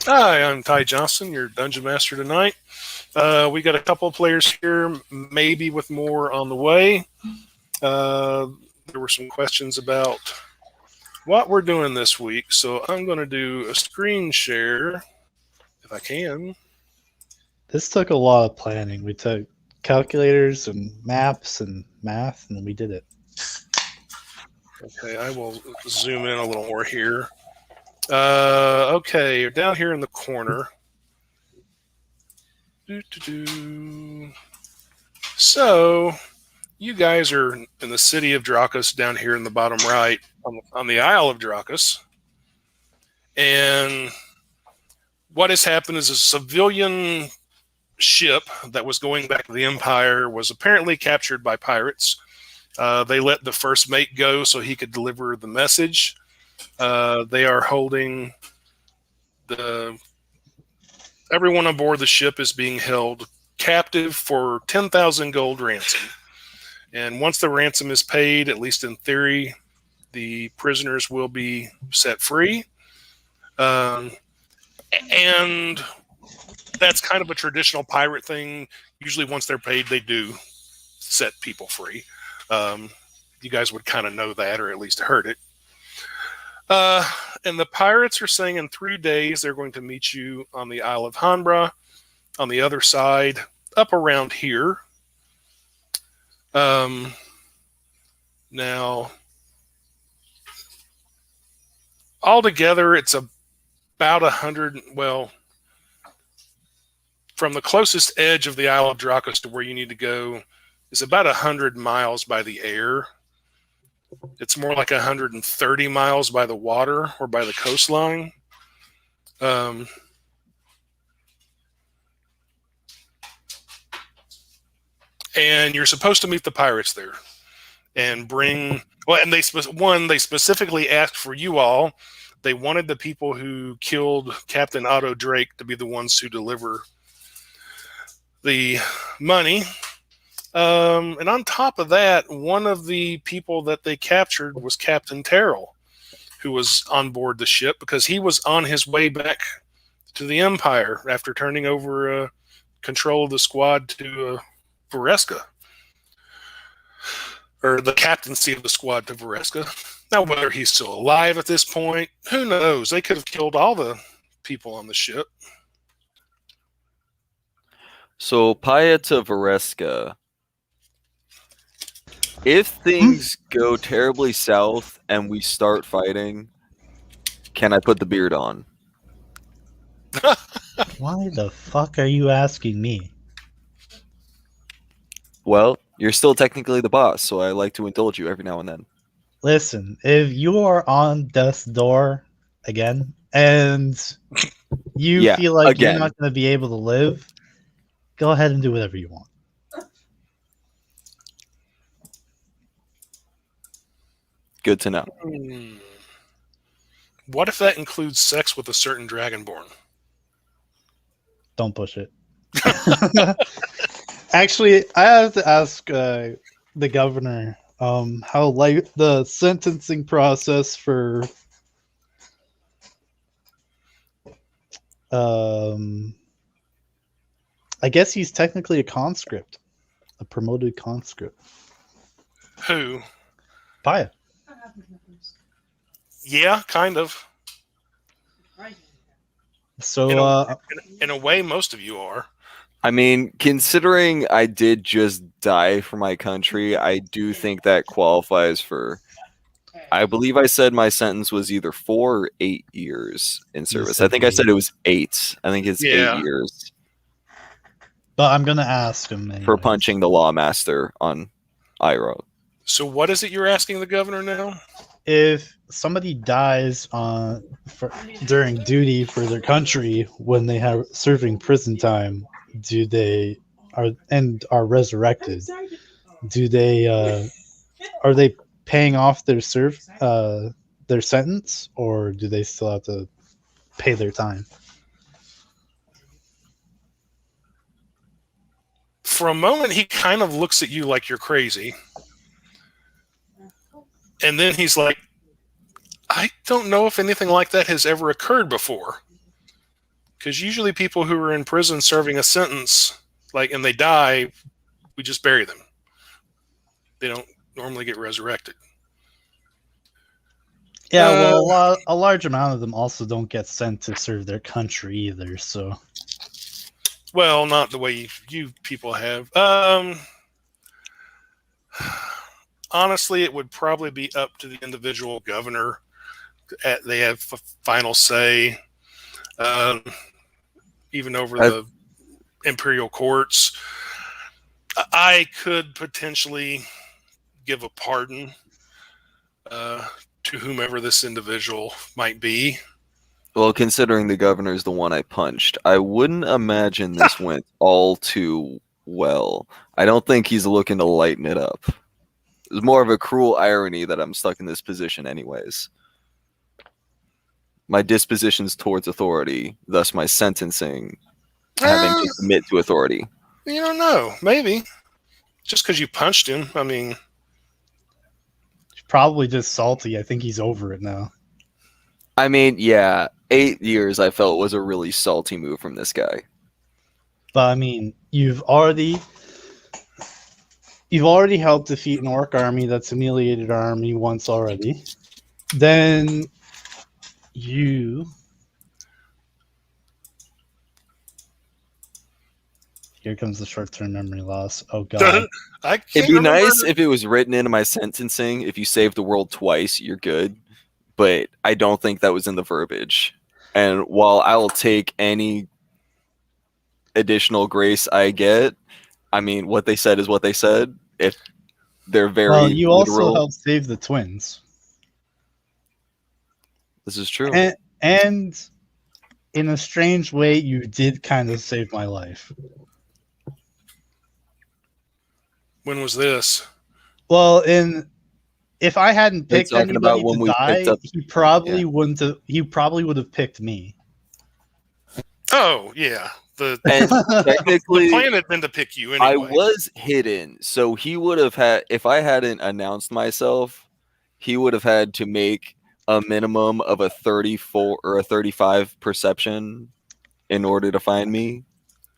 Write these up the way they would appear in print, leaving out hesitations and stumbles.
Hi, I'm Ty Johnson, your dungeon master tonight. We got a couple of players here, maybe with more on the way. There were some questions about what we're doing this week, so I'm going to do a screen share if I can. This took a lot of planning. We took calculators and maps and math, and we did it. Okay, I will zoom in a little more here. Okay, down here in the corner. So, you guys are in the city of Dracus down here in the bottom right on the Isle of Dracus. And what has happened is a civilian ship that was going back to the Empire was apparently captured by pirates. They let the first mate go so he could deliver the message. They are holding everyone on board the ship is being held captive for 10,000 gold ransom. And once the ransom is paid, at least in theory, the prisoners will be set free. And that's kind of a traditional pirate thing. Usually once they're paid, they do set people free. You guys would kind of know that, or at least heard it. And the pirates are saying in 3 days they're going to meet you on the Isle of Hanbra, on the other side, up around here. Now, altogether, it's about 100. Well, from the closest edge of the Isle of Dracus to where you need to go is about 100 miles by the air. It's more like 130 miles by the water or by the coastline. And you're supposed to meet the pirates there and bring. Well, and they specifically asked for you all. They wanted the people who killed Captain Otto Drake to be the ones who deliver the money. And on top of that, one of the people that they captured was Captain Terrell, who was on board the ship because he was on his way back to the Empire after turning over control of the squad to Vareska. Or the captaincy of the squad to Vareska. Now, whether he's still alive at this point, who knows? They could have killed all the people on the ship. So, Paya to Vareska. If things go terribly south and we start fighting, can I put the beard on? Why the fuck are you asking me? Well, you're still technically the boss, so I like to indulge you every now and then. Listen, if you are on death's door again and you feel like you're not going to be able to live, go ahead and do whatever you want. Good to know. What if that includes sex with a certain dragonborn? Don't push it. Actually, I have to ask the governor how the sentencing process for I guess he's technically a conscript, a promoted conscript. Who? Paya. Yeah, kind of. So, in a way, most of you are. I mean, considering I did just die for my country, I do think that qualifies for. I believe I said my sentence was either 4 or 8 years in service. I think I said it was 8. I think it's 8 years. But I'm going to ask him anyways. For punching the lawmaster on Iroh. So what is it you're asking the governor now? If somebody dies during duty for their country when they have serving prison time, are resurrected? Do they are they paying off their sentence, or do they still have to pay their time? For a moment, he kind of looks at you like you're crazy. And then he's like, I don't know if anything like that has ever occurred before. Because usually people who are in prison serving a sentence, and they die, we just bury them. They don't normally get resurrected. Yeah, well, a large amount of them also don't get sent to serve their country either. So, well, not the way you people have. Honestly, it would probably be up to the individual governor. They have final say, even over the imperial courts. I could potentially give a pardon to whomever this individual might be. Well, considering the governor is the one I punched, I wouldn't imagine this went all too well. I don't think he's looking to lighten it up. It's more of a cruel irony that I'm stuck in this position anyways. My dispositions towards authority, thus my sentencing, having to submit to authority. You don't know. Maybe. Just because you punched him, I mean... He's probably just salty. I think he's over it now. I mean, yeah, 8 years I felt was a really salty move from this guy. But I mean, you've already helped defeat an orc army that's humiliated our army once already. Then you... Here comes the short-term memory loss. Oh, God. It'd be nice if it was written into my sentencing. If you save the world twice, you're good. But I don't think that was in the verbiage. And while I will take any additional grace I get, I mean, what they said is what they said. If they're very well, you literal, also helped save the twins. This is true. And in a strange way, you did kind of save my life. When was this? Well, if I hadn't picked anybody to die, he probably wouldn't have. He probably would have picked me. Oh yeah, technically the plan had been to pick you anyway. I was hidden, so he would have had. If I hadn't announced myself, he would have had to make a minimum of a 34 or a 35 perception in order to find me.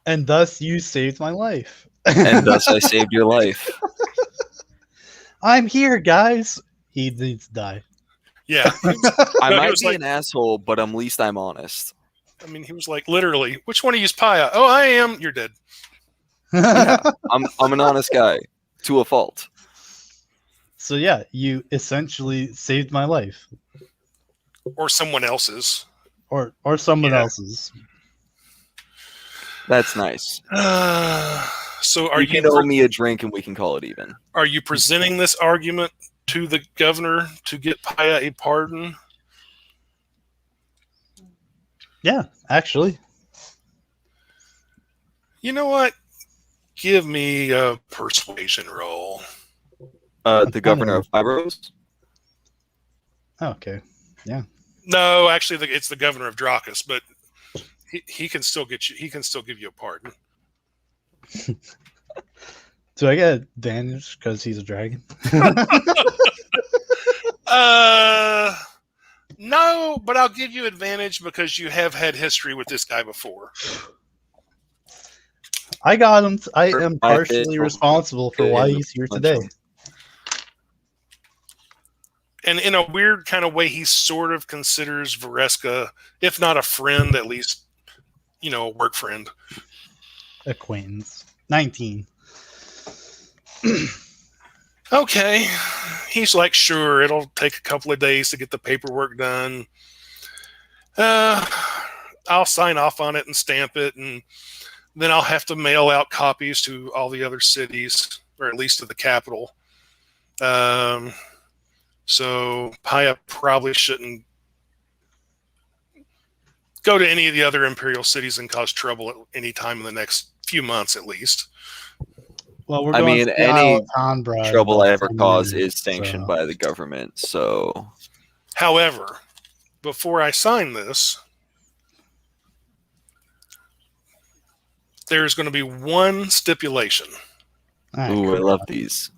And thus, you saved my life. And thus, I saved your life. I'm here, guys. He needs to die. Yeah. I might be an asshole, but at least I'm honest. I mean, he was like, literally, which one of you is Paya? Oh, I am. You're dead. Yeah, I'm an honest guy to a fault. So yeah, you essentially saved my life. Or someone else's. Or someone else's. That's nice. So are you can owe me a drink and we can call it even. Are you presenting this argument to the governor to get Paya a pardon? Yeah, actually. You know what? Give me a persuasion roll. The governor of Pyros? Okay. Yeah. No, actually, it's the governor of Dracus, but he can still get you. He can still give you a pardon. Do I get advantage because he's a dragon? No, but I'll give you advantage because you have had history with this guy before. I got him. I am partially responsible for why he's here today. And in a weird kind of way, he sort of considers Vareska, if not a friend, at least, a work friend. Acquaintance. 19. Okay. He's like, sure, it'll take a couple of days to get the paperwork done. I'll sign off on it and stamp it, and then I'll have to mail out copies to all the other cities, or at least to the capital. So Paya probably shouldn't go to any of the other imperial cities and cause trouble at any time in the next few months, at least. Well, we're any trouble I ever cause is sanctioned by the government. So, however, before I sign this, there's going to be one stipulation. Ooh, I love these.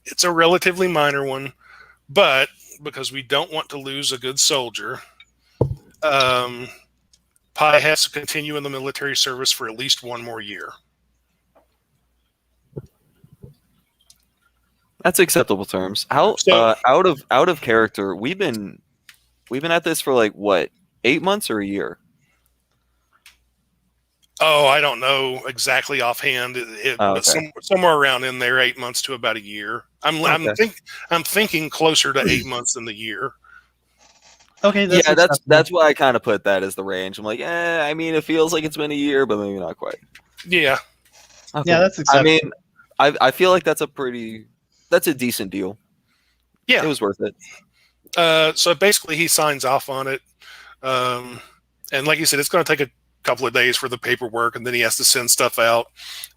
It's a relatively minor one, but because we don't want to lose a good soldier. Pi has to continue in the military service for at least one more year. That's acceptable terms. How out of character? We've been at this for like what, 8 months or a year? Oh, I don't know exactly offhand, but somewhere around in there, 8 months to about a year. I'm thinking closer to 8 months than the year. Okay, that's why I kind of put that as the range. I'm like, I mean, it feels like it's been a year, but maybe not quite. Yeah, okay. Yeah, that's acceptable. I mean, I feel like that's a decent deal. Yeah, it was worth it. So basically, he signs off on it, and like you said, it's going to take a couple of days for the paperwork, and then he has to send stuff out,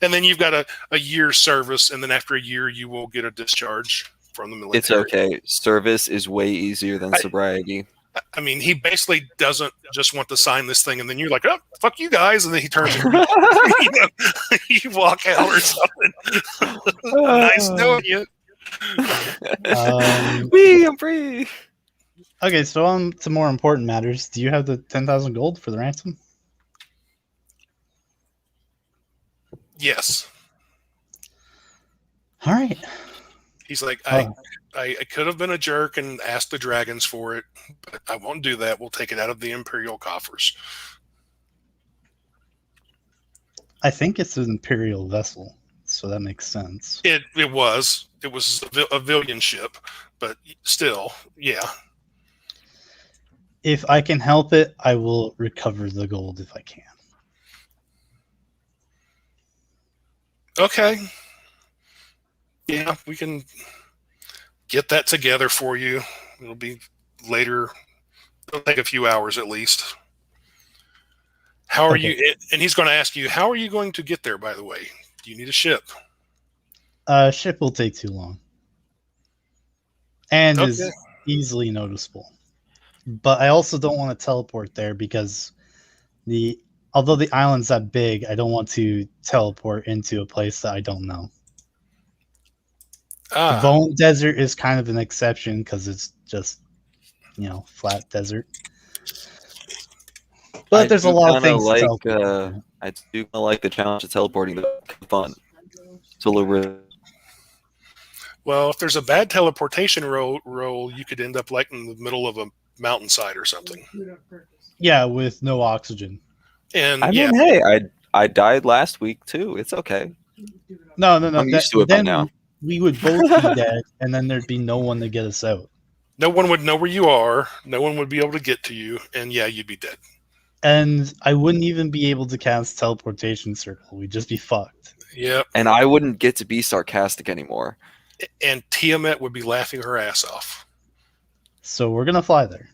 and then you've got a year's service, and then after a year, you will get a discharge from the military. It's okay. Service is way easier than sobriety. I mean, he basically doesn't just want to sign this thing, and then you're like, "Oh, fuck you guys," and then he turns and you walk out or something. Nice knowing you. I'm free. Okay, so on to more important matters. Do you have the 10,000 gold for the ransom? Yes. All right. He's like, I could have been a jerk and asked the dragons for it, but I won't do that. We'll take it out of the Imperial coffers. I think it's an Imperial vessel, so that makes sense. It was a Villian ship, but still, yeah. If I can help it, I will recover the gold if I can. Okay. Yeah, we can get that together for you. It'll be later. It'll take a few hours at least. How are you? And he's going to ask you, how are you going to get there, by the way? Do you need a ship? Ship will take too long. And is easily noticeable. But I also don't want to teleport there because although the island's that big, I don't want to teleport into a place that I don't know. The Bone Desert is kind of an exception because it's just, flat desert. But there's a lot of things. I do like the challenge of teleporting. Fun. It's a little bit. Well, if there's a bad teleportation roll, you could end up like in the middle of a mountainside or something. Yeah, with no oxygen. And hey, I died last week too. It's okay. No. I'm used to it by now. We would both be dead, and then there'd be no one to get us out. No one would know where you are. No one would be able to get to you, and you'd be dead. And I wouldn't even be able to cast teleportation circle. We'd just be fucked. Yep. And I wouldn't get to be sarcastic anymore. And Tiamat would be laughing her ass off. So we're gonna fly there.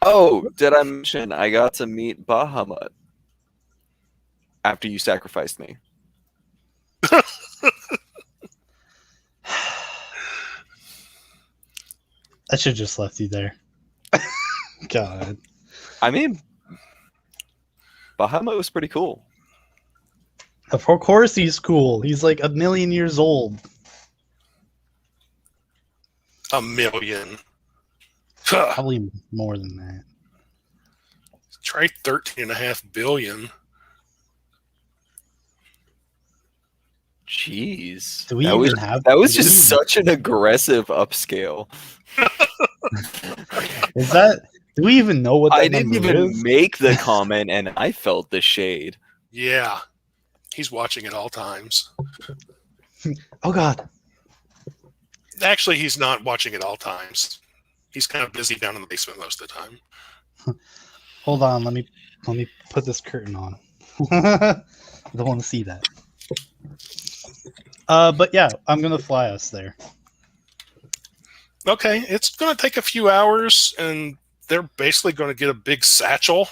Oh, did I mention I got to meet Bahamut after you sacrificed me? I should have just left you there. God. I mean, Bahamut was pretty cool. Of course he's cool. He's like 1 million years old. 1 million. Probably more than that. Try 13.5 billion. Jeez. Do we have that was just such an aggressive upscale. Is that? Do we even know what that I didn't even is? make the comment, and I felt the shade. Yeah, he's watching at all times. Oh God! Actually, he's not watching at all times. He's kind of busy down in the basement most of the time. Hold on, let me put this curtain on. I don't want to see that. But yeah, I'm gonna fly us there. Okay, it's gonna take a few hours, and they're basically going to get a big satchel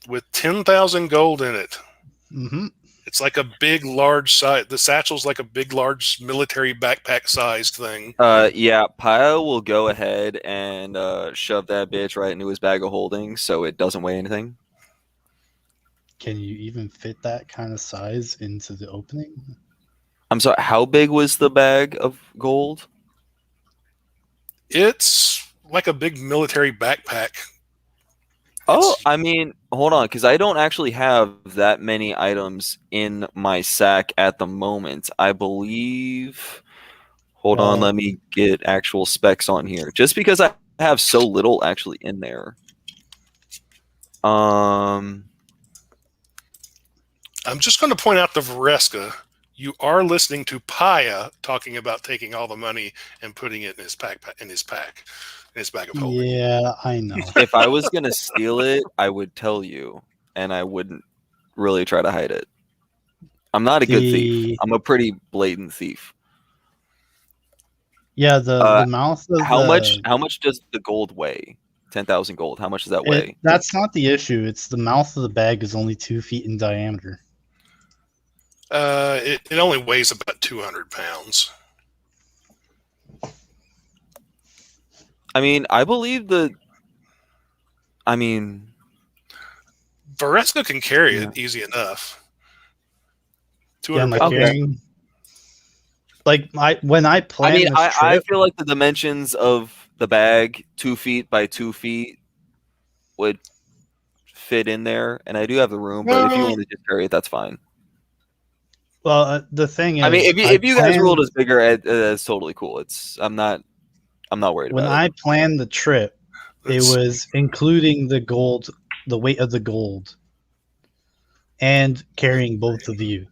with 10,000 gold in it. Mm-hmm. It's like a big, large size. The satchel's like a big, large military backpack sized thing. Yeah, Pyle will go ahead and shove that bitch right into his bag of holding so it doesn't weigh anything. Can you even fit that kind of size into the opening? I'm sorry, how big was the bag of gold? It's like a big military backpack. Oh, I mean, hold on, because I don't actually have that many items in my sack at the moment. I believe. Hold on, let me get actual specs on here. Just because I have so little actually in there. I'm just going to point out to Vareska, you are listening to Paya talking about taking all the money and putting it in his pack, in his bag of holding. Yeah, I know. If I was gonna steal it, I would tell you, and I wouldn't really try to hide it. I'm not a good thief. I'm a pretty blatant thief. Yeah, the mouth of how much does the gold weigh? 10,000 gold. How much does that weigh? That's not the issue. It's the mouth of the bag is only 2 feet in diameter. It only weighs about 200 pounds. I mean, I believe Vareska can carry it easy enough. 200 pounds. Carrying. Like when I plan this trip, I feel like the dimensions of the bag, 2 feet by 2 feet, would fit in there, and I do have the room. But if you want to just carry it, that's fine. Well, the thing is, I mean, if you guys ruled as bigger, it's totally cool. I'm not worried about it. When I planned the trip, it was including the gold, the weight of the gold, and carrying both of you,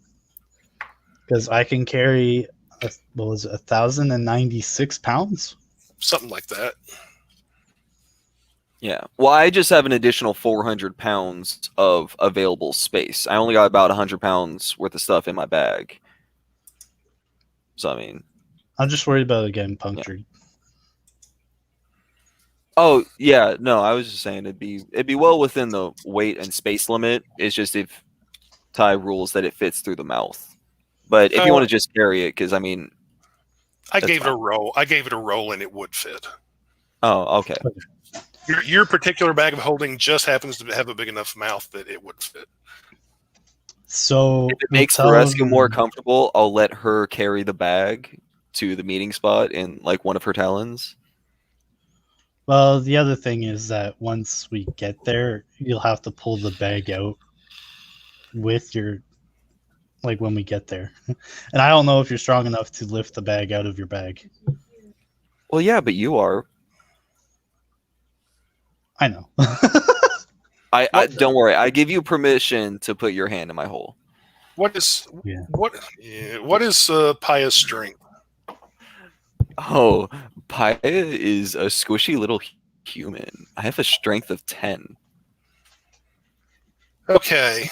because I can carry. What was it, 1,096 pounds? Something like that. Yeah. Well, I just have an additional 400 pounds of available space. I only got about 100 pounds worth of stuff in my bag. So, I mean... I'm just worried about it getting punctured. Yeah. Oh, yeah. No, I was just saying it'd be well within the weight and space limit. It's just if Ty rules that it fits through the mouth. But if you want to just carry it, because, I mean... I gave it a roll. I gave it a roll, and it would fit. Oh, okay. Your particular bag of holding just happens to have a big enough mouth that it would fit. So if it makes Vareska more comfortable, I'll let her carry the bag to the meeting spot in like one of her talons. Well, the other thing is that once we get there, you'll have to pull the bag out with your, like when we get there. And I don't know if you're strong enough to lift the bag out of your bag. Well, yeah, but you are. I know. I don't worry. I give you permission to put your hand in my hole. What is Paya's strength? Oh, Paya is a squishy little human. I have a strength of 10. Okay.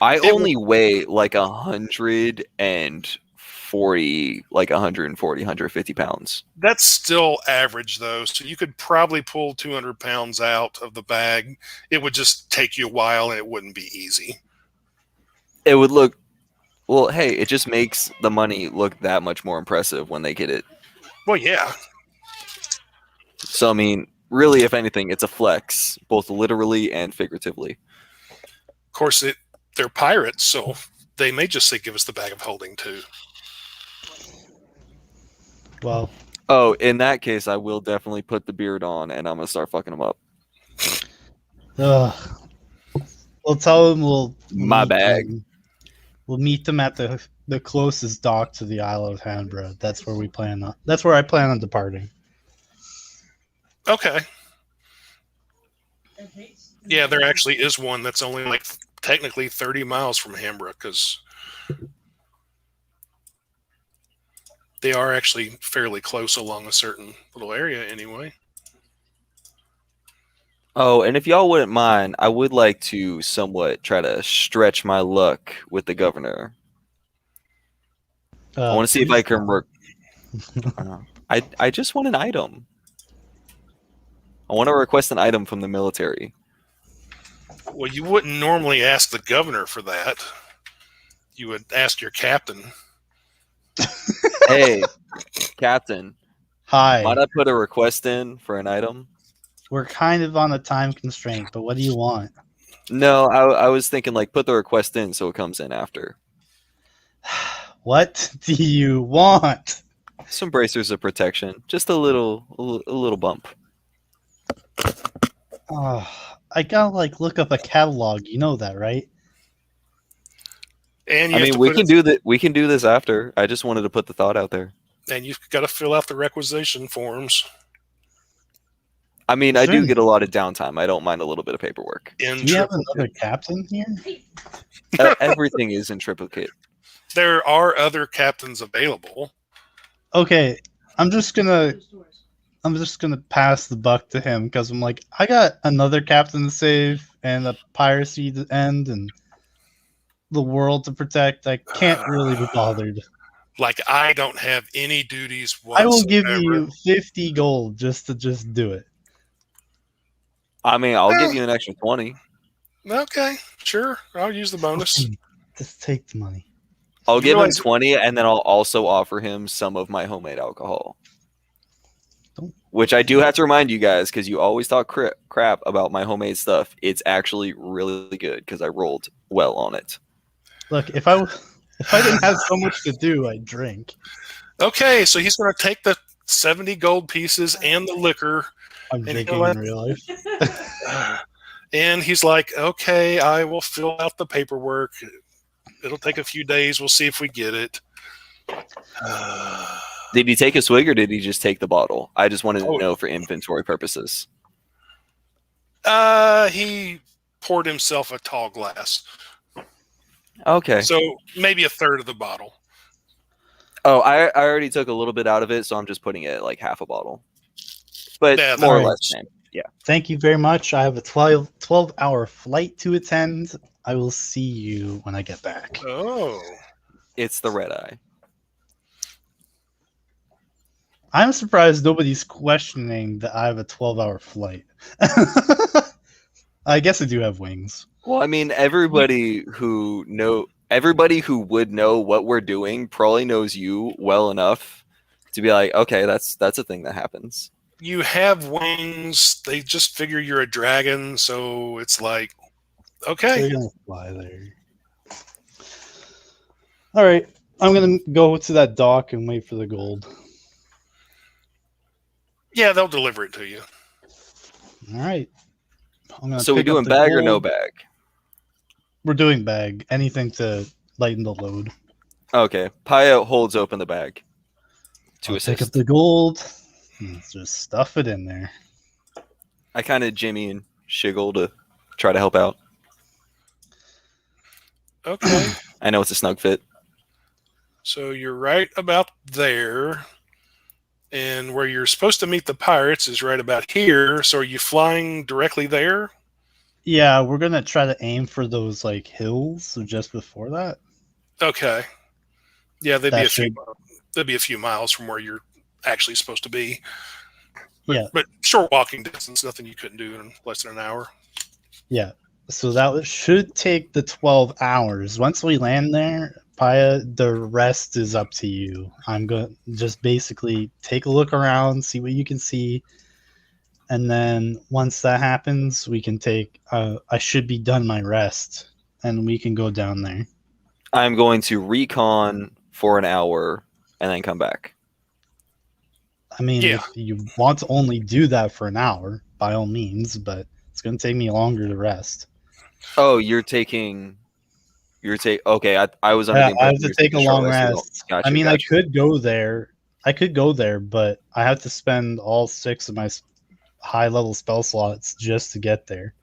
I only weigh like 140, like 140, 150 pounds. That's still average, though. So you could probably pull 200 pounds out of the bag. It would just take you a while, and it wouldn't be easy. It would look... Well, hey, it just makes the money look that much more impressive when they get it. Well, yeah. So, I mean, really, if anything, it's a flex, both literally and figuratively. Of course, they're pirates, so they may just say, give us the bag of holding, too. Well. Oh, in that case, I will definitely put the beard on, and I'm going to start fucking them up. We'll tell them My bag. We'll meet them at the closest dock to the Isle of Hanbra. That's where that's where I plan on departing. Okay. Yeah, there actually is one that's only like technically 30 miles from Hanbra, because they are actually fairly close along a certain little area anyway. Oh, and if y'all wouldn't mind, I would like to somewhat try to stretch my luck with the governor. I want to see if I can work. I just want an item. I want to request an item from the military. Well, you wouldn't normally ask the governor for that. You would ask your captain. Hey, Captain. Hi. Might I put a request in for an item? We're kind of on a time constraint, but what do you want? No, I was thinking like put the request in so it comes in after. What do you want? Some bracers of protection. Just a little bump. Oh, I gotta look up a catalog. You know that, right? And you I have mean, to we put can it, do that. We can do this after. I just wanted to put the thought out there. and you've got to fill out the requisition forms. I mean, Is I there do an- get a lot of downtime. I don't mind a little bit of paperwork. In Do we have triplicate. another captain here? Everything is in triplicate. There are other captains available. Okay, I'm just gonna pass the buck to him because I'm like, I got another captain to save and a piracy to end and the world to protect. I can't really be bothered. Like, I don't have any duties I will whatsoever. give you 50 gold just to do it. I mean, I'll give you an extra 20. Okay, sure. I'll use the bonus. Just take the money. I'll You give him realize- 20, and then I'll also offer him some of my homemade alcohol. Don't- Which I do have to remind you guys, because you always talk crap about my homemade stuff. It's actually really good because I rolled well on it. Look, if I didn't have so much to do, I'd drink. Okay, so he's going to take the 70 gold pieces and the liquor, I'm And drinking you know in real life. and he's like, okay, I will fill out the paperwork. It'll take a few days. We'll see if we get it. Did he take a swig or did he just take the bottle? I just wanted to Oh. know for inventory purposes. He poured himself a tall glass. Okay. So maybe a third of the bottle. Oh, I already took a little bit out of it, so I'm just putting it at like half a bottle. But Yeah, more or alright. less, same. Yeah. Thank you very much. I have a 12-hour flight to attend. I will see you when I get back. Oh. It's the red eye. I'm surprised nobody's questioning that I have a 12-hour flight. I guess I do have wings. Well, I mean, everybody who would know what we're doing probably knows you well enough to be like, okay, that's a thing that happens. You have wings. They just figure you're a dragon, so it's like, okay. They're gonna fly there. All right, I'm gonna go to that dock and wait for the gold. Yeah, they'll deliver it to you. All right. I'm gonna So we pick up doing the bag or no gold. bag? We're doing bag. Anything to lighten the load. Okay. Paya holds open the bag to I'll assist. pick up the gold. And just stuff it in there. I kind of jimmy and shiggle to try to help out. Okay. I know it's a snug fit. So you're right about there. And where you're supposed to meet the pirates is right about here. So are you flying directly there? Yeah, we're gonna try to aim for those hills. So just before that. Okay. Yeah, they'd That be a few miles from where you're actually supposed to be. Yeah. But short walking distance, nothing you couldn't do in less than an hour. Yeah. So that should take the 12 hours. Once we land there, Paya, the rest is up to you. I'm going to just basically take a look around, see what you can see. And then once that happens, we can take, I should be done my rest and we can go down there. I'm going to recon for an hour and then come back. I mean, Yeah. if you want to only do that for an hour, by all means, but it's going to take me longer to rest. Oh, okay, I was under Yeah, the I have impression to you're take a taking long Charlotte, so rest. gotcha, I mean, gotcha. I could go there, but I have to spend all 6 of my high level spell slots just to get there.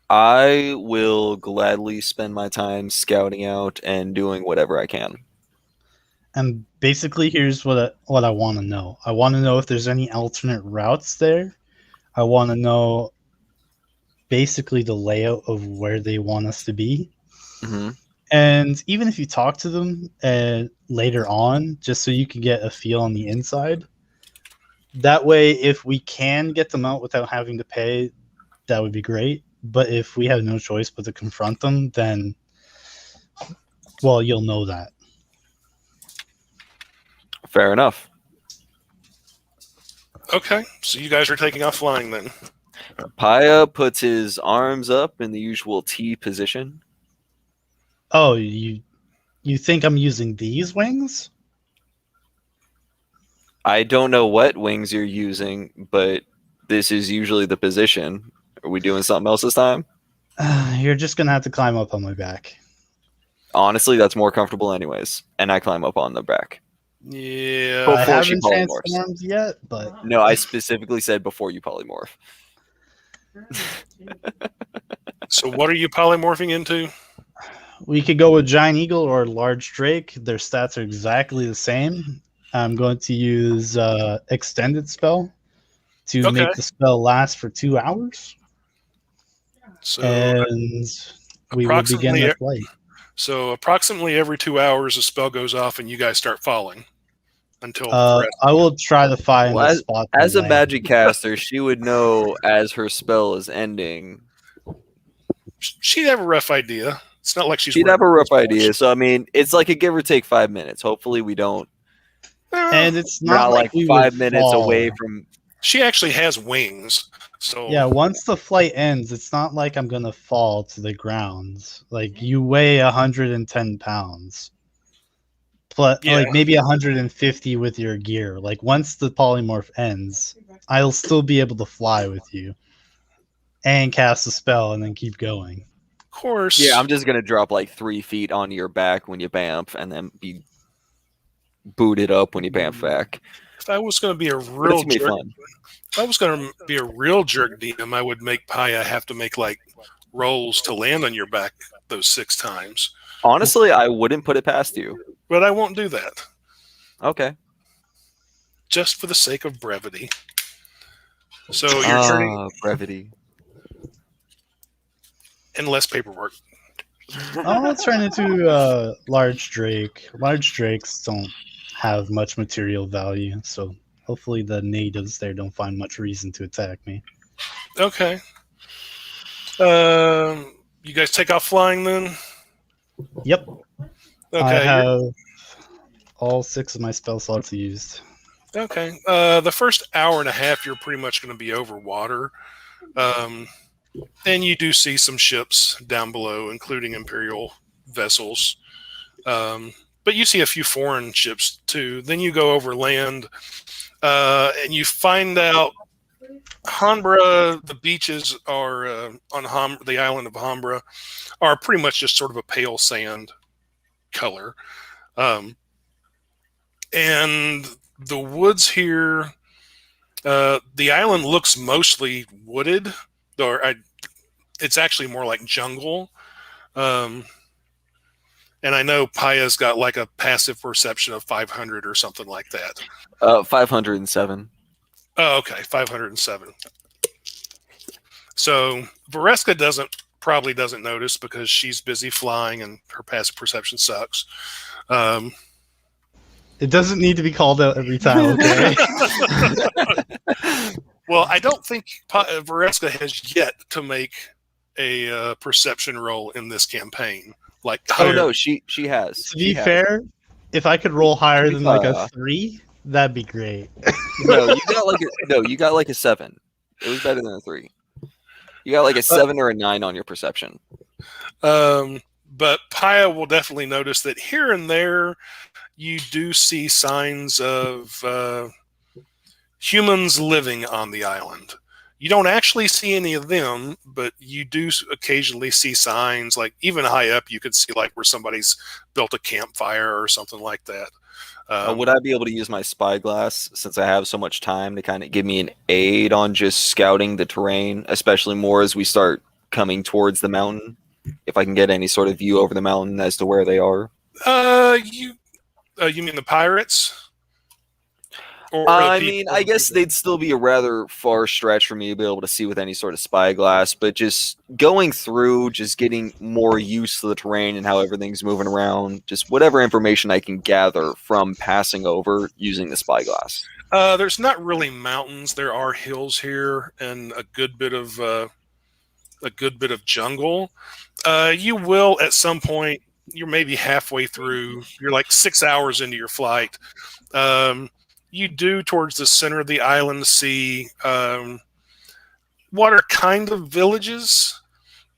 I will gladly spend my time scouting out and doing whatever I can. And basically, here's what I want to know. I want to know if there's any alternate routes there. I want to know basically the layout of where they want us to be. Mm-hmm. And even if you talk to them later on, just so you can get a feel on the inside, that way, if we can get them out without having to pay, that would be great. But if we have no choice but to confront them, then, well, you'll know that. Fair enough. Okay. So you guys are taking off flying then. Paya puts his arms up in the usual T position. Oh, you You think I'm using these wings? I don't know what wings you're using, but this is usually the position. Are we doing something else this time? You're just gonna have to climb up on my back. Honestly, that's more comfortable anyways. And I climb up on the back. Yeah. I Before she haven't polymorphs. transformed yet, but No, I specifically said before you polymorph. So what are you polymorphing into? we could go with giant eagle or large drake. Their stats are exactly the same. I'm going to use extended spell to Okay. make the spell last for 2 hours, So and we will begin approximately the flight. so approximately every 2 hours a spell goes off and you guys start falling until I will try to find Well, a as, spot. as to a land. magic caster, she would know as her spell is ending. she'd have a rough idea. It's not like she's She'd have a wearing rough watch. idea. So I mean, it's like a give or take 5 minutes. Hopefully, we don't. And it's We're not not like like we 5 would minutes fall. away from. She actually has wings. So Yeah, once the flight ends, it's not like I'm gonna fall to the ground. Like you weigh 110 pounds, plus yeah. like maybe 150 with your gear. Like once the polymorph ends, I'll still be able to fly with you and cast a spell and then keep going. Of course. Yeah, I'm just gonna drop like 3 feet onto your back when you bamf, and then be booted up when you bamf back. If I was going to be a But it's real gonna be jerk, fun. if I was going to be a real jerk DM, I would make Paya have to make like rolls to land on your back those 6 times. Honestly, I wouldn't put it past you. But I won't do that. Okay. Just for the sake of brevity. So you're turning Brevity. and less paperwork. I'll turn into large drake. Large drakes don't have much material value, so hopefully the natives there don't find much reason to attack me. Okay. You guys take off flying then? Yep. Okay. I have all 6 of my spell slots used. Okay. The first hour and a half, you're pretty much going to be over water. And you do see some ships down below, including Imperial vessels. But you see a few foreign ships too. Then you go over land, and you find out Hanbra, the beaches are on the island of Hanbra, are pretty much just sort of a pale sand color. And the woods here, the island looks mostly wooded, it's actually more like jungle. And I know Paya's got like a passive perception of 500 or something like that. 507. Oh, okay, 507. So Vareska probably doesn't notice because she's busy flying and her passive perception sucks. It doesn't need to be called out every time, okay? Well, I don't think Vareska has yet to make a perception roll in this campaign. Like, Oh no, she has. To be fair, if I could roll higher than like a 3, that'd be great. No, you got like a 7. It was better than a 3. You got like a 7 or a 9 on your perception. But Paya will definitely notice that here and there you do see signs of humans living on the island. You don't actually see any of them, but you do occasionally see signs, like even high up you could see like where somebody's built a campfire or something like that. Would I be able to use my spyglass, since I have so much time, to kind of give me an aid on just scouting the terrain, especially more as we start coming towards the mountain? If I can get any sort of view over the mountain as to where they are. You mean the pirates? Or I mean, I guess they'd still be a rather far stretch for me to be able to see with any sort of spyglass, but just going through, just getting more used to the terrain and how everything's moving around, just whatever information I can gather from passing over using the spyglass. There's not really mountains. There are hills here and a good bit of jungle. You will at some point. You're maybe halfway through. You're like 6 hours into your flight. You do towards the center of the island see what are kind of villages,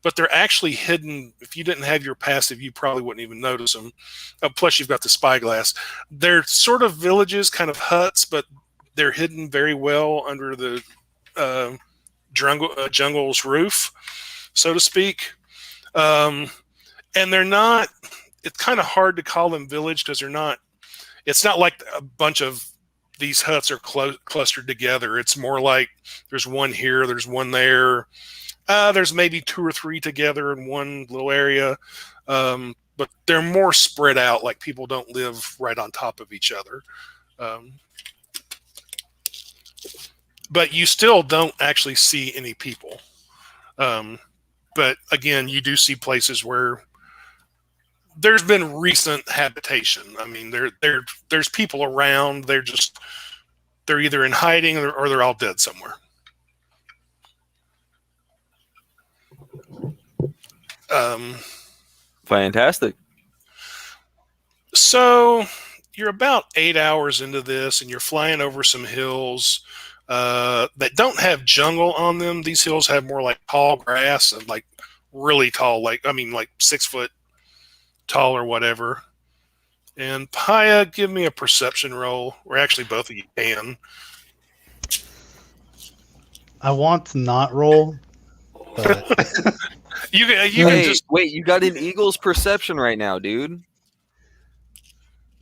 but they're actually hidden. If you didn't have your passive, you probably wouldn't even notice them. Plus, you've got the spyglass. They're sort of villages, kind of huts, but they're hidden very well under the jungle's roof, so to speak. And they're not. It's kind of hard to call them village because they're not. It's not like a bunch of these huts are clustered together. It's more like there's one here, there's one there. There's maybe 2 or 3 together in one little area, but they're more spread out. Like people don't live right on top of each other. But you still don't actually see any people. But again, you do see places where there's been recent habitation. I mean, there's people around. They're either in hiding or they're all dead somewhere. Fantastic. So you're about 8 hours into this, and you're flying over some hills that don't have jungle on them. These hills have more like tall grass and like really tall, like 6 foot tall or whatever. And Paya, give me a perception roll, or actually both of you can. I want to not roll, but You can just wait. You got an eagle's perception right now, dude.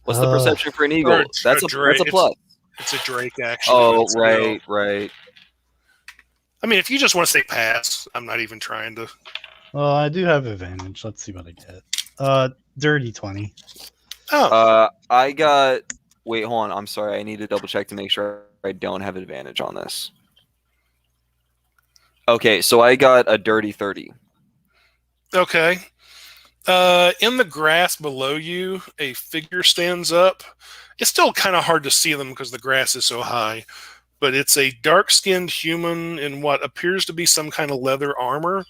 What's the perception for an eagle? That's a plus. It's a drake, actually. Oh, right. I mean, if you just want to say pass, I'm not even trying to. well, I do have advantage. Let's see what I get. Dirty 20. Oh, I got. Wait, hold on. I'm sorry. I need to double check to make sure I don't have advantage on this. Okay, so I got a dirty 30. okay. In the grass below you, a figure stands up. It's still kind of hard to see them because the grass is so high, but it's a dark-skinned human in what appears to be some kind of leather armor,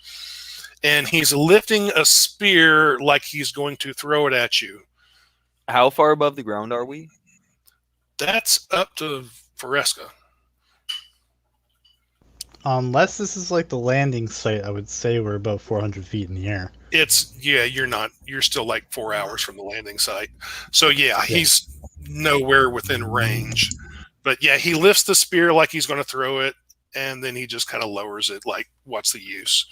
and he's lifting a spear like he's going to throw it at you. How far above the ground are we? That's up to Vareska. Unless this is like the landing site, I would say we're about 400 feet in the air. You're still like 4 hours from the landing site. So yeah, he's nowhere within range. But yeah, he lifts the spear like he's going to throw it, and then he just kind of lowers it like, what's the use?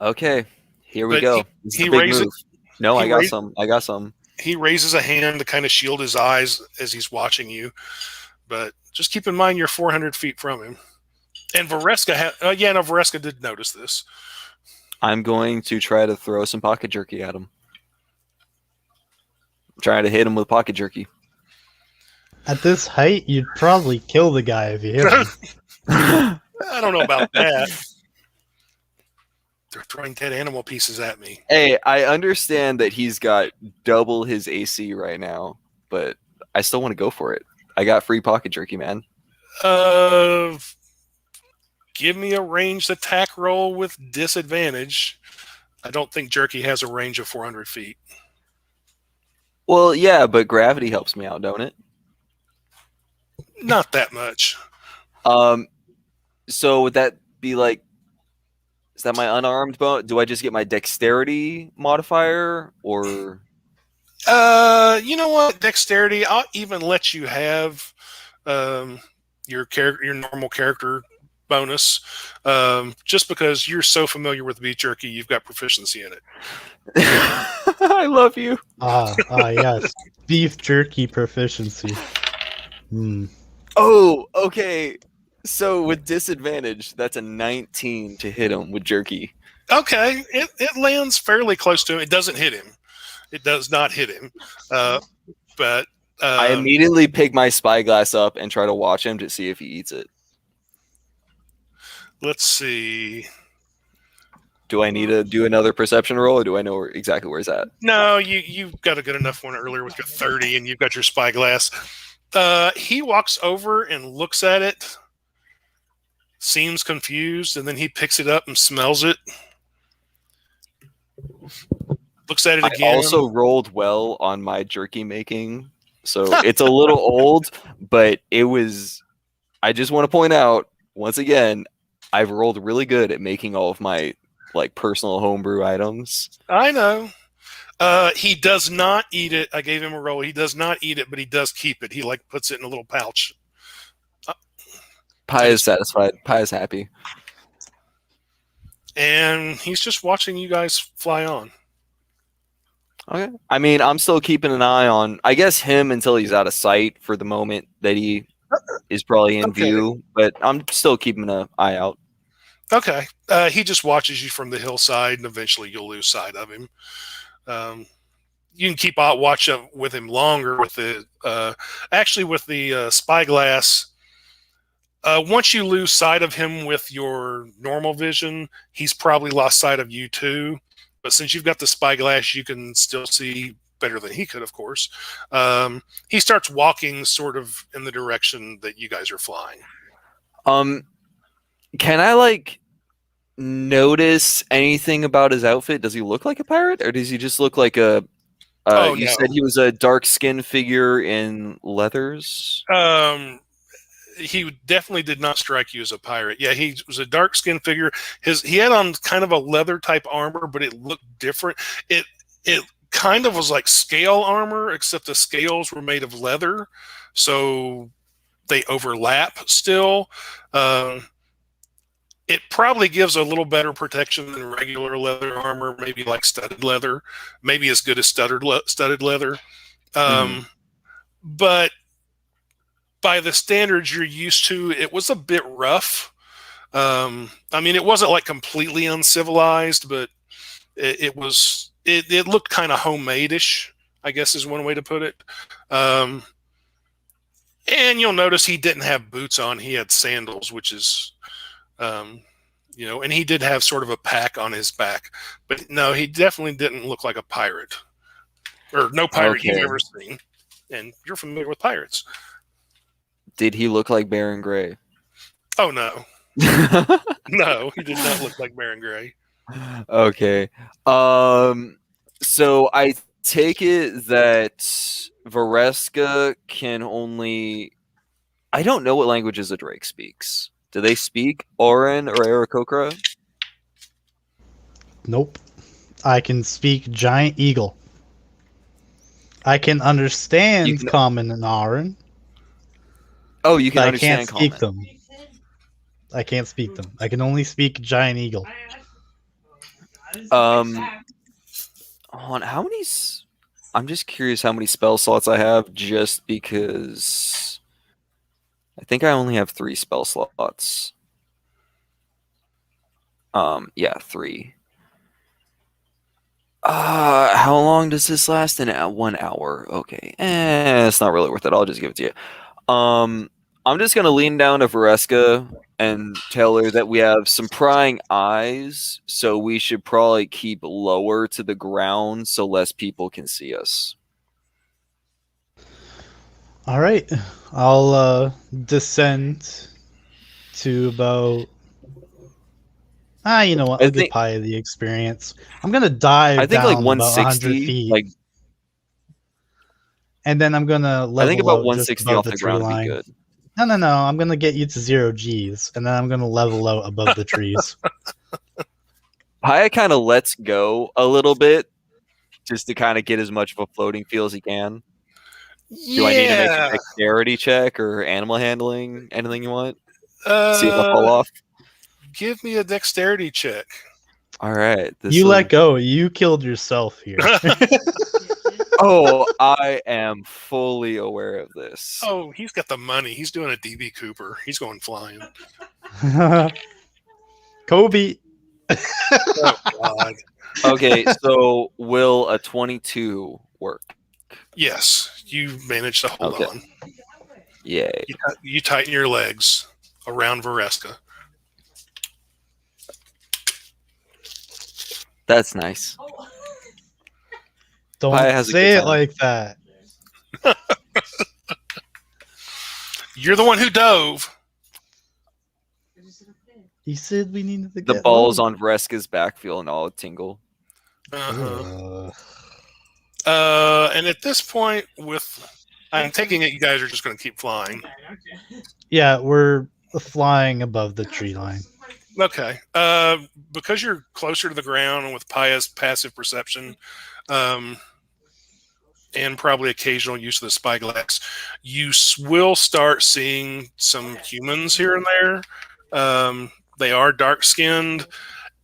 Okay, here we But go. he raises. No, he I got raised- some. I got some. He raises a hand to kind of shield his eyes as he's watching you. But just keep in mind you're 400 feet from him. And Vareska, Vareska did notice this. I'm going to try to throw some pocket jerky at him. Trying to hit him with pocket jerky. At this height, you'd probably kill the guy if you hit him. I don't know about that. They're throwing dead animal pieces at me. Hey, I understand that he's got double his AC right now, but I still want to go for it. I got free pocket jerky, man. Give me a ranged attack roll with disadvantage. I don't think jerky has a range of 400 feet. Well, yeah, but gravity helps me out, don't it? Not that much. So would that be like, is that my unarmed bone? Do I just get my dexterity modifier, or? You know what? Dexterity. I'll even let you have your normal character bonus, just because you're so familiar with beef jerky, you've got proficiency in it. I love you. Yes. Beef jerky proficiency. Oh, okay. So with disadvantage, that's a 19 to hit him with jerky. Okay, it lands fairly close to him. It doesn't hit him. It does not hit him. But I immediately pick my spyglass up and try to watch him to see if he eats it. Let's see. Do I need to do another perception roll, or do I know exactly where it's at? No, you've got a good enough one earlier with your 30, and you've got your spyglass. He walks over and looks at it, seems confused, and then he picks it up and smells it. Looks at it again. I also rolled well on my jerky making, so it's a little old, but it was I just want to point out once again, I've rolled really good at making all of my like personal homebrew items. I know. He does not eat it. I gave him a roll. He does not eat it, but he does keep it. He like puts it in a little pouch. Pi is satisfied. Pi is happy. And he's just watching you guys fly on. Okay. I mean, I'm still keeping an eye on, I guess, him until he's out of sight for the moment that he is probably in view, but I'm still keeping an eye out. Okay. He just watches you from the hillside, and eventually you'll lose sight of him. You can keep watch with him longer with the spyglass. Once you lose sight of him with your normal vision, he's probably lost sight of you too. But since you've got the spyglass, you can still see better than he could, of course. He starts walking sort of in the direction that you guys are flying. Can I like notice anything about his outfit? Does he look like a pirate, or does he just look like a? You said he was a dark-skinned figure in leathers. He definitely did not strike you as a pirate. Yeah, he was a dark-skinned figure. He had on kind of a leather type armor, but it looked different. It kind of was like scale armor, except the scales were made of leather, so they overlap still. It probably gives a little better protection than regular leather armor, maybe like studded leather, maybe as good as studded leather. But by the standards you're used to, it was a bit rough. I mean, it wasn't like completely uncivilized, but it looked kind of homemade-ish, I guess is one way to put it. And you'll notice he didn't have boots on. He had sandals, which is, and he did have sort of a pack on his back. But no, he definitely didn't look like a pirate. Or no pirate you've ever seen. And you're familiar with pirates. Did he look like Baron Gray? Oh, no. No, he did not look like Baron Gray. Okay. So I take it that Vareska can only... I don't know what languages a Drake speaks. Do they speak Orin or Aarakocra? Nope. I can speak Giant Eagle. I can understand Common and Orin. Oh, you can understand I can't speak them. I can't speak them. I can only speak Giant Eagle. On how many? I'm just curious how many spell slots I have, just because I think I only have 3 spell slots. Yeah, 3. How long does this last? 1 hour. Okay. It's not really worth it. I'll just give it to you. I'm just gonna lean down to Vareska and tell her that we have some prying eyes, so we should probably keep lower to the ground so less people can see us. All right, I'll descend to about. You know what? I'll give Pi the experience. I'm gonna dive. I think down like 160, about 100 feet, like, and then I'm gonna level. I think about 160 off the ground would be good. No. I'm gonna get you to 0 Gs, and then I'm gonna level out above the trees. Pi kind of lets go a little bit, just to kind of get as much of a floating feel as he can. Yeah. Do I need to make a dexterity check or animal handling? Anything you want? See if I fall off. Give me a dexterity check. All right. Let go. You killed yourself here. Oh, I am fully aware of this. Oh, he's got the money. He's doing a DB Cooper. He's going flying. Kobe. Oh, God. Okay, so will a 22 work? Yes, you managed to hold on. Yay. You tighten your legs around Vareska. That's nice. Don't say it like that. You're the one who dove. He said we needed to get the balls on Vareska's back feeling all tingle. And at this point, I'm taking it you guys are just going to keep flying. Yeah, we're flying above the tree line. Okay. Because you're closer to the ground and with Paya's passive perception, um, and probably occasional use of the spyglass, you will start seeing some humans here and there. They are dark skinned,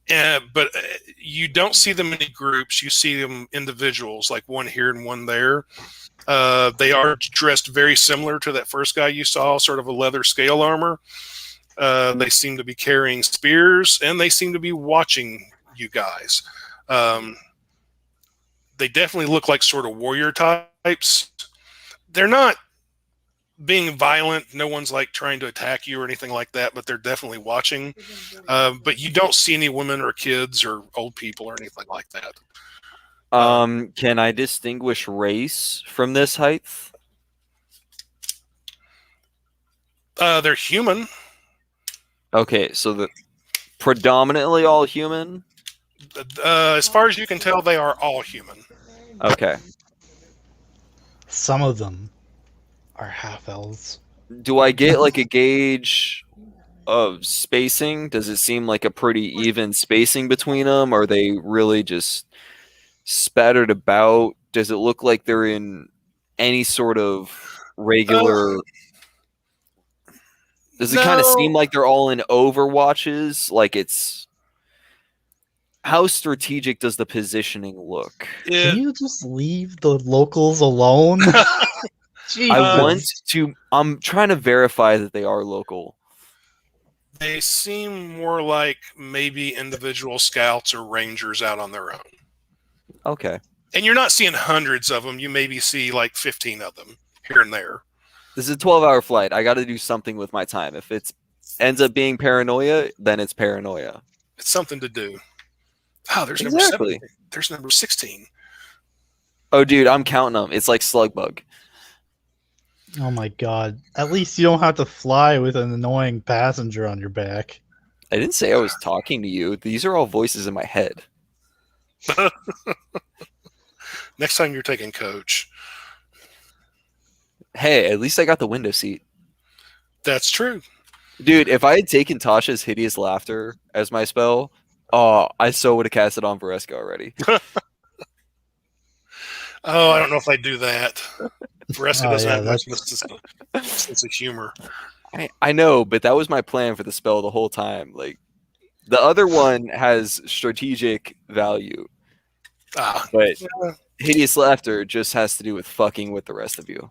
but you don't see them in groups. You see them individuals, like one here and one there. They are dressed very similar to that first guy you saw, sort of a leather scale armor. They seem to be carrying spears, and they seem to be watching you guys. They definitely look like sort of warrior types. They're not being violent. No one's like trying to attack you or anything like that, but they're definitely watching. But you don't see any women or kids or old people or anything like that. Can I distinguish race from this height? They're human. Okay, so the predominantly all human. As far as you can tell, they are all human. Okay. Some of them are half elves. Do I get like a gauge of spacing? Does it seem like a pretty even spacing between them? Are they really just spattered about? Does it look like they're in any sort of regular? Does it kind of seem like they're all in overwatches? Like it's how strategic does the positioning look? Can you just leave the locals alone? I want to. I'm trying to verify that they are local. They seem more like maybe individual scouts or rangers out on their own. Okay. And you're not seeing hundreds of them. You maybe see like 15 of them here and there. This is a 12-hour flight. I got to do something with my time. If it ends up being paranoia, then it's paranoia. It's something to do. Oh, there's number 7. There's number 16. Oh, dude, I'm counting them. It's like Slugbug. Oh my god. At least you don't have to fly with an annoying passenger on your back. I didn't say I was talking to you. These are all voices in my head. Next time you're taking coach. Hey, at least I got the window seat. That's true. Dude, if I had taken Tasha's Hideous Laughter as my spell, I so would have cast it on Vareska already. Oh, I don't know if I do that. Vareska doesn't have much sense of humor. I know, but that was my plan for the spell the whole time. Like, the other one has strategic value. But Hideous Laughter just has to do with fucking with the rest of you.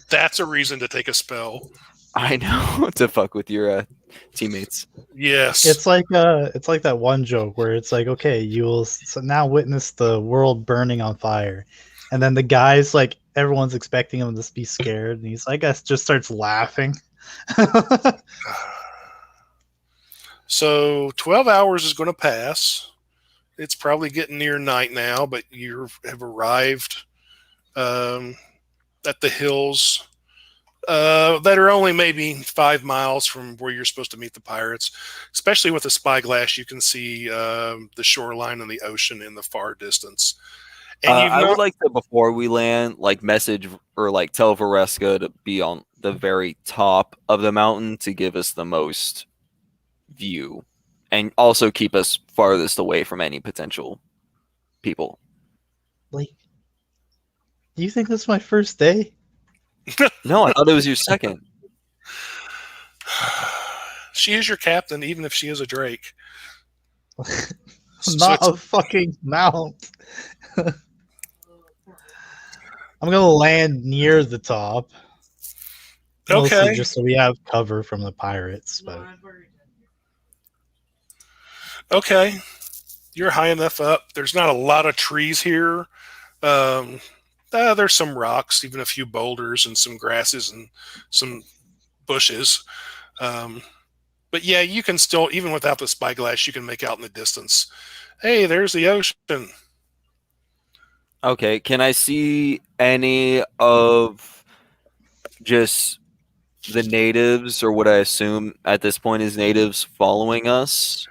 That's a reason to take a spell. I know, to fuck with your teammates. Yes. It's like that one joke where it's like, okay, you will now witness the world burning on fire. And then the guy's like, everyone's expecting him to be scared, and he's like, just starts laughing. So 12 hours is going to pass. It's probably getting near night now, but you have arrived at the hills that are only maybe 5 miles from where you're supposed to meet the pirates. Especially with the spyglass, you can see the shoreline and the ocean in the far distance. And I would like to, before we land, like message or like tell Vareska to be on the very top of the mountain to give us the most view, and also keep us farthest away from any potential people. Like, do you think this is my first day? No, I thought it was your second. She is your captain, even if she is a Drake. Not a fucking mount. I'm gonna land near the top. Okay. Just so we have cover from the pirates. But okay, you're high enough up. There's not a lot of trees here. There's some rocks, even a few boulders and some grasses and some bushes. But yeah, you can still, even without the spyglass, you can make out in the distance. Hey, there's the ocean. Okay, can I see any of just the natives, or what I assume at this point is natives, following us?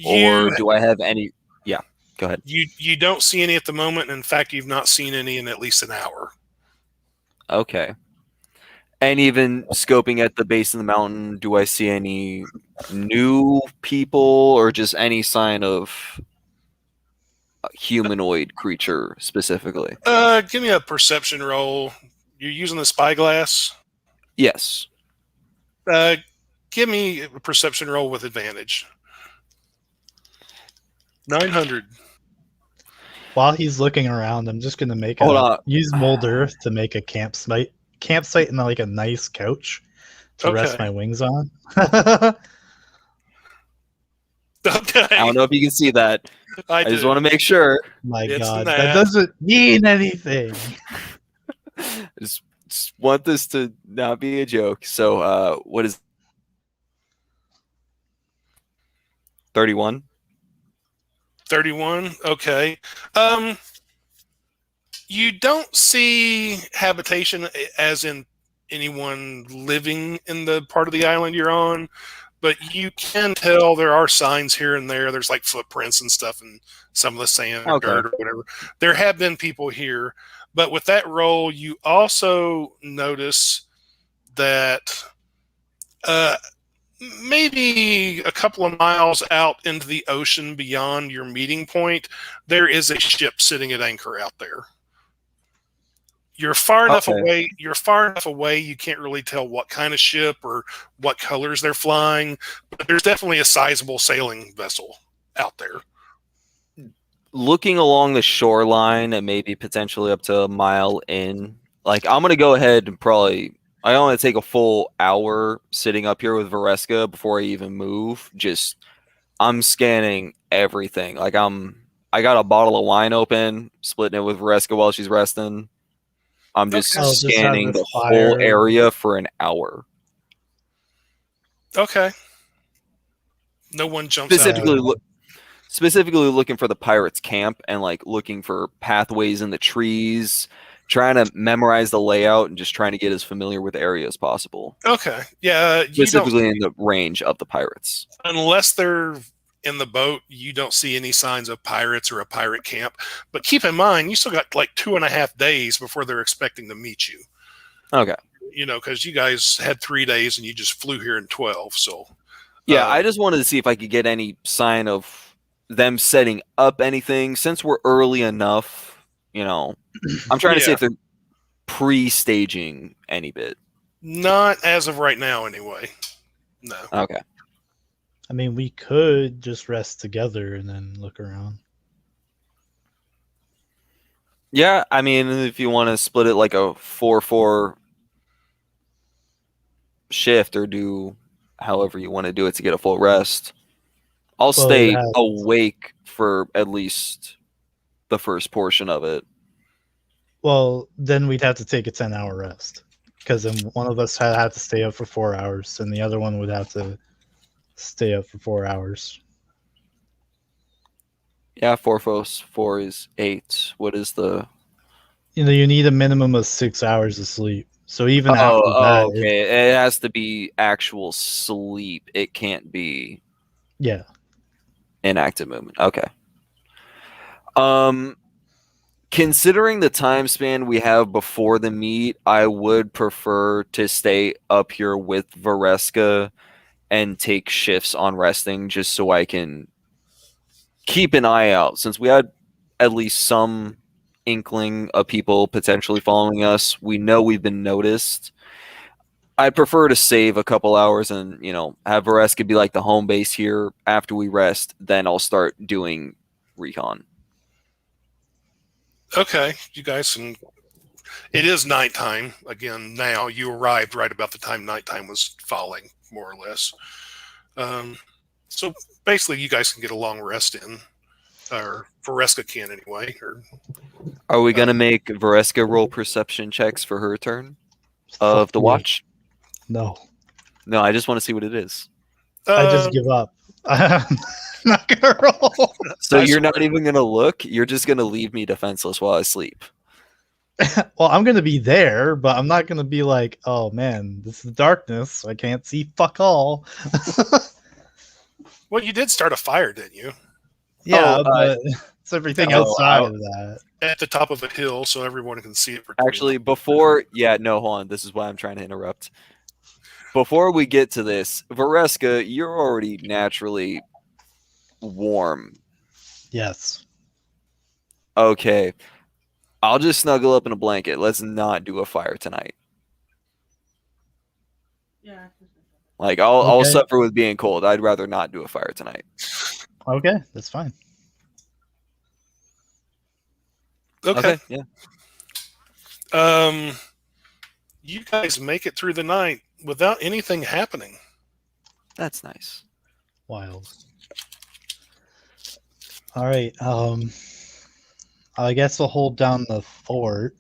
Or do I have any? Yeah, go ahead. You don't see any at the moment. In fact, you've not seen any in at least an hour. Okay. And even scoping at the base of the mountain, do I see any new people or just any sign of a humanoid creature specifically? Give me a perception roll. You're using the spyglass. Yes. Give me a perception roll with advantage. 900. While he's looking around, I'm just gonna Hold on. use mold earth to make a campsite and like a nice couch to rest my wings on. Okay. I don't know if you can see that. I just want to make sure. My God, that doesn't mean anything. Just want this to not be a joke. So, what is 31? 31. Okay. You don't see habitation as in anyone living in the part of the island you're on, but you can tell there are signs here and there. There's like footprints and stuff and some of the sand or dirt or whatever. There have been people here, but with that roll, you also notice that maybe a couple of miles out into the ocean beyond your meeting point, there is a ship sitting at anchor out there. You're far enough away. You're far enough away. You can't really tell what kind of ship or what colors they're flying, but there's definitely a sizable sailing vessel out there. Looking along the shoreline and maybe potentially up to a mile in, like I'm gonna go ahead and I want to take a full hour sitting up here with Vareska before I even move. I'm scanning everything. Like I got a bottle of wine open, splitting it with Vareska while she's resting. I'm just scanning the whole area for an hour. Okay. No one jumps specifically looking for the pirates' camp and like looking for pathways in the trees, trying to memorize the layout and just trying to get as familiar with the area as possible. Okay. Yeah. Specifically in the range of the pirates. Unless they're in the boat, you don't see any signs of pirates or a pirate camp. But keep in mind, you still got like 2.5 days before they're expecting to meet you. Okay. You know, because you guys had 3 days and you just flew here in 12. So, yeah, I just wanted to see if I could get any sign of them setting up anything since we're early enough. You know, I'm trying to see if they're pre-staging any bit. Not as of right now, anyway. No. Okay. I mean, we could just rest together and then look around. Yeah, I mean, if you want to split it like a 4-4 shift or do however you want to do it to get a full rest, I'll stay awake for at least the first portion of it. Well, then we'd have to take a 10-hour rest because then one of us had to stay up for 4 hours and the other one would have to stay up for 4 hours. Yeah, 4 + 4 is 8. What is the? You need a minimum of 6 hours of sleep. So even after that, okay, it has to be actual sleep. It can't be. Yeah. Inactive movement. Okay. Considering the time span we have before the meet, I would prefer to stay up here with Vareska and take shifts on resting just so I can keep an eye out. Since we had at least some inkling of people potentially following us, we know we've been noticed. I'd prefer to save a couple hours and, have Vareska be like the home base here. After we rest, then I'll start doing recon. Okay, you guys can. It is nighttime again now. You arrived right about the time nighttime was falling, more or less. So basically, you guys can get a long rest in, or Vareska can anyway. Are we gonna make Vareska roll perception checks for her turn of the watch? No, I just want to see what it is. I just give up. I'm not gonna roll. So you're not even gonna look? You're just gonna leave me defenseless while I sleep? Well, I'm gonna be there, but I'm not gonna be like, oh man, this is darkness. I can't see fuck all. Well, you did start a fire, didn't you? Yeah, but It's everything Oh, outside of that. At the top of a hill, so everyone can see it. Actually, hold on. This is why I'm trying to interrupt. Before we get to this, Vareska, you're already naturally warm. Yes. Okay. I'll just snuggle up in a blanket. Let's not do a fire tonight. Yeah. Like I'll Okay. suffer with being cold. I'd rather not do a fire tonight. Okay, that's fine. Okay. Yeah. You guys make it through the night without anything happening. That's nice. Wild. All right. I guess we'll hold down the fort.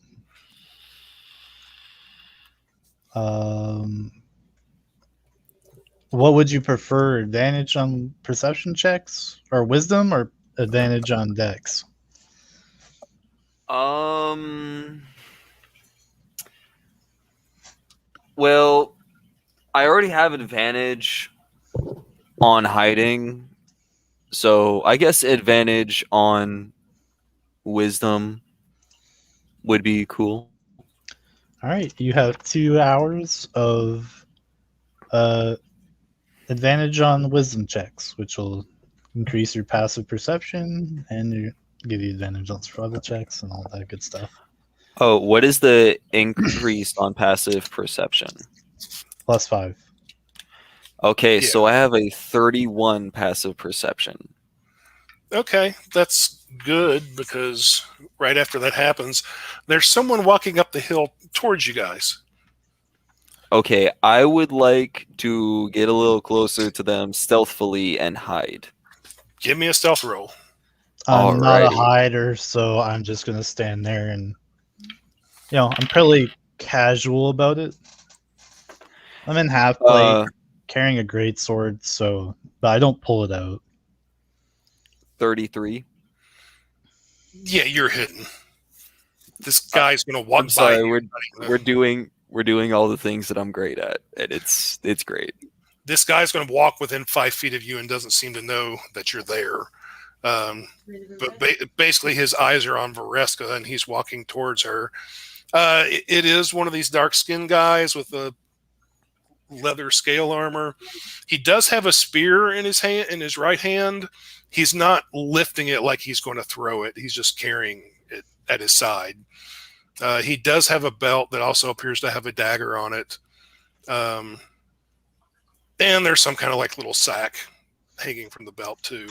What would you prefer? Advantage on perception checks or wisdom, or advantage on dex? Well, I already have an advantage on hiding, so I guess advantage on wisdom would be cool. All right, you have 2 hours of advantage on wisdom checks, which will increase your passive perception and give you advantage on survival checks and all that good stuff. Oh, what is the increase on passive perception? +5. Okay, Yeah. so I have a 31 passive perception. Okay, that's good because right after that happens, there's someone walking up the hill towards you guys. Okay, I would like to get a little closer to them stealthily and hide. Give me a stealth roll. I'm not a Alrighty. hider, so I'm just gonna stand there and, I'm pretty casual about it. I'm in half plate, carrying a great sword, but I don't pull it out. 33. Yeah, you're hidden. This guy's gonna walk I'm sorry, by you. we're doing all the things that I'm great at, and it's great. This guy's gonna walk within 5 feet of you and doesn't seem to know that you're there. But basically, his eyes are on Vareska, and he's walking towards her. It is one of these dark-skinned guys with a leather scale armor. He does have a spear in his hand, in his right hand. He's not lifting it like he's going to throw it. He's just carrying it at his side. He does have a belt that also appears to have a dagger on it. And there's some kind of like little sack hanging from the belt too.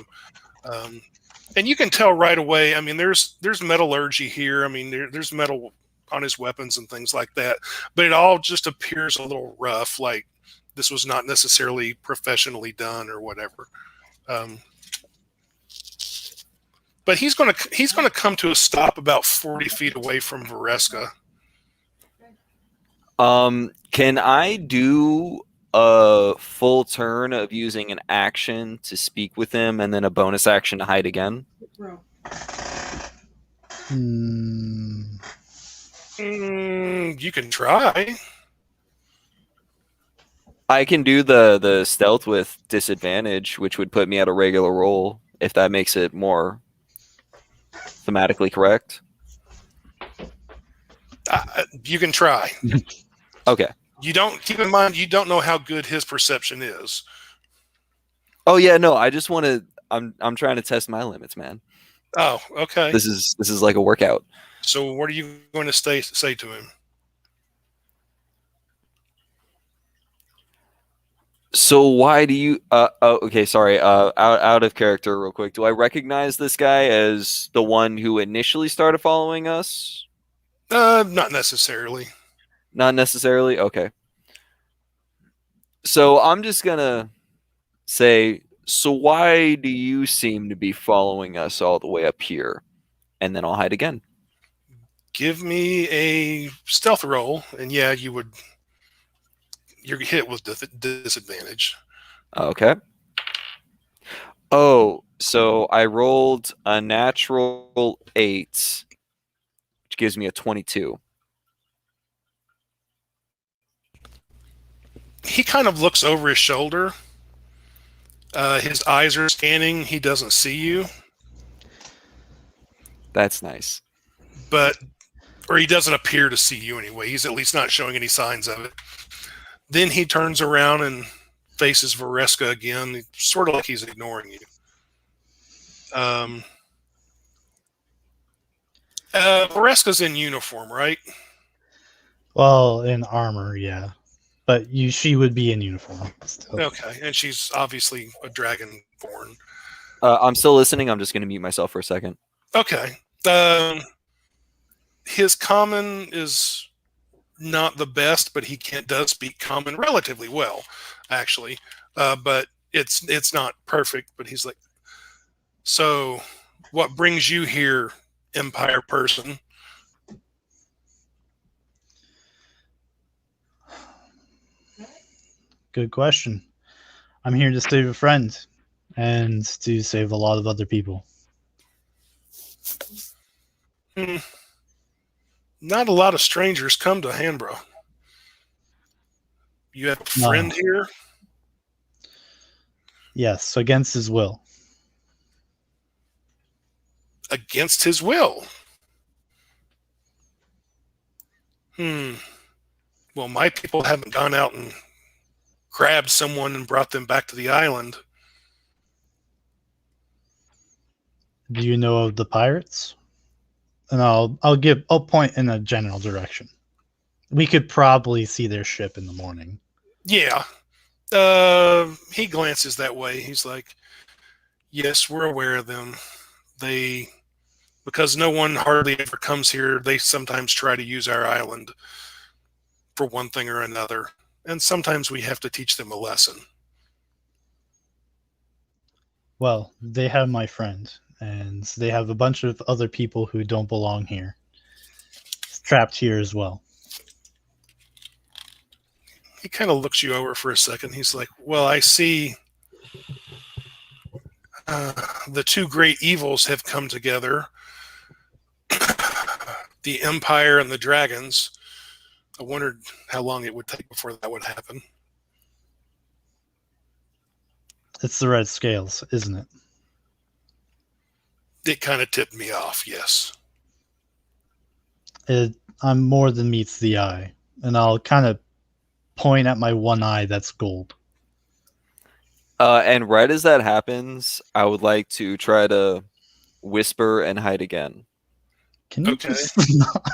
And you can tell right away. I mean, there's metallurgy here. I mean, there's metal on his weapons and things like that. But it all just appears a little rough, like this was not necessarily professionally done or whatever. But he's gonna come to a stop about 40 feet away from Vareska. Can I do a full turn of using an action to speak with him and then a bonus action to hide again? You can try. I can do the stealth with disadvantage, which would put me at a regular roll, if that makes it more thematically correct. You can try. Okay. You don't keep in mind you don't know how good his perception is. Oh yeah, no, I just want to. I'm trying to test my limits, man. Oh, okay. This is like a workout. So what are you going to say to him? So why do you? Okay, sorry. Out of character, real quick. Do I recognize this guy as the one who initially started following us? Not necessarily. Not necessarily. Okay. So I'm just gonna say. So why do you seem to be following us all the way up here? And then I'll hide again. Give me a stealth roll, and yeah, you're hit with disadvantage. Okay. Oh, so I rolled a natural 8, which gives me a 22. He kind of looks over his shoulder. His eyes are scanning. He doesn't see you. That's nice. Or he doesn't appear to see you anyway. He's at least not showing any signs of it. Then he turns around and faces Vareska again, sort of like he's ignoring you. Vareska's in uniform, right? Well, in armor, yeah. But she would be in uniform still. Okay, and she's obviously a dragonborn. I'm still listening. I'm just going to mute myself for a second. Okay. His common is not the best, but he does speak common relatively well, actually. But it's not perfect. But he's like, so what brings you here, Empire person? Good question. I'm here to save a friend and to save a lot of other people. Not a lot of strangers come to Hanbro. You have a friend here? Yes, against his will. Against his will? Well, my people haven't gone out and grabbed someone and brought them back to the island. Do you know of the pirates? And I'll point in a general direction. We could probably see their ship in the morning. Yeah. He glances that way. He's like, yes, we're aware of them. Because no one hardly ever comes here, they sometimes try to use our island for one thing or another. And sometimes we have to teach them a lesson. Well, they have my friend, and they have a bunch of other people who don't belong here, trapped here as well. He kind of looks you over for a second. He's like, well, I see the two great evils have come together. The Empire and the dragons. I wondered how long it would take before that would happen. It's the red scales, isn't it? It kind of tipped me off, yes. I'm more than meets the eye. And I'll kind of point at my one eye that's gold. And right as that happens, I would like to try to whisper and hide again. Can you just not?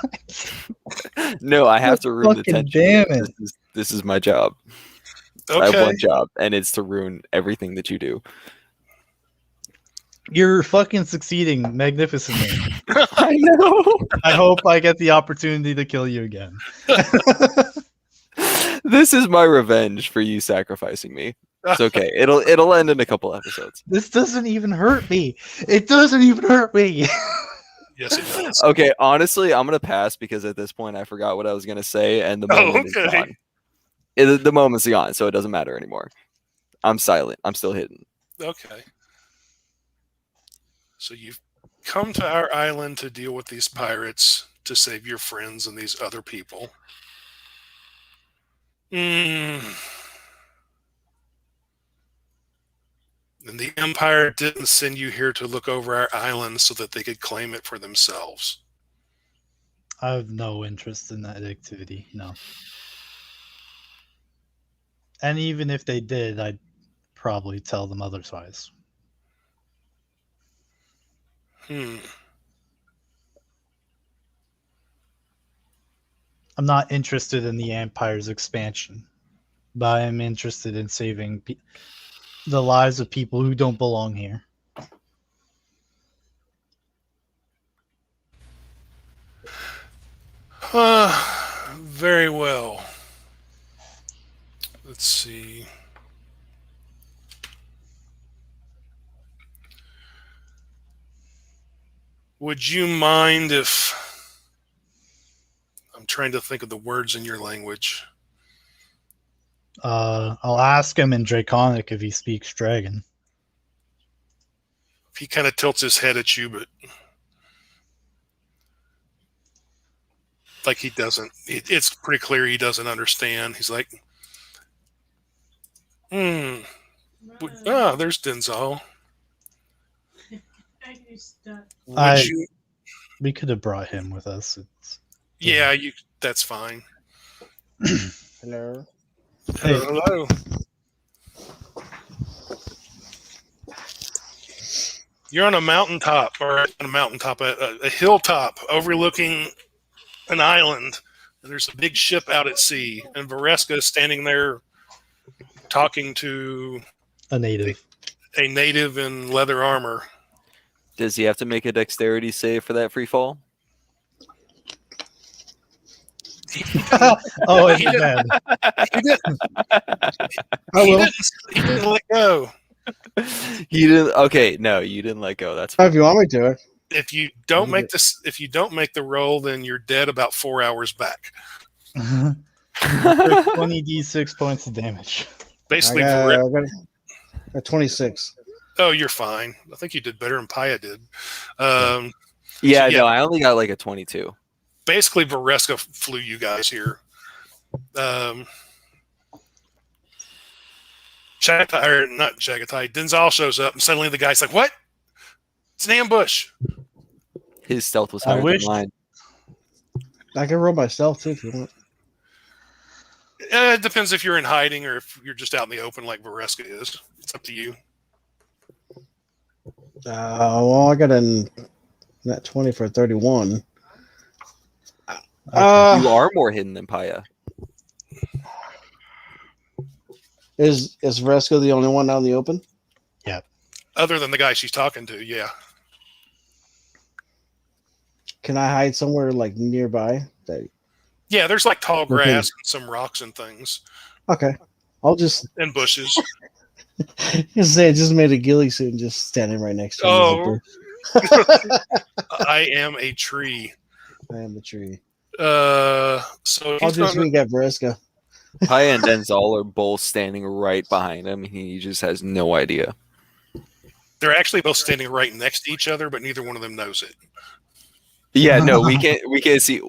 No, I have to ruin the tension. Damn it. This is my job. Okay. I have one job, and it's to ruin everything that you do. You're fucking succeeding magnificently. I know. I hope I get the opportunity to kill you again. This is my revenge for you sacrificing me. It's okay. It'll end in a couple episodes. This doesn't even hurt me. It doesn't even hurt me. Yes, it does. Okay, honestly, I'm gonna pass because at this point I forgot what I was gonna say, and the moment is gone. The moment's gone, so it doesn't matter anymore. I'm silent. I'm still hidden. Okay. So you've come to our island to deal with these pirates to save your friends and these other people. And the Empire didn't send you here to look over our island so that they could claim it for themselves. I have no interest in that activity, no. And even if they did, I'd probably tell them otherwise. I'm not interested in the Empire's expansion, but I am interested in saving the lives of people who don't belong here. Very well. Let's see. Would you mind if... I'm trying to think of the words in your language. I'll ask him in Draconic if he speaks dragon. He kind of tilts his head at you, but like he doesn't. It's pretty clear he doesn't understand. He's like, there's Denzal. We could have brought him with us. Yeah, that's fine. Hello. Hey. Hello. You're on a mountaintop, or a hilltop overlooking an island. And there's a big ship out at sea, and Vareska is standing there talking to A native. a native in leather armor. Does he have to make a dexterity save for that free fall? Oh, it's He didn't- bad. He didn't let go. He didn't. Okay, no, you didn't let go. That's fine. If you want me to. If you don't make the roll, then you're dead about 4 hours back. 20d6 points of damage. Basically, I got a 26. oh, you're fine. I think you did better than Paya did. Yeah, yeah. no, I only got like a 22. Basically, Vareska flew you guys here. Chagatai, or not Chagatai, Denzal shows up, and suddenly the guy's like, "What? It's an ambush." His stealth was I higher than wish- mine. I can roll myself too if you want. It depends if you're in hiding or if you're just out in the open like Vareska is. It's up to you. Well, I got that 20 for 31. You are more hidden than Paya. Is Vareska the only one out in the open? Other than the guy she's talking to, yeah. Can I hide somewhere like nearby? Yeah, there's like tall grass Okay. and some rocks and things Okay, I'll just and bushes. say I just made a ghillie suit and just standing right next to him. Oh. I am a tree. I am the tree. So I'll he's just gonna, wink at Vareska. Paya and Denzal are both standing right behind him. He just has no idea. they're actually both standing right next to each other, but neither one of them knows it. Yeah, no, we can't see.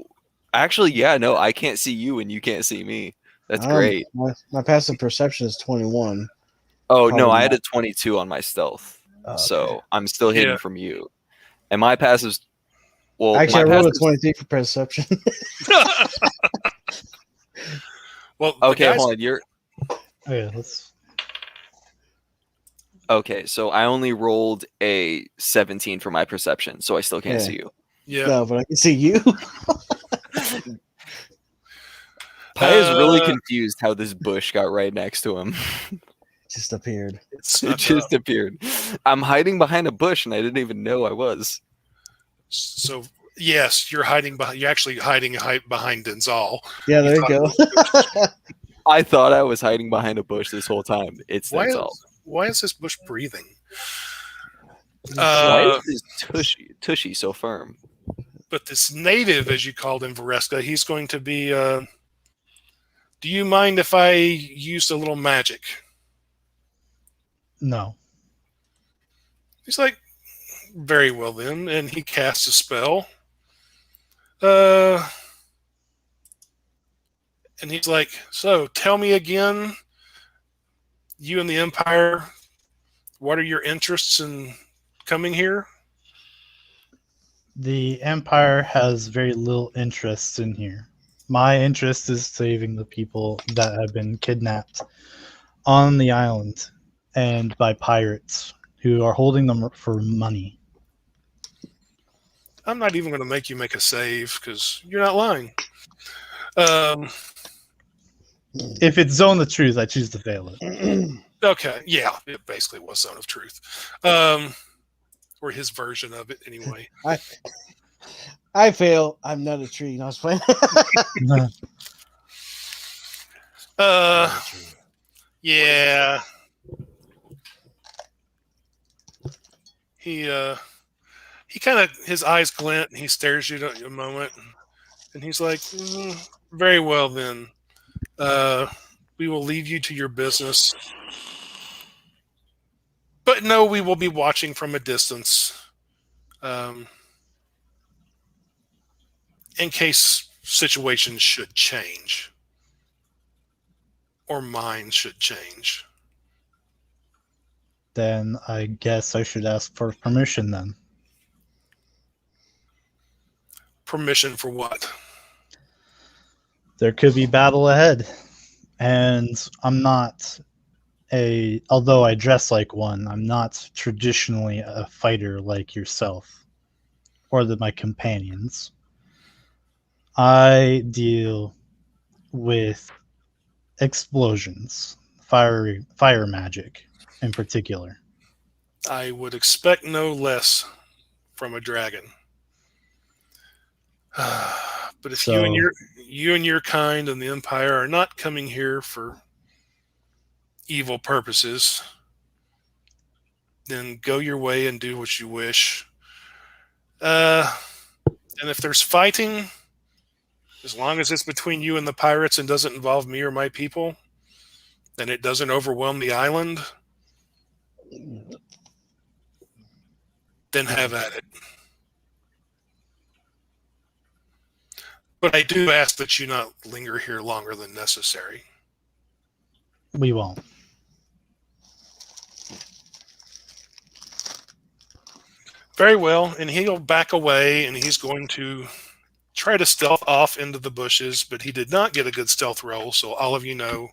Actually, yeah, no, I can't see you and you can't see me. That's great. My passive perception is 21. Oh no, Probably I had not. a 22 on my stealth, Oh, okay. so I'm still hidden Yeah. from you. And my passive's Actually, I my rolled a passive's- 23 for perception. Well, the Okay, guys, hold on. You're Okay, let's. okay. So I only rolled a 17 for my perception, so I still can't Yeah. see you. yeah. No, but I can see you. Paya's really Uh, confused how this bush got right next to him. Just appeared. It's It not just appeared. I'm hiding behind a bush and I didn't even know I was. so. Yes, you're hiding behind. You're actually hiding behind Denzal. Yeah, there you go. I thought I was hiding behind a bush this whole time. It's Why that's all. Why is this bush breathing? Why is this tushy so firm? But this native, as you called him, Vareska, he's going to be. Do you mind if I used a little magic? No. He's like, very well then, and he casts a spell. And he's like, so tell me again, you and the Empire, what are your interests in coming here? The Empire has very little interest in here. My interest is saving the people that have been kidnapped on the island and by pirates who are holding them for money. I'm not even going to make you make a save because you're not lying. If it's Zone the Truth, I choose to fail it. Okay, yeah, it basically was Zone of Truth. Or his version of it, anyway. I fail. I'm not a tree. No, I was playing. Yeah. He kind of, his eyes glint and he stares you a moment and he's like, very well then. We will leave you to your business. But no, we will be watching from a distance. In case situations should change. Or mine should change. Then I guess I should ask for permission then. permission for what? There could be battle ahead, and I'm not although I dress like one, I'm not traditionally a fighter like yourself or my companions. I deal with explosions, fire magic in particular. I would expect no less from a dragon. But if So you and your kind and the Empire are not coming here for evil purposes, then go your way and do what you wish. And if there's fighting, as long as it's between you and the pirates and doesn't involve me or my people, and it doesn't overwhelm the island, then have at it. But I do ask that you not linger here longer than necessary. we won't. Very well, and he'll back away, and he's going to try to stealth off into the bushes, but he did not get a good stealth roll, so all of you know.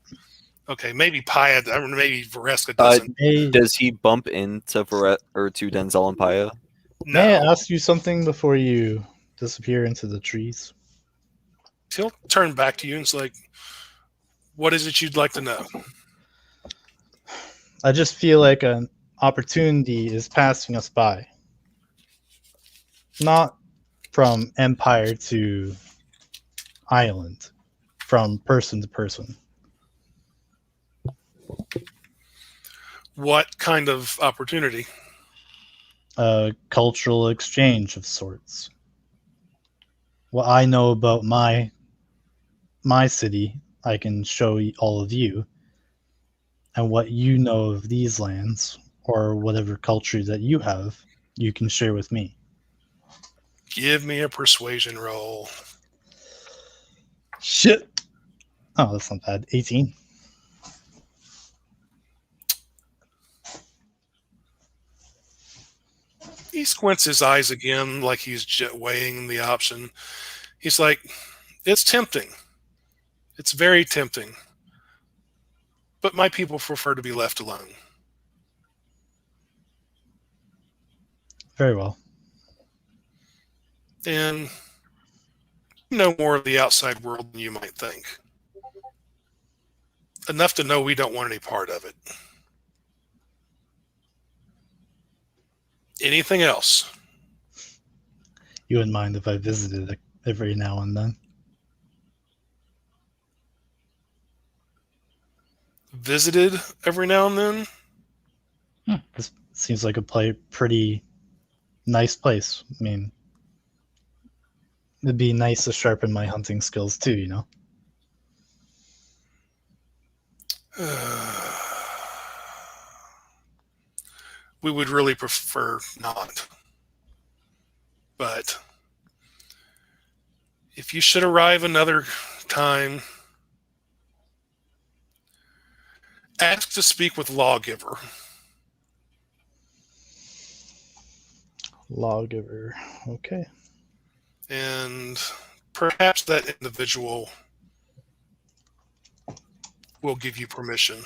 Okay, maybe Paya, or maybe Vareska doesn't. Does he bump into to Denzel and Paya? No. May I ask you something before you disappear into the trees? He'll turn back to you and it's like, what is it you'd like to know? I just feel like an opportunity is passing us by. Not from empire to island, from person to person. What kind of opportunity? A cultural exchange of sorts. What I know about my city, I can show all of you, and what you know of these lands or whatever culture that you have, you can share with me. Give me a persuasion roll. Shit. Oh, that's not bad. 18. He squints his eyes again like he's weighing the option. He's like, it's tempting. It's very tempting. But my people prefer to be left alone. Very well. And you know more of the outside world than you might think. Enough to know we don't want any part of it. Anything else? You wouldn't mind if I visited it every now and then? Visited every now and then? This seems like a pretty nice place. I mean, it'd be nice to sharpen my hunting skills too, you know? We would really prefer not. But if you should arrive another time, ask to speak with Lawgiver. Lawgiver. Okay. And perhaps that individual will give you permission.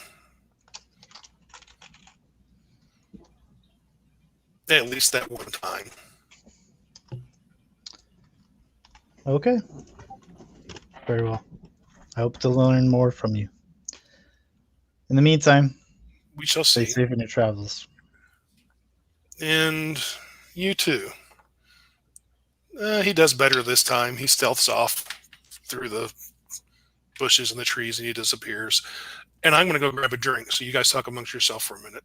At least that one time. Okay. Very well. I hope to learn more from you. In the meantime, We shall stay see. safe in your travels. And you too. He does better this time. He stealths off through the bushes and the trees and he disappears. And I'm going to go grab a drink. So you guys talk amongst yourself for a minute.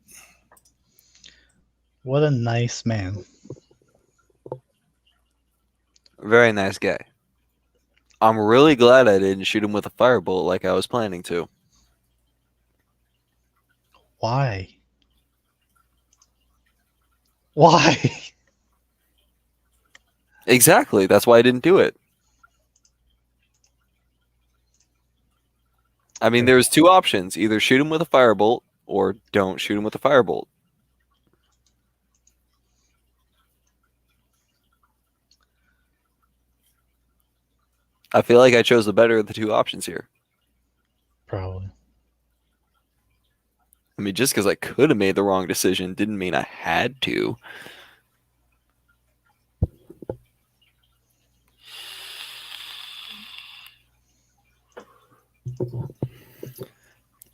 What a nice man. Very nice guy. I'm really glad I didn't shoot him with a firebolt like I was planning to. Why? Why? Exactly. That's why I didn't do it. I mean, there's two options. Either shoot him with a firebolt or don't shoot him with a firebolt. I feel like I chose the better of the two options here. Probably. I mean, just because I could have made the wrong decision didn't mean I had to.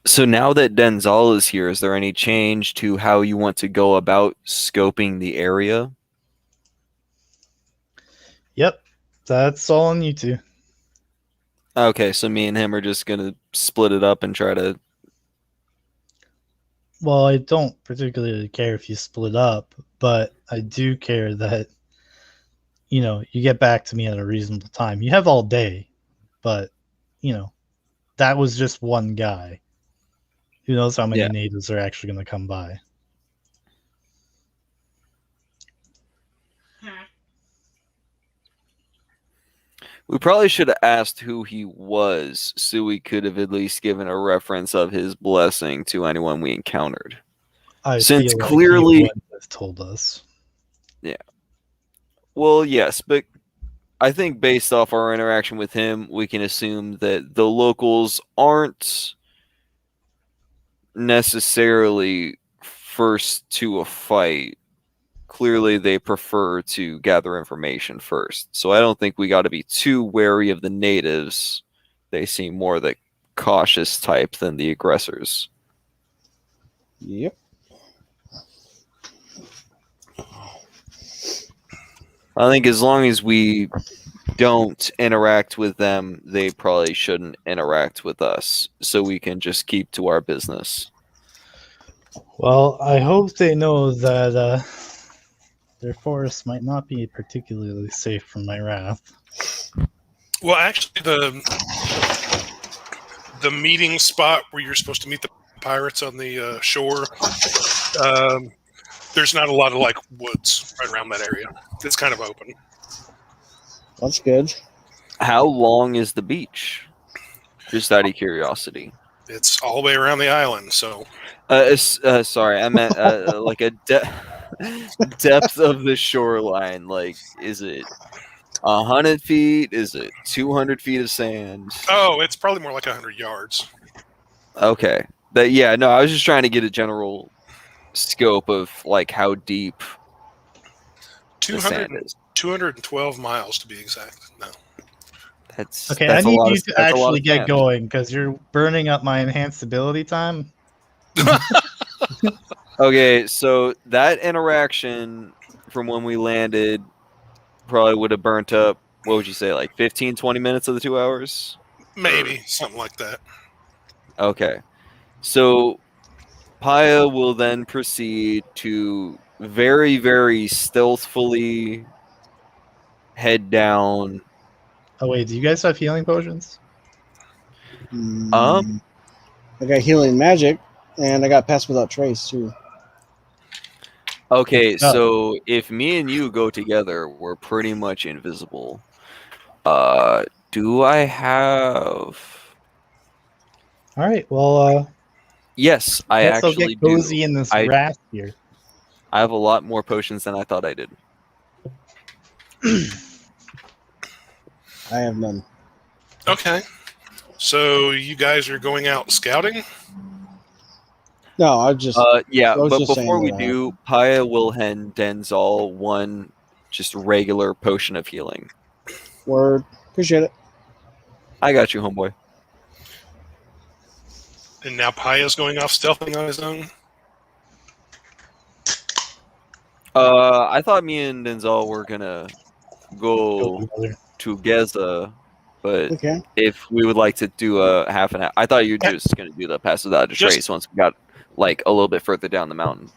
So now that Denzal is here, is there any change to how you want to go about scoping the area? Yep. That's all on you two. Okay, so me and him are just going to split it up and try to... Well, I don't particularly care if you split up, but I do care that, you get back to me at a reasonable time. You have all day, but, that was just one guy. Who knows how many natives are actually going to come by? We probably should have asked who he was, so we could have at least given a reference of his blessing to anyone we encountered. Since feel like clearly... he would have told us. Yeah. Well, yes, but I think based off our interaction with him, we can assume that the locals aren't necessarily first to a fight. Clearly, they prefer to gather information first. So I don't think we got to be too wary of the natives. They seem more the cautious type than the aggressors. Yep. I think as long as we don't interact with them, they probably shouldn't interact with us. So we can just keep to our business. Well, I hope they know that their forest might not be particularly safe from my wrath. Well, actually, the meeting spot where you're supposed to meet the pirates on the shore, there's not a lot of woods right around that area. It's kind of open. That's good. How long is the beach? Just out of curiosity. It's all the way around the island, so... Sorry, I meant like a depth of the shoreline. Like, is it 100 feet? Is it 200 feet of sand? Oh, it's probably more like 100 yards. Okay. I was just trying to get a general scope of how deep the sand is. 212 miles to be exact. No. That's okay. that's I need you of, to actually get sand. going because you're burning up my enhanced ability time. Okay, so that interaction from when we landed probably would have burnt up, what would you say, 15, 20 minutes of the 2 hours? Maybe, something like that. Okay. So Paya will then proceed to very, very stealthily head down. Oh wait, do you guys have healing potions? I got healing magic, and I got pass without trace too. Okay, so if me and you go together, we're pretty much invisible. Do I have... All right, well, Yes, I guess I'll actually get cozy do. in this raft here. I have a lot more potions than I thought I did. I have none. Okay. So you guys are going out scouting? No, I just. Yeah, I was but just before we saying do, Paya will hand Denzal one just regular potion of healing. Word. Appreciate it. I got you, homeboy. And now Paya's going off stealthing on his own? I thought me and Denzal were gonna go together, but Okay. if we would like to do a half and half, I thought you were just gonna do the pass without a trace once we got a little bit further down the mountain.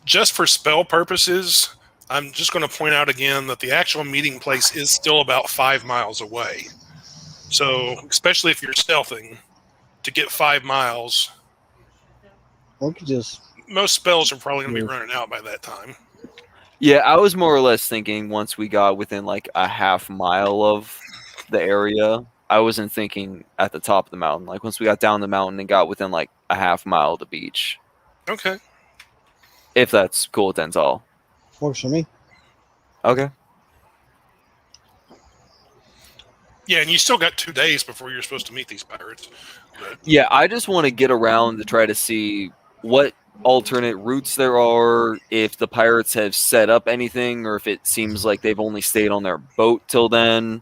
Just for spell purposes, I'm just going to point out again that the actual meeting place is still about 5 miles away. So, especially if you're stealthing, to get 5 miles, We could just. most spells are probably going to be running out by that time. Yeah, I was more or less thinking once we got within a half mile of the area. I wasn't thinking at the top of the mountain. Once we got down the mountain and got within a half mile of the beach. Okay. If that's cool with Denzal. Works for me. Okay. Yeah, and you still got 2 days before you're supposed to meet these pirates. But Yeah, I just want to get around to try to see what alternate routes there are, if the pirates have set up anything, or if it seems like they've only stayed on their boat till then.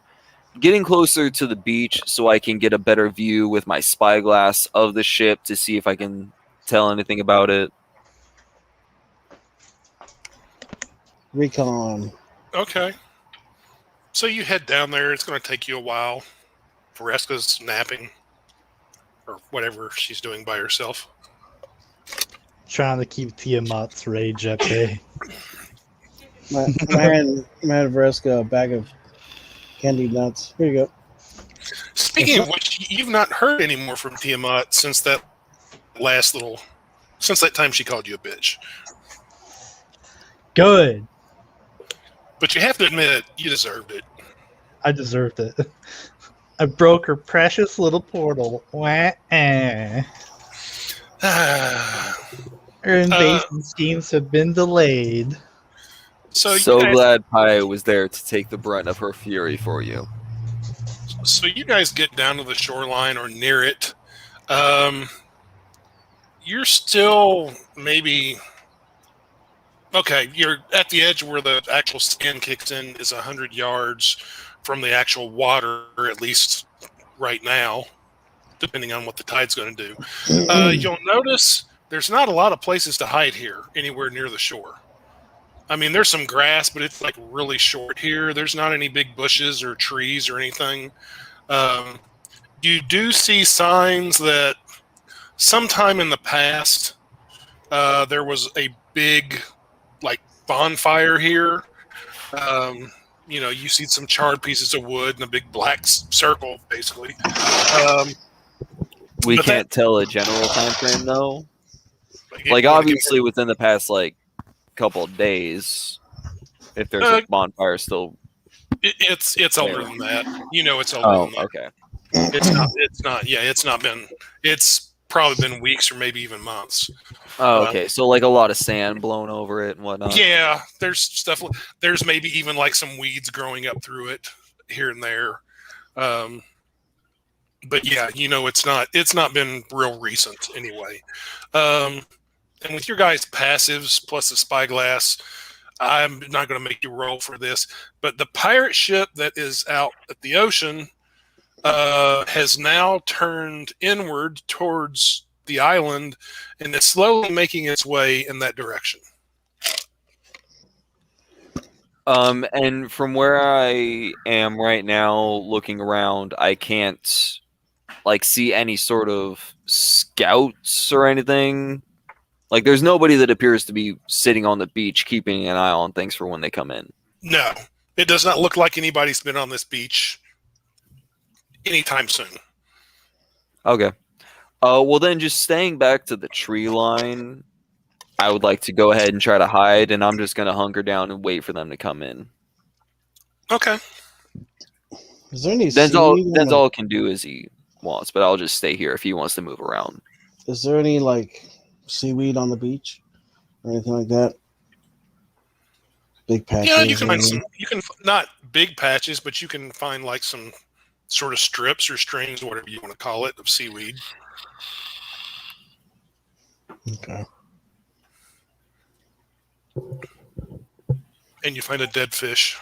Getting closer to the beach so I can get a better view with my spyglass of the ship to see if I can tell anything about it. Recon. okay. So you head down there. It's going to take you a while. Vereska's napping. Or whatever she's doing by herself. Trying to keep Tiamat's rage at bay. Man, Vereska, a bag of candied nuts. Here you go. Speaking of which, you've not heard any more from Tiamat since that time she called you a bitch. Good. But you have to admit, you deserved it. I deserved it. I broke her precious little portal. Wah-eh. Her invasion schemes have been delayed. So Glad Pi was there to take the brunt of her fury for you. So you guys get down to the shoreline or near it. You're still maybe... Okay, you're at the edge where the actual sand kicks in is 100 yards from the actual water, at least right now, depending on what the tide's going to do. You'll notice there's not a lot of places to hide here, anywhere near the shore. I mean, there's some grass, but it's like really short here. There's not any big bushes or trees or anything. You do see signs that sometime in the past, there was a big, like, bonfire here. You see some charred pieces of wood and a big black circle, basically. We but can't tell a general time frame, though. Like, obviously, within the past, like, couple of days, if there's a bonfire still... It's older than that. It's older than that. Okay. It's probably been weeks or maybe even months. Oh, okay. So like a lot of sand blown over it and whatnot. Yeah, there's stuff. There's maybe even like some weeds growing up through it here and there. But yeah, it's not been real recent anyway. And with your guys' passives plus the spyglass, I'm not going to make you roll for this, but the pirate ship that is out at the ocean has now turned inward towards the island and is slowly making its way in that direction. And from where I am right now, looking around, I can't like see any sort of scouts or anything. Like, there's nobody that appears to be sitting on the beach keeping an eye on things for when they come in. No, it does not look like anybody's been on this beach anytime soon. Okay. Well, then, just staying back to the tree line, I would like to go ahead and try to hide, and I'm just going to hunker down and wait for them to come in. Okay. Is there any Denzel can do as he wants, but I'll just stay here if he wants to move around. Is there any, like, seaweed on the beach or anything like that? Big patches? Yeah, you can find some. You can not big patches, but you can find like some sort of strips or strings, whatever you want to call it, of seaweed. Okay. And you find a dead fish.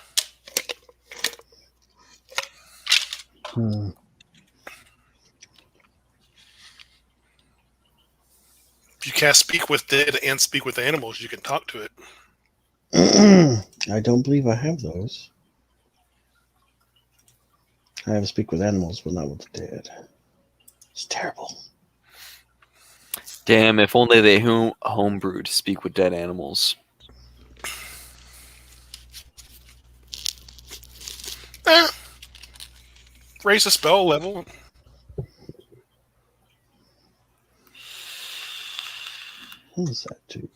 If you cast Speak with Dead and Speak with Animals, you can talk to it. I don't believe I have those. I have Speak with Animals, but not with the dead. It's terrible. Damn, if only they homebrewed Speak with Dead Animals. Raise a spell level. What is that, too?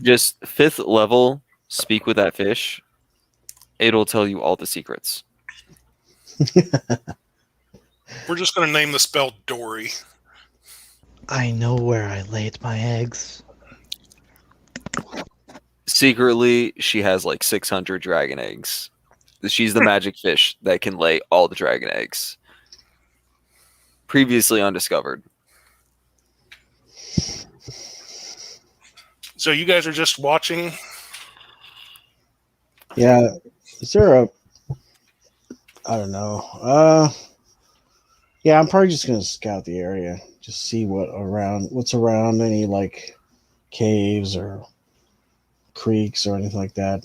Just 5th level, speak with that fish. It'll tell you all the secrets. We're just going to name the spell Dory. I know where I laid my eggs. Secretly, she has like 600 dragon eggs. She's the magic fish that can lay all the dragon eggs. Previously undiscovered. So you guys are just watching. Yeah. Is there a? I don't know. Yeah, I'm probably just gonna scout the area, just see what's around, any like caves or creeks or anything like that.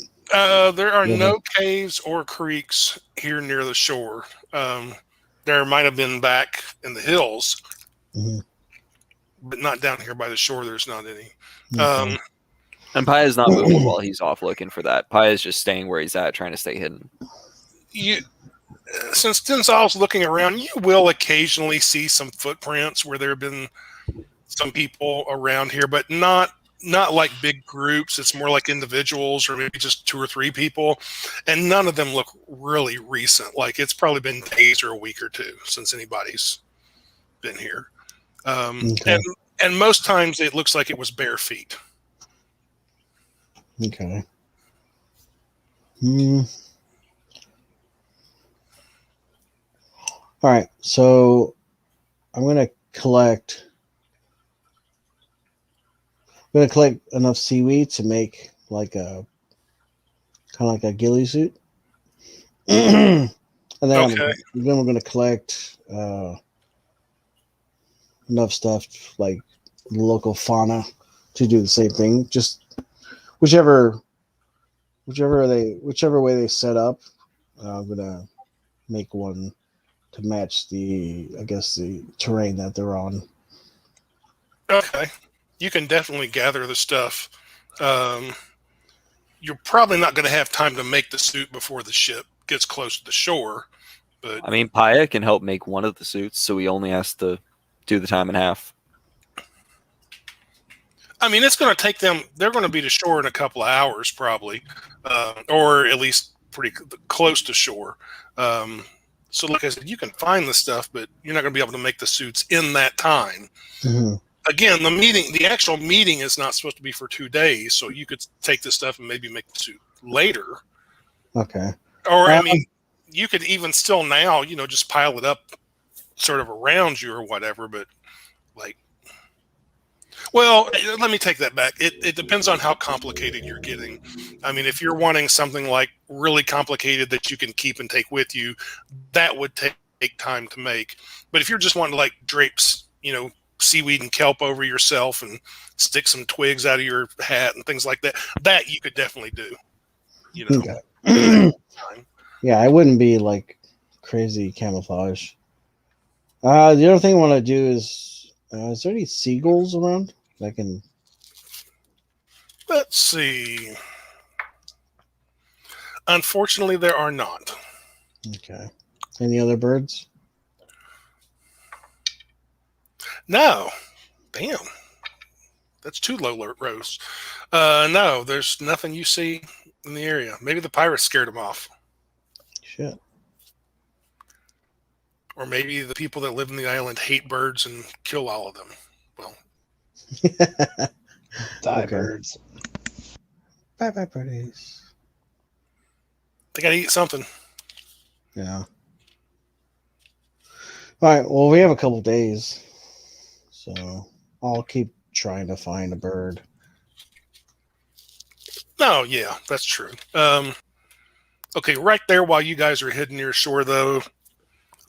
There are Yeah. no caves or creeks here near the shore. There might have been back in the hills, Mhm. but not down here by the shore. There's not any. Okay. And Paya's not moving while he's off looking for that. Paya's just staying where he's at, trying to stay hidden. Since Denzel's looking around, you will occasionally see some footprints where there have been some people around here, but not like big groups. It's more like individuals or maybe just 2 or 3 people, and none of them look really recent. Like it's probably been days or a week or 2 since anybody's been here. Okay. And most times it looks like it was bare feet. Okay. All right. So I'm gonna collect enough seaweed to make like a kind of like a ghillie suit. And then Okay. we're going to collect enough stuff like local fauna to do the same thing. Just whichever way they set up, I'm gonna make one to match the terrain that they're on. Okay. You can definitely gather the stuff. You're probably not going to have time to make the suit before the ship gets close to the shore. But I mean, Paya can help make one of the suits, so he only has to do the time in half. I mean, it's going to take them. They're going to be to shore in a couple of hours, probably, or at least pretty close to shore. So, like I said, you can find the stuff, but you're not going to be able to make the suits in that time. Mm-hmm. Again, the actual meeting is not supposed to be for 2 days, so you could take this stuff and maybe make the suit later. Okay. Or, I mean, you could even still now, just pile it up sort of around you or whatever, but well, let me take that back. It depends on how complicated you're getting. I mean, if you're wanting something like really complicated that you can keep and take with you, that would take time to make. But if you're just wanting to like drapes, seaweed and kelp over yourself and stick some twigs out of your hat and things like that, that you could definitely do. Okay. Yeah, I wouldn't be like crazy camouflage. The other thing I want to do is there any seagulls around that can? Let's see. Unfortunately, there are not. Okay. Any other birds? No. Damn. That's 2 low rows. No, there's nothing you see in the area. Maybe the pirates scared them off. Shit. Or maybe the people that live in the island hate birds and kill all of them. Well, Die birds. Bye bye birdies. they got to eat something. Yeah. All right. Well, we have a couple days, so I'll keep trying to find a bird. No, yeah, that's true. Okay, right there while you guys are heading near shore, though,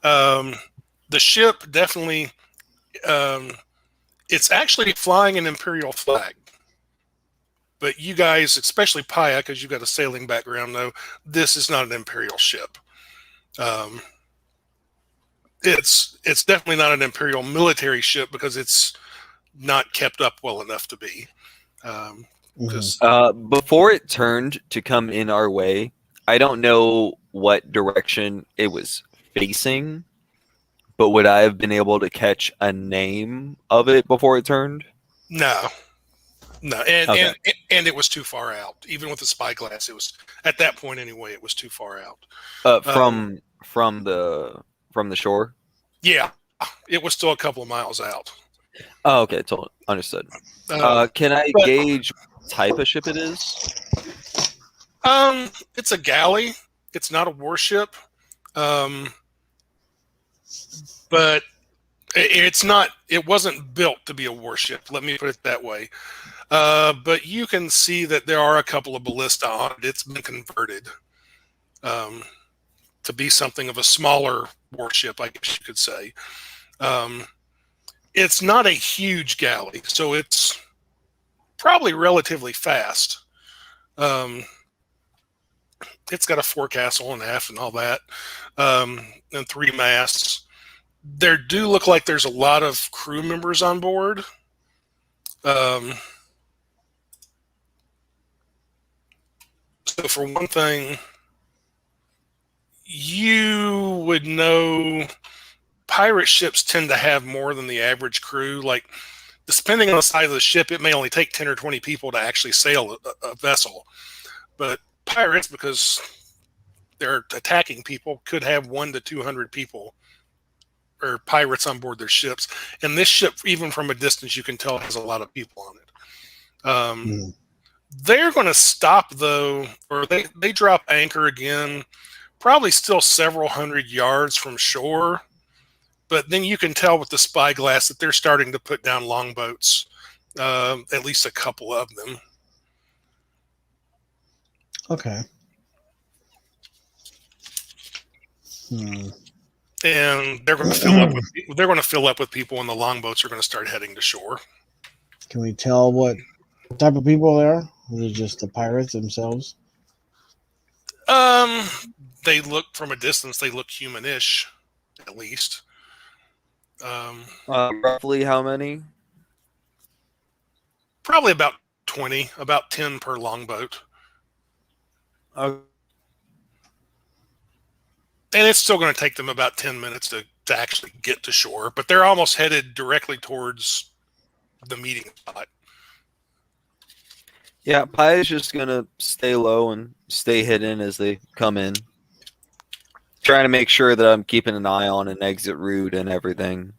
the ship definitely, it's actually flying an Imperial flag. But you guys, especially Paya, because you've got a sailing background, know this is not an Imperial ship. It's definitely not an Imperial military ship because it's not kept up well enough to be. Before it turned to come in our way, I don't know what direction it was facing, but would I have been able to catch a name of it before it turned? No, and, Okay. and it was too far out. Even with the spyglass, it was at that point anyway. It was too far out. From the shore. Yeah, it was still a couple of miles out. Oh, okay, totally understood. Can I gauge what type of ship it is? It's a galley. It's not a warship, but it's not. It wasn't built to be a warship. Let me put it that way. But you can see that there are a couple of ballista on it. It's been converted to be something of a smaller warship, I guess you could say. It's not a huge galley, so it's probably relatively fast. It's got a forecastle and aft and all that, and 3 masts. There do look like there's a lot of crew members on board. So for one thing, you would know pirate ships tend to have more than the average crew. Like, depending on the size of the ship, it may only take 10 or 20 people to actually sail a vessel. But pirates, because they're attacking people, could have 100 to 200 people or pirates on board their ships. And this ship, even from a distance, you can tell has a lot of people on it. They're going to stop, though, or they drop anchor again, probably still several hundred yards from shore. But then you can tell with the spyglass that they're starting to put down longboats, at least a couple of them. Okay. And they're going to fill up with people, and the longboats are going to start heading to shore. Can we tell what type of people they are? Are they just the pirates themselves? They look, from a distance, they look human-ish, at least. Roughly how many? Probably about 20, about 10 per longboat. And it's still going to take them about 10 minutes to actually get to shore, but they're almost headed directly towards the meeting spot. Yeah, Pi is just going to stay low and stay hidden as they come in. Trying to make sure that I'm keeping an eye on an exit route and everything.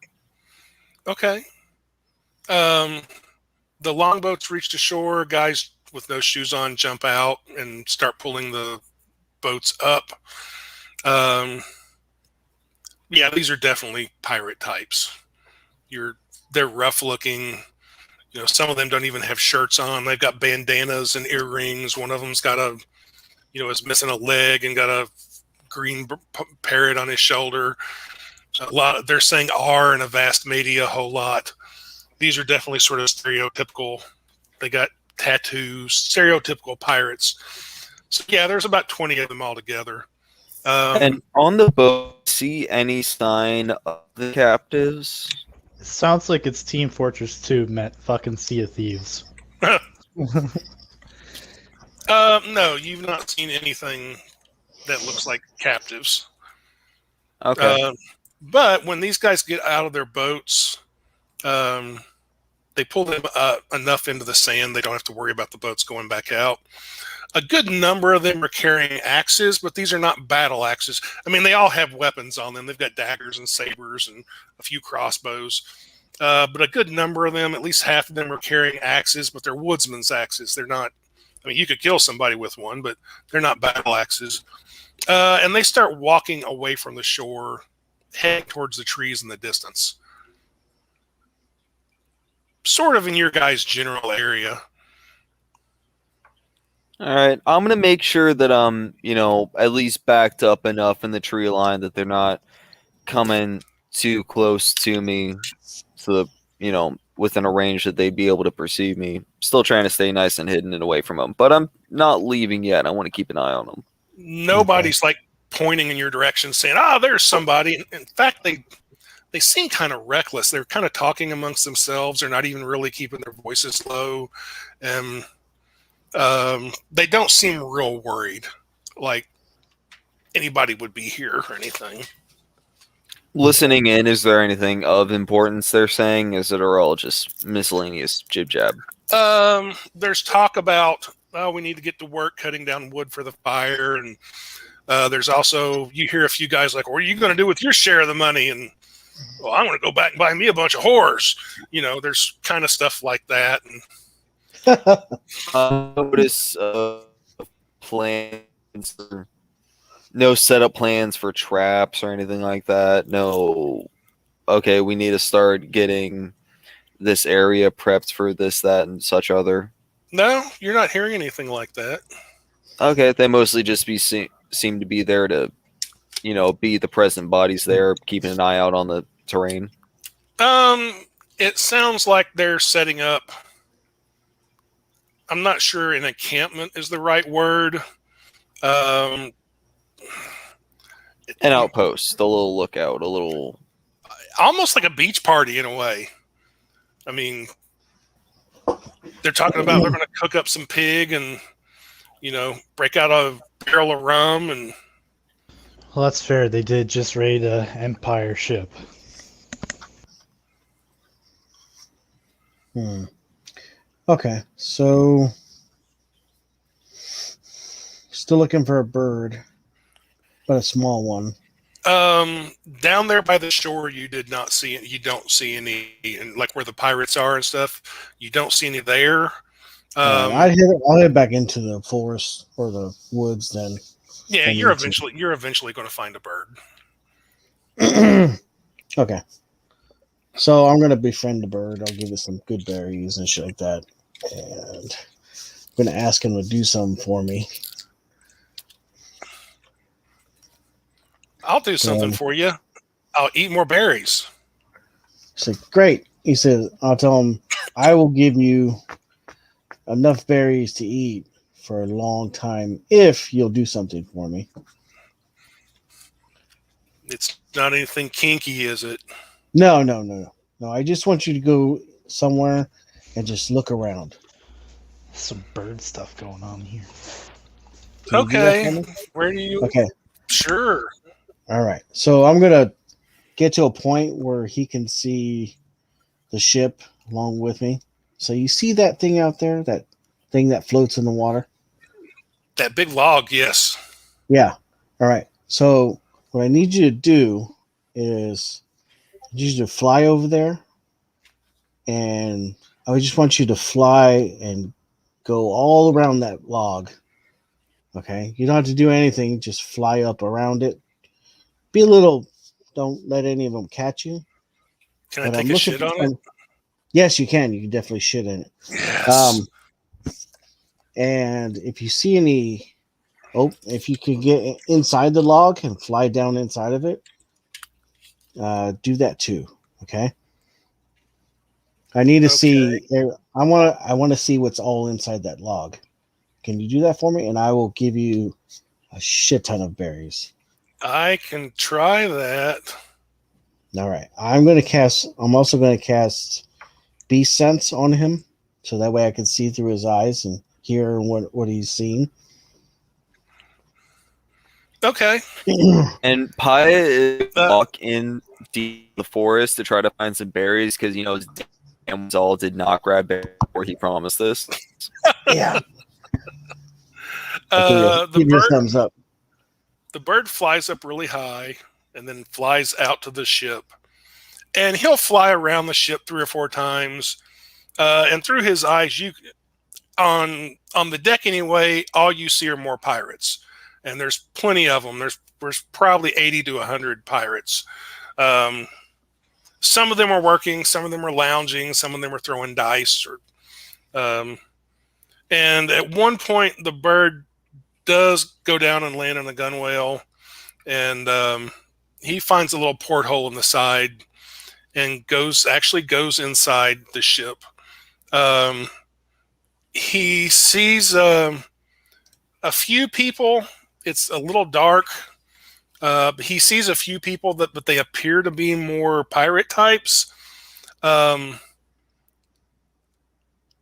Okay. The longboats reach the shore. Guys with no shoes on jump out and start pulling the boats up. Yeah, these are definitely pirate types. They're rough looking. You know, some of them don't even have shirts on. They've got bandanas and earrings. One of them's got is missing a leg and got a green parrot on his shoulder. They're saying "R" and a vast media a whole lot. These are definitely sort of stereotypical. They got tattoos, stereotypical pirates. So yeah, there's about 20 of them altogether. And on the boat, see any sign of the captives? It sounds like it's Team Fortress 2 met fucking Sea of Thieves. No, you've not seen anything that looks like captives. Okay. But when these guys get out of their boats, they pull them enough into the sand they don't have to worry about the boats going back out. A good number of them are carrying axes, but these are not battle axes. I mean, they all have weapons on them. They've got daggers and sabers and a few crossbows. But a good number of them, at least half of them, are carrying axes, but they're woodsman's axes. They're not, I mean, you could kill somebody with one, but they're not battle axes. And they start walking away from the shore, heading towards the trees in the distance. Sort of in your guys' general area. All right. I'm going to make sure that I'm, at least backed up enough in the tree line that they're not coming too close to me so that, within a range that they'd be able to perceive me. Still trying to stay nice and hidden and away from them. But I'm not leaving yet. I want to keep an eye on them. Nobody's like pointing in your direction saying, there's somebody. In fact, they seem kind of reckless. They're kind of talking amongst themselves. They're not even really keeping their voices low. And they don't seem real worried, like anybody would be here or anything. Listening in, is there anything of importance they're saying? Is it all just miscellaneous jib jab? There's talk about, we need to get to work cutting down wood for the fire, and there's also, you hear a few guys like, what are you going to do with your share of the money? And well, I'm going to go back and buy me a bunch of whores. There's kind of stuff like that. And Notice plans for No setup plans for traps or anything like that. No. Okay, we need to start getting this area prepped for this, that, and such other. No, you're not hearing anything like that. Okay, they mostly just seem to be there to, be the present bodies there, keeping an eye out on the terrain. It sounds like they're setting up. I'm not sure an encampment is the right word. Um, An outpost, a little lookout, a little. Almost like a beach party in a way. I mean, they're talking about they're going to cook up some pig and, break out a barrel of rum and. Well, that's fair. They did just raid a Empire ship. Okay, so still looking for a bird, but a small one. Down there by the shore, you don't see any, and like where the pirates are and stuff. You don't see any there. I'll head back into the forest or the woods then. Yeah, you're eventually going to find a bird. Okay. So I'm going to befriend the bird. I'll give it some good berries and shit like that. And I'm going to ask him to do something for me. I'll do something for you. I'll eat more berries. He's like, great. He says, I'll tell him, I will give you enough berries to eat for a long time if you'll do something for me. It's not anything kinky, is it? No. I just want you to go somewhere and just look around. Some bird stuff going on here. Okay. Where do you? Okay. Sure. All right. So I'm going to get to a point where he can see the ship along with me. So you see that thing out there, that thing that floats in the water? That big log, yes. Yeah. All right. So what I need you to do is I need you to fly over there, and I just want you to fly and go all around that log. Okay? You don't have to do anything. Just fly up around it. Be a little, don't let any of them catch you. Can I take a shit on it? Yes, you can. You can definitely shit in it. Yes. And if you see any, if you can get inside the log and fly down inside of it, do that too. Okay. I need to see. I want to see what's all inside that log. Can you do that for me? And I will give you a shit ton of berries. I can try that. All right. I'm also going to cast Beast Sense on him, so that way I can see through his eyes and hear what he's seeing. Okay. And Pi walk in deep the forest to try to find some berries because his damn all did not grab berries before he promised this. Yeah. The bird thumbs up. The bird flies up really high and then flies out to the ship. And he'll fly around the ship 3 or 4 times. And through his eyes, on the deck anyway, all you see are more pirates. And there's plenty of them. There's probably 80 to 100 pirates. Some of them are working, some of them are lounging, some of them are throwing dice. And at one point, the bird does go down and land on a gunwale, and he finds a little porthole in the side and goes inside the ship. He sees a few people. It's a little dark. But he sees a few people but they appear to be more pirate types. And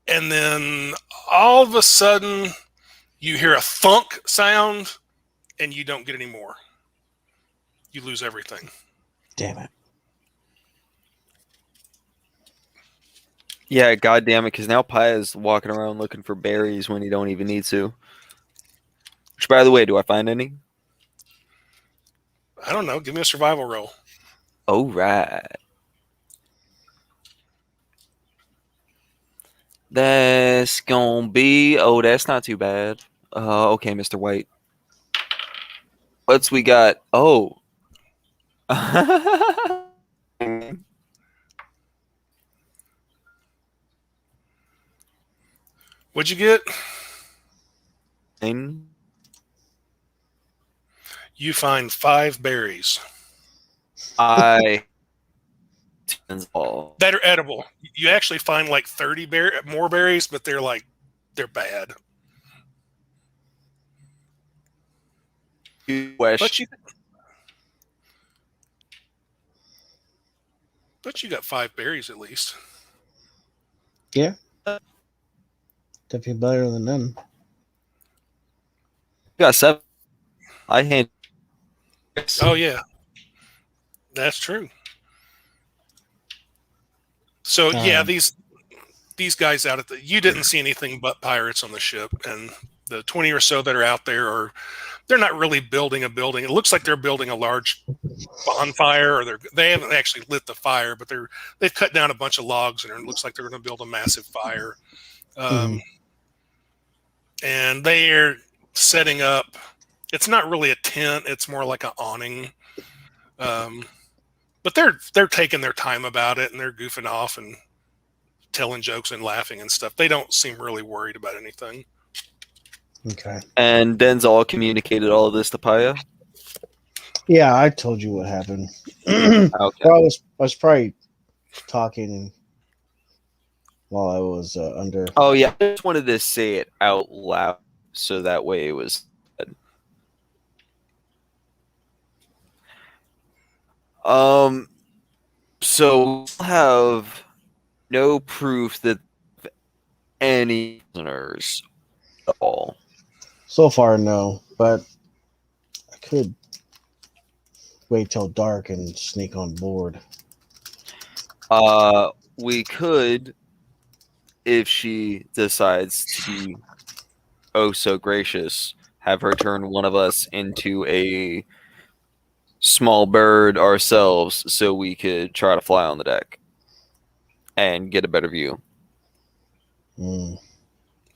then all of a sudden, you hear a thunk sound, and you don't get any more. You lose everything. Damn it. Yeah, goddamn it, because now Pi is walking around looking for berries when he don't even need to. Which, by the way, do I find any? I don't know. Give me a survival roll. Oh, right. That's gonna be... Oh, that's not too bad. Okay, Mr. White. What's we got? Oh. What'd you get? And You find 5 berries I all. that are edible. You actually find like 30 more berries, but they're bad. But you got 5 berries at least. Yeah. Definitely better than none. Got 7. I hand. Oh yeah, that's true. So yeah, these guys out at you didn't see anything but pirates on the ship, and the 20 or so that are out there they're not really building a building. It looks like they're building a large bonfire, or they haven't actually lit the fire, but they've cut down a bunch of logs, and it looks like they're going to build a massive fire. And they are setting up. It's not really a tent; it's more like an awning. But they're taking their time about it, and they're goofing off and telling jokes and laughing and stuff. They don't seem really worried about anything. Okay. And Denzel communicated all of this to Paya? Yeah, I told you what happened. Okay. Well, I was probably talking while I was under. Oh, yeah. I just wanted to say it out loud so that way it was said. So we'll have no proof that any prisoners at all. So far, no, but I could wait till dark and sneak on board. We could, if she decides to be oh so gracious, have her turn one of us into a small bird ourselves so we could try to fly on the deck and get a better view.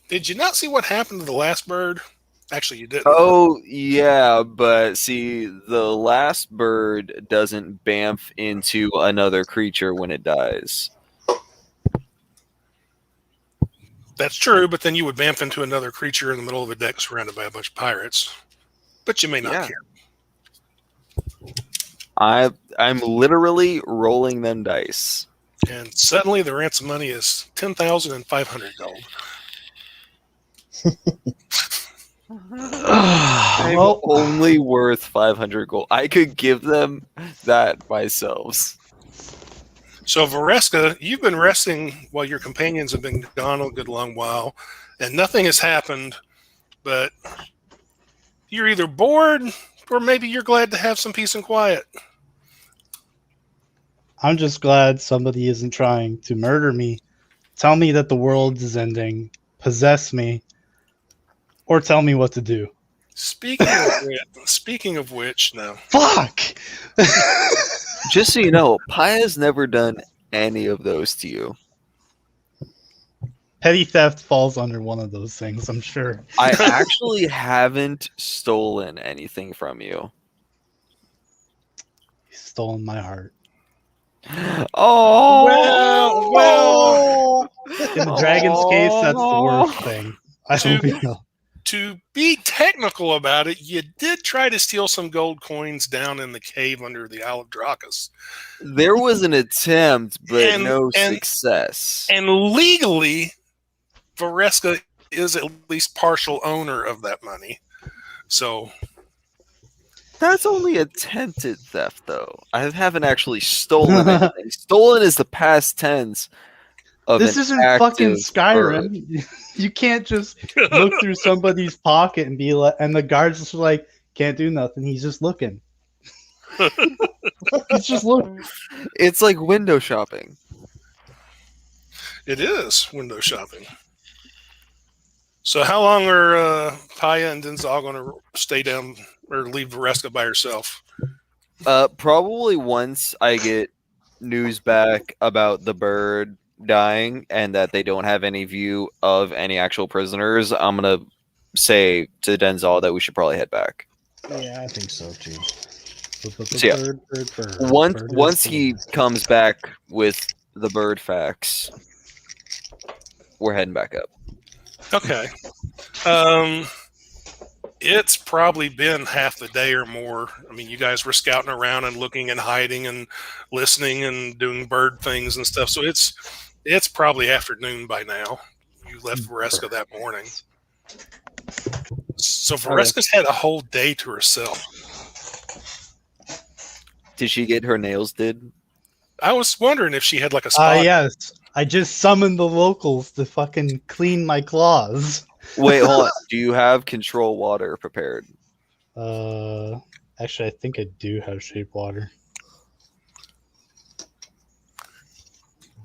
Did you not see what happened to the last bird? Actually, you didn't. Oh, yeah, but see, the last bird doesn't bamf into another creature when it dies. That's true, but then you would bamf into another creature in the middle of a deck surrounded by a bunch of pirates. But you may not care. I'm literally rolling them dice. And suddenly the ransom money is 10,500 gold. I'm only worth 500 gold. I could give them that myself. So, Vareska, you've been resting while your companions have been gone a good long while, and nothing has happened, but you're either bored or maybe you're glad to have some peace and quiet. I'm just glad somebody isn't trying to murder me, tell me that the world is ending, possess me, or tell me what to do. Speaking of which, no. Fuck! Just so you know, Paya's never done any of those to you. Petty theft falls under one of those things, I'm sure. I actually haven't stolen anything from you. He's stolen my heart. Oh! Well. In the dragon's case, that's the worst thing. I hope you know. To be technical about it, you did try to steal some gold coins down in the cave under the Isle of Dracus. There was an attempt, but no success. And legally, Vareska is at least partial owner of that money. So that's only attempted theft, though. I haven't actually stolen anything. Stolen is the past tense. This isn't fucking Skyrim. You can't just look through somebody's pocket and be like, and the guards just like, can't do nothing. He's just looking. He's just looking. It's like window shopping. It is window shopping. So how long are Paya and Denzel going to stay down or leave Vareska by herself? Probably once I get news back about the bird dying and that they don't have any view of any actual prisoners, I'm gonna say to Denzel that we should probably head back. Yeah, I think so too. So, yeah. Once he comes back with the bird facts, we're heading back up. Okay. It's probably been half the day or more. I mean, you guys were scouting around and looking and hiding and listening and doing bird things and stuff. So it's probably afternoon by now. You left Vareska that morning. So Vareska's had a whole day to herself. Did she get her nails did? I was wondering if she had like a spot. Yes. I just summoned the locals to fucking clean my claws. Wait, hold on. Do you have control water prepared? Actually, I think I do have shape water.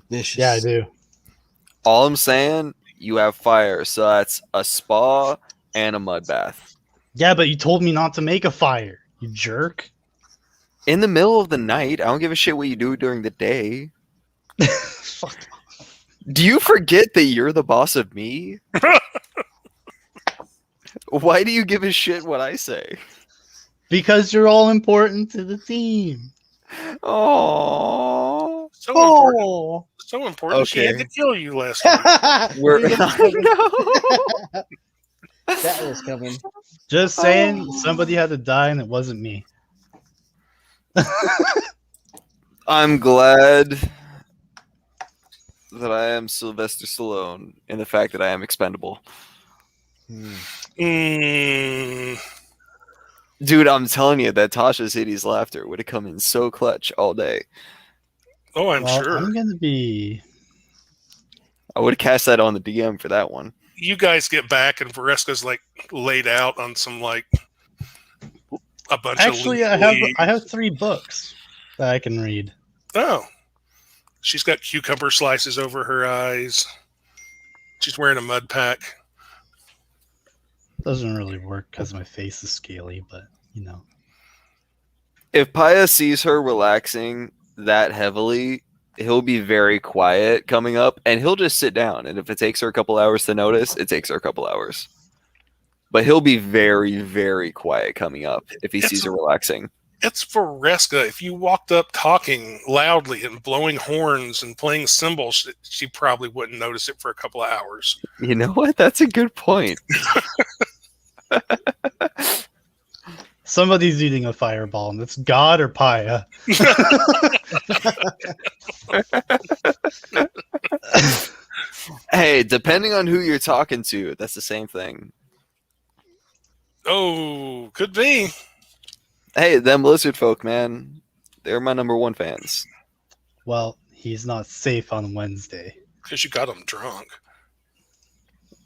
Vicious. Yeah, I do. All I'm saying, you have fire, so that's a spa and a mud bath. Yeah, but you told me not to make a fire, you jerk. In the middle of the night, I don't give a shit what you do during the day. Fuck. Do you forget that you're the boss of me? Why do you give a shit what I say? Because you're all important to the team. Oh, So important. So important. She had Okay. to kill you last week. we're That was coming. Just saying, somebody had to die and it wasn't me. I'm glad that I am Sylvester Stallone in the fact that I am expendable. Mm, Dude, I'm telling you that Tasha City's laughter would have come in so clutch all day. oh, I'm Well, sure. I'm gonna be. I would have cast that on the DM for that one. You guys get back and Vareska's like laid out on some like a bunch Actually, of I have 3 books that I can read. Oh. She's got cucumber slices over her eyes. She's wearing a mud pack. Doesn't really work because my face is scaly, but you know. If Paya sees her relaxing that heavily, he'll be very quiet coming up, and he'll just sit down. And if it takes her a couple hours to notice, it takes her a couple hours. But he'll be very, very quiet coming up if he sees her relaxing. It's Vareska. If you walked up talking loudly and blowing horns and playing cymbals, she probably wouldn't notice it for a couple of hours. You know what? That's a good point. Somebody's eating a fireball, and it's God or Paya. Hey, depending on who you're talking to, that's the same thing. Oh, could be. Hey, them lizard folk, man. They're my number 1 fans. Well, he's not safe on Wednesday. Because you got him drunk.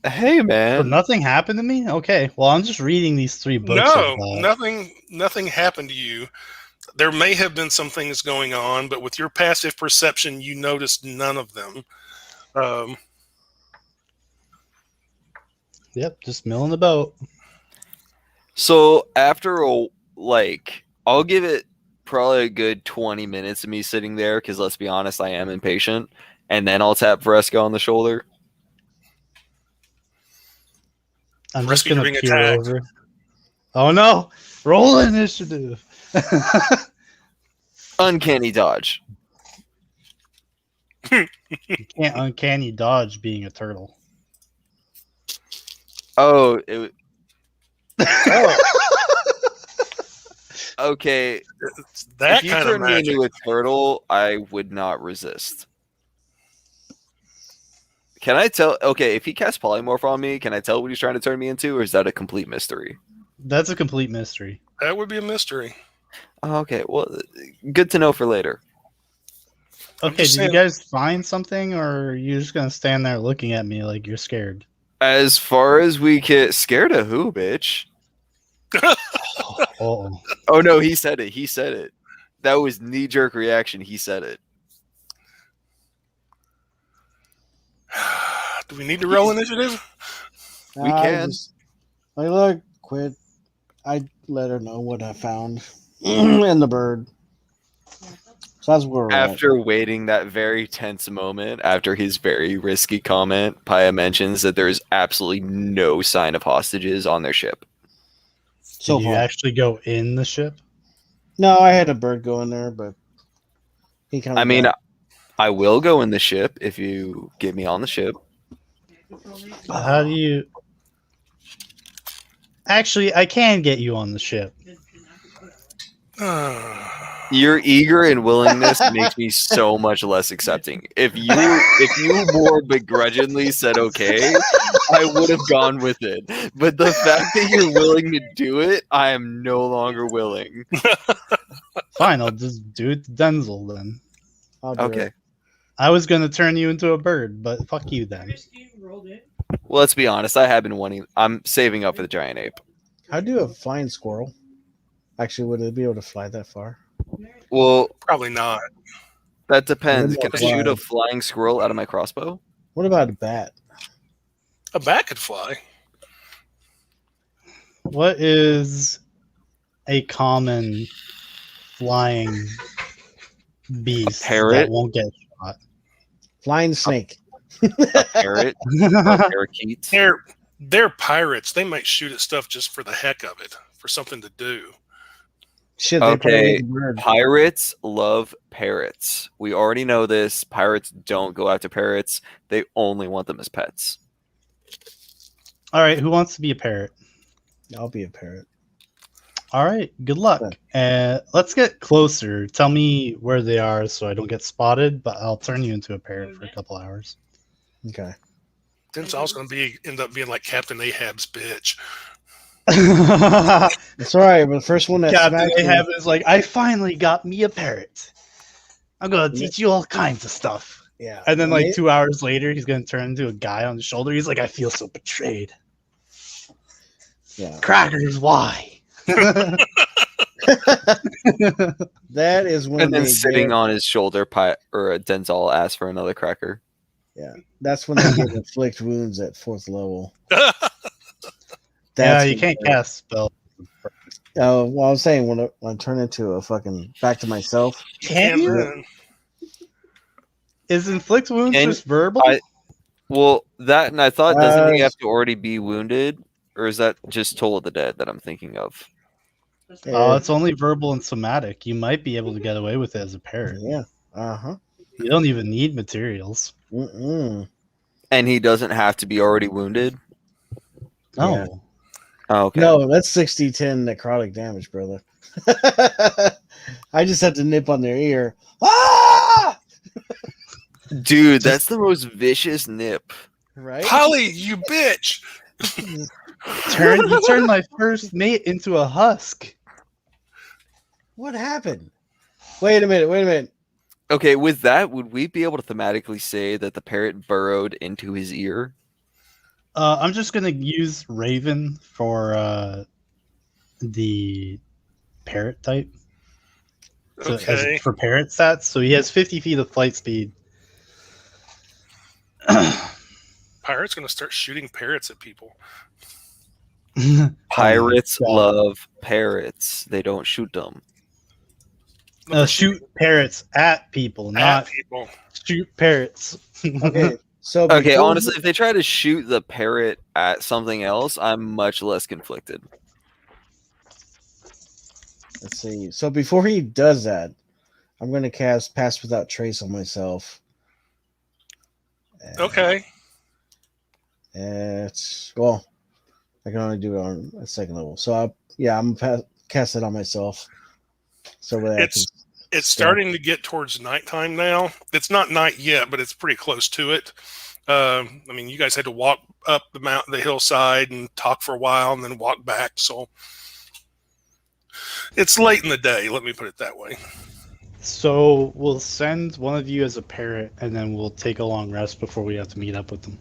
Hey, So man. nothing happened to me? Okay. Well, I'm just reading these 3 books. No, of, nothing happened to you. There may have been some things going on, but with your passive perception, you noticed none of them. Yep, just milling about. So after I'll give it probably a good 20 minutes of me sitting there, because let's be honest, I am impatient, and then I'll tap Vareska on the shoulder. I'm just Rescue gonna being peer attacked. over. Oh no! Roll initiative. Uncanny dodge. You can't uncanny dodge being a turtle. Oh, okay. It's that if you kind of turn me magic. into a turtle, I would not resist. Can I tell? Okay, if he casts polymorph on me, can I tell what he's trying to turn me into, or is that a complete mystery? That's a complete mystery. That would be a mystery. Oh, okay, well, good to know for later. I'm Okay, just did you saying- guys find something, or are you just gonna stand there looking at me like you're scared? As far as we get scared of who, bitch? Oh, Oh no, he said it. He said it. That was knee-jerk reaction. He said it. Do we need to roll initiative? We I can. just, like, look, quit. I let her know what I found and the bird. So that's where we're at. After waiting that very tense moment, after his very risky comment, Paya mentions that there's absolutely no sign of hostages on their ship. So Did you far. actually go in the ship? No, I had a bird go in there, but he kind of. I mean, I will go in the ship if you get me on the ship. How do you? Actually, I can get you on the ship. Your eager and willingness makes me so much less accepting. If you more begrudgingly said okay, I would have gone with it. But the fact that you're willing to do it, I am no longer willing. Fine, I'll just do it to Denzel then. I'll do Okay. it. I was gonna turn you into a bird, but fuck you then. Well, let's be honest. I have been wanting. I'm saving up for the giant ape. How do a flying squirrel? Actually, would it be able to fly that far? Well, Probably not. that depends. What Can about I shoot a fly? flying squirrel out of my crossbow? What about a bat? A bat could fly. What is a common flying beast parrot? that won't get shot? Flying snake. A parrot? A parakeet? They're pirates. They might shoot at stuff just for the heck of it, for something to do. Shit, they probably Okay, need a bird. Pirates love parrots. We already know this. Pirates don't go after parrots. They only want them as pets. All right, who wants to be a parrot? I'll be a parrot. All right, good luck. Let's get closer. Tell me where they are so I don't get spotted, but I'll turn you into a parrot for a couple hours. Okay. Denzel's going to end up being like Captain Ahab's bitch. Captain It's all right, but the first one that smacks me- Ahab is like, I finally got me a parrot. I'm gonna teach you all kinds of stuff. Yeah. And then When like 2 hours later, he's gonna turn into a guy on the shoulder. He's like, I feel so betrayed. yeah. Crackers, why? That is when And then they sitting get, on his shoulder, or Denzel asks for another cracker. that's when they get inflict wounds at 4th level. Yeah, That's you when can't they- cast spell. Well, I was saying when I turn into a fucking back to myself. Can you? run. Is inflict wounds Can- just verbal? Well, that, and I thought, doesn't he have Uh, to already be wounded? Or is that just Toll of the Dead that I'm thinking of? Oh, it's only verbal and somatic. You might be able to get away with it as a parrot. Yeah. Uh-huh. You don't even need materials. Mm-mm. And he doesn't have to be already wounded? No. Yeah. Oh, okay. No, that's 60-10 necrotic damage, brother. I just have to nip on their ear. Ah! Dude, that's the most vicious nip. Right? Polly, you bitch. You turned my first mate into a husk. What happened? Wait a minute. Okay, with that, would we be able to thematically say that the parrot burrowed into his ear? I'm just gonna use Raven for the parrot type. So Okay. for parrot stats, so he has 50 feet of flight speed. Pirate's going to start shooting parrots at people. Pirates God. love parrots. They don't shoot them. Shoot parrots at people, at not people. shoot parrots. Okay. So Okay, before- honestly, if they try to shoot the parrot at something else, I'm much less conflicted. Let's see. So before he does that, I'm going to cast Pass Without Trace on myself. Okay. It's well, I can only do it on a 2nd level. So I'm gonna cast it on myself. So that I It's starting to get towards nighttime now. It's not night yet, but it's pretty close to it. I mean, you guys had to walk up the hillside and talk for a while and then walk back. So it's late in the day. Let me put it that way. So we'll send one of you as a parrot, and then we'll take a long rest before we have to meet up with them.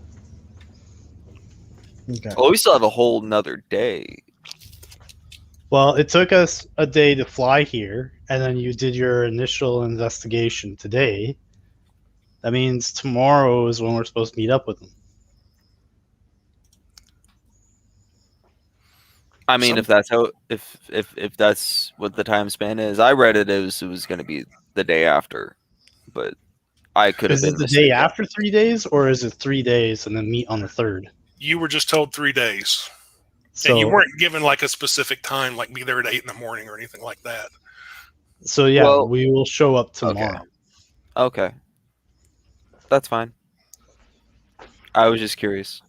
okay. Well, we still have a whole nother day. Well, it took us a day to fly here, and then you did your initial investigation today. That means tomorrow is when we're supposed to meet up with them. I mean, if that's how, if that's what the time span is, I read it as it was going to be the day after, but I could have Is been it the mistaken. day after 3 days, or is it 3 days and then meet on the 3rd? You were just told 3 days. So and you weren't given like a specific time, like be there at 8 a.m. or anything like that. So yeah, Well, we will show up tomorrow. Okay. That's fine. I was just curious.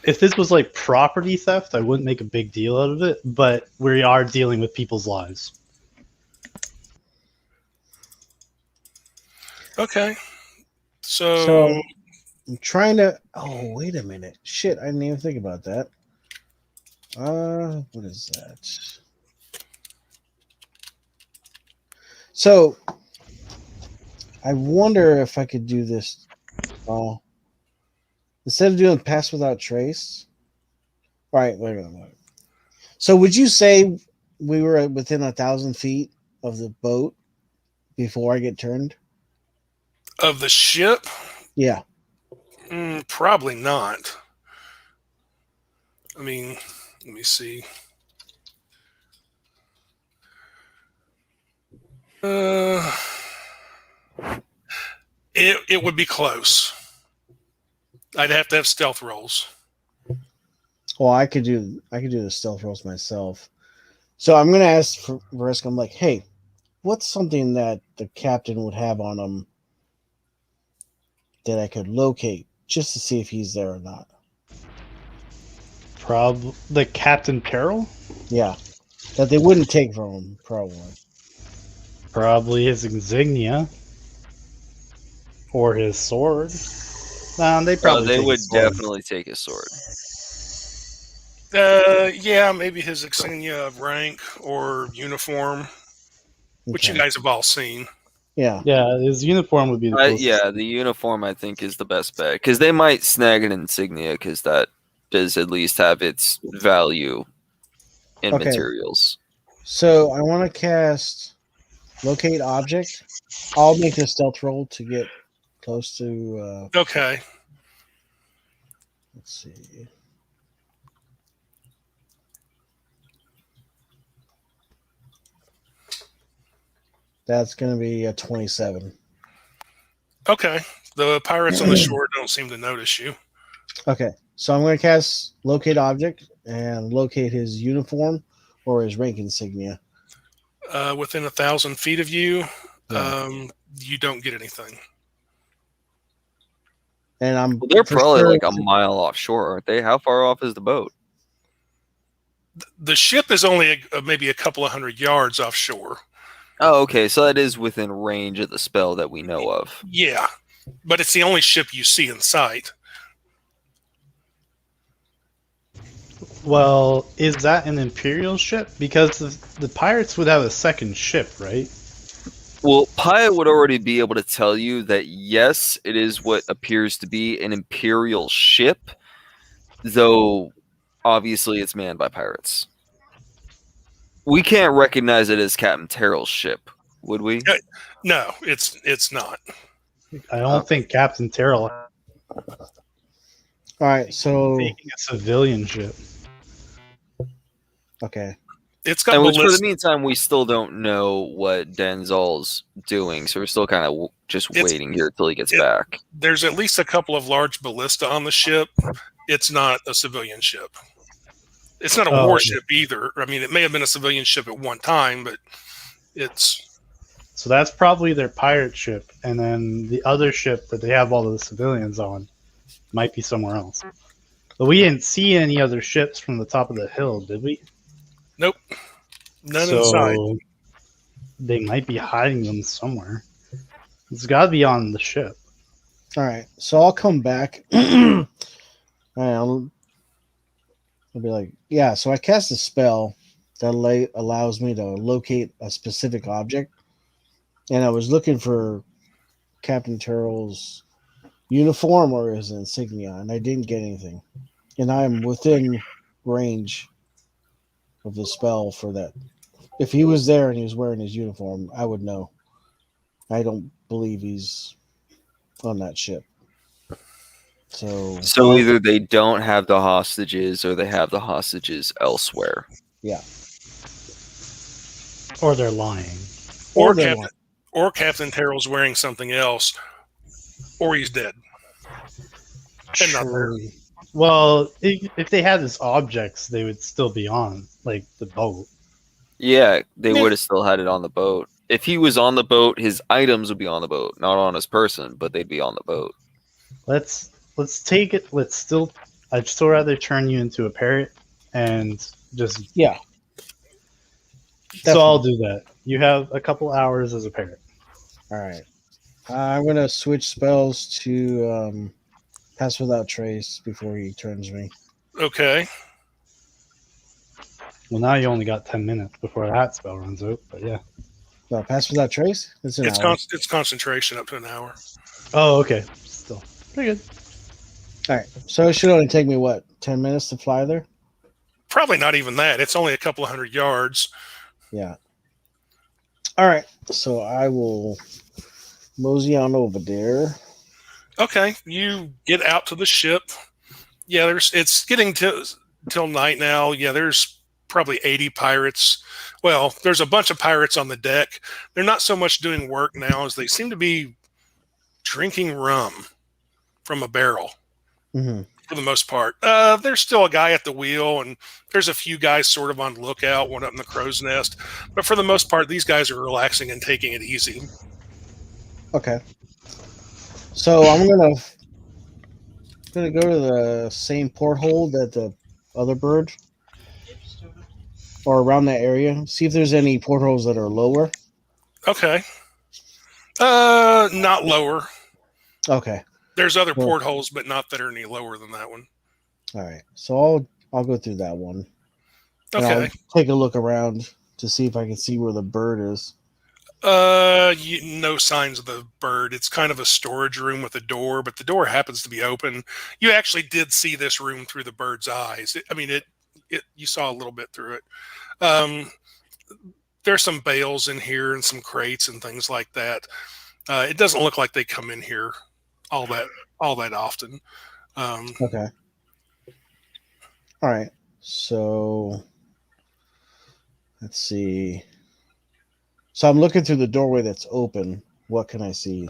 If this was like property theft, I wouldn't make a big deal out of it, but we are dealing with people's lives. Okay. So So I'm trying to. Oh, wait a minute. Shit, I didn't even think about that. What is that? So I wonder if I could do this. Oh, instead of doing pass without trace. All right, wait a minute. So would you say we were within 1,000 feet of the boat before I get turned? of the ship, Yeah. probably not. I mean, let me see. It would be close. I'd have to have stealth rolls. Well, I could do the stealth rolls myself. So I'm gonna ask for Risk. I'm like, hey, what's something that the captain would have on him that I could locate just to see if he's there or not? The Captain Peril? Yeah, that they wouldn't take from him, probably. Probably his insignia. Or his sword. They probably They take would his sword. definitely take his sword. Yeah, maybe his insignia of rank or uniform, which you Okay. guys have all seen. Yeah. Yeah, his uniform would be the closest. Yeah, the uniform I think is the best bet because they might snag an insignia because that does at least have its value in Okay. materials. So I want to cast locate object. I'll make a stealth roll to get close to. Okay. Let's see. That's going to be a 27. Okay. The pirates on the shore don't seem to notice you. Okay, so I'm going to cast locate object and locate his uniform or his rank insignia. Within 1,000 feet of you, Yeah. you don't get anything. And I'm Well, they're for probably sure- like a mile offshore, aren't they? How far off is the boat? The ship is only maybe a couple of 100 yards offshore. Oh, okay. So that is within range of the spell that we know of. Yeah, but it's the only ship you see in sight. Well, is that an Imperial ship? Because the pirates would have a second ship, right? Well, Pi would already be able to tell you that yes, it is what appears to be an Imperial ship, though obviously it's manned by pirates. We can't recognize it as Captain Terrell's ship, would we? No, it's not. I don't think Captain Terrell All right, so making a civilian ship. okay, It's got And which, for the ballistic. meantime, we still don't know what Denzal's doing, so we're still kind of just waiting here till he gets back. There's at least a couple of large ballista on the ship. It's not a civilian ship. It's not a warship either. I mean, it may have been a civilian ship at one time, but it's... So that's probably their pirate ship, and then the other ship that they have all the civilians on might be somewhere else. But we didn't see any other ships from the top of the hill, did we? Nope. None so inside. They might be hiding them somewhere. It's got to be on the ship. all right. So I'll come back. All right, I'll be like, yeah. So I cast a spell that allows me to locate a specific object, and I was looking for Captain Terrell's uniform or his insignia, and I didn't get anything. And I'm within range of the spell for that. If he was there and he was wearing his uniform, I would know. I don't believe he's on that ship. So either they don't have the hostages or they have the hostages elsewhere. Yeah. Or they're lying. Or Captain Terrell's wearing something else. Or he's dead. And not there. Well, if they had this objects, they would still be on like the boat. Yeah, they Yeah. would have still had it on the boat. If he was on the boat, his items would be on the boat, not on his person, but they'd be on the boat. Let's take it. Let's still. I'd still rather turn you into a parrot and just. Yeah. So I'll do that. You have a couple hours as a parrot. All right. I'm gonna switch spells to pass without trace before he turns me. Okay. Well, now you only got 10 minutes before that spell runs out. But yeah. No, pass without trace. It's an It's hour. it's concentration up to an hour. Oh, okay. Still pretty good. All right. So it should only take me what 10 minutes to fly there. Probably not even that. It's only a couple of 100 yards. Yeah. All right. So I will mosey on over there. Okay, you get out to the ship. Yeah, it's getting till night now. Yeah, there's probably 80 pirates. Well, there's a bunch of pirates on the deck. They're not so much doing work now as they seem to be drinking rum from a barrel Mm-hmm. for the most part. There's still a guy at the wheel, and there's a few guys sort of on lookout, one up in the crow's nest. But for the most part, these guys are relaxing and taking it easy. Okay. So I'm gonna go to the same porthole that the other bird, or around that area. See if there's any portholes that are lower. Okay. Not lower. Okay. There's other Well- portholes, but not that are any lower than that one. All right. So I'll go through that one. And Okay. I'll take a look around to see if I can see where the bird is. No signs of the bird. It's kind of a storage room with a door, but the door happens to be open. You actually did see this room through the bird's eyes. You saw a little bit through it. There's some bales in here and some crates and things like that. It doesn't look like they come in here all that often. Okay. All right. So let's see. So I'm looking through the doorway that's open. What can I see?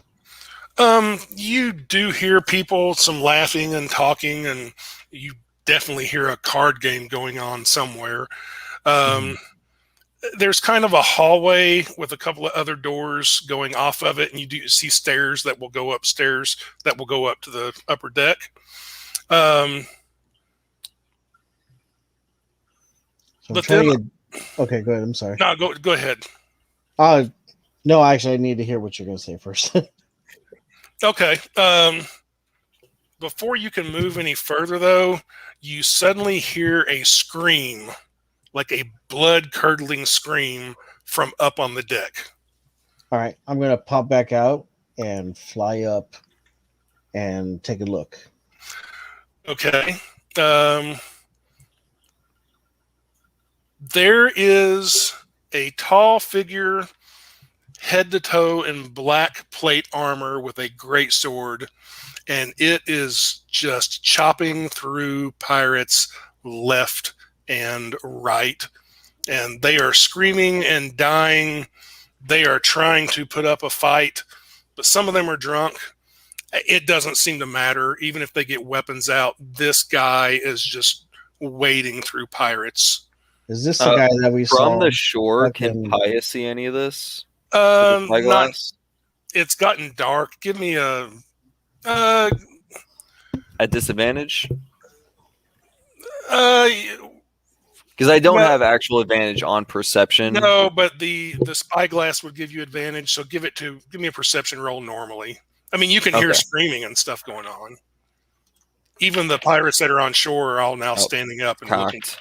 You do hear people, some laughing and talking, and you definitely hear a card game going on somewhere. There's kind of a hallway with a couple of other doors going off of it, and you do see stairs that will go upstairs that will go up to the upper deck. So I'm But trying then- to okay, go ahead. I'm sorry. No, go ahead. No, actually, I need to hear what you're going to say first. Okay. Before you can move any further, though, you suddenly hear a scream, like a blood-curdling scream from up on the deck. All right, I'm going to pop back out and fly up and take a look. Okay. There is a tall figure, head to toe in black plate armor with a great sword, and it is just chopping through pirates left and right. And they are screaming and dying. They are trying to put up a fight, but some of them are drunk. It doesn't seem to matter. Even if they get weapons out, this guy is just wading through pirates. Is this the guy that we saw? From the shore, fucking- can Pius see any of this? With the Not. spyglass? It's gotten dark. Give me a. At disadvantage? Uh, Because I don't Well- have actual advantage on perception. no, but the spyglass would give you advantage. So give me a perception roll normally. I mean, you can hear Okay. screaming and stuff going on. Even the pirates that are on shore are all now standing up and looking. Cocked.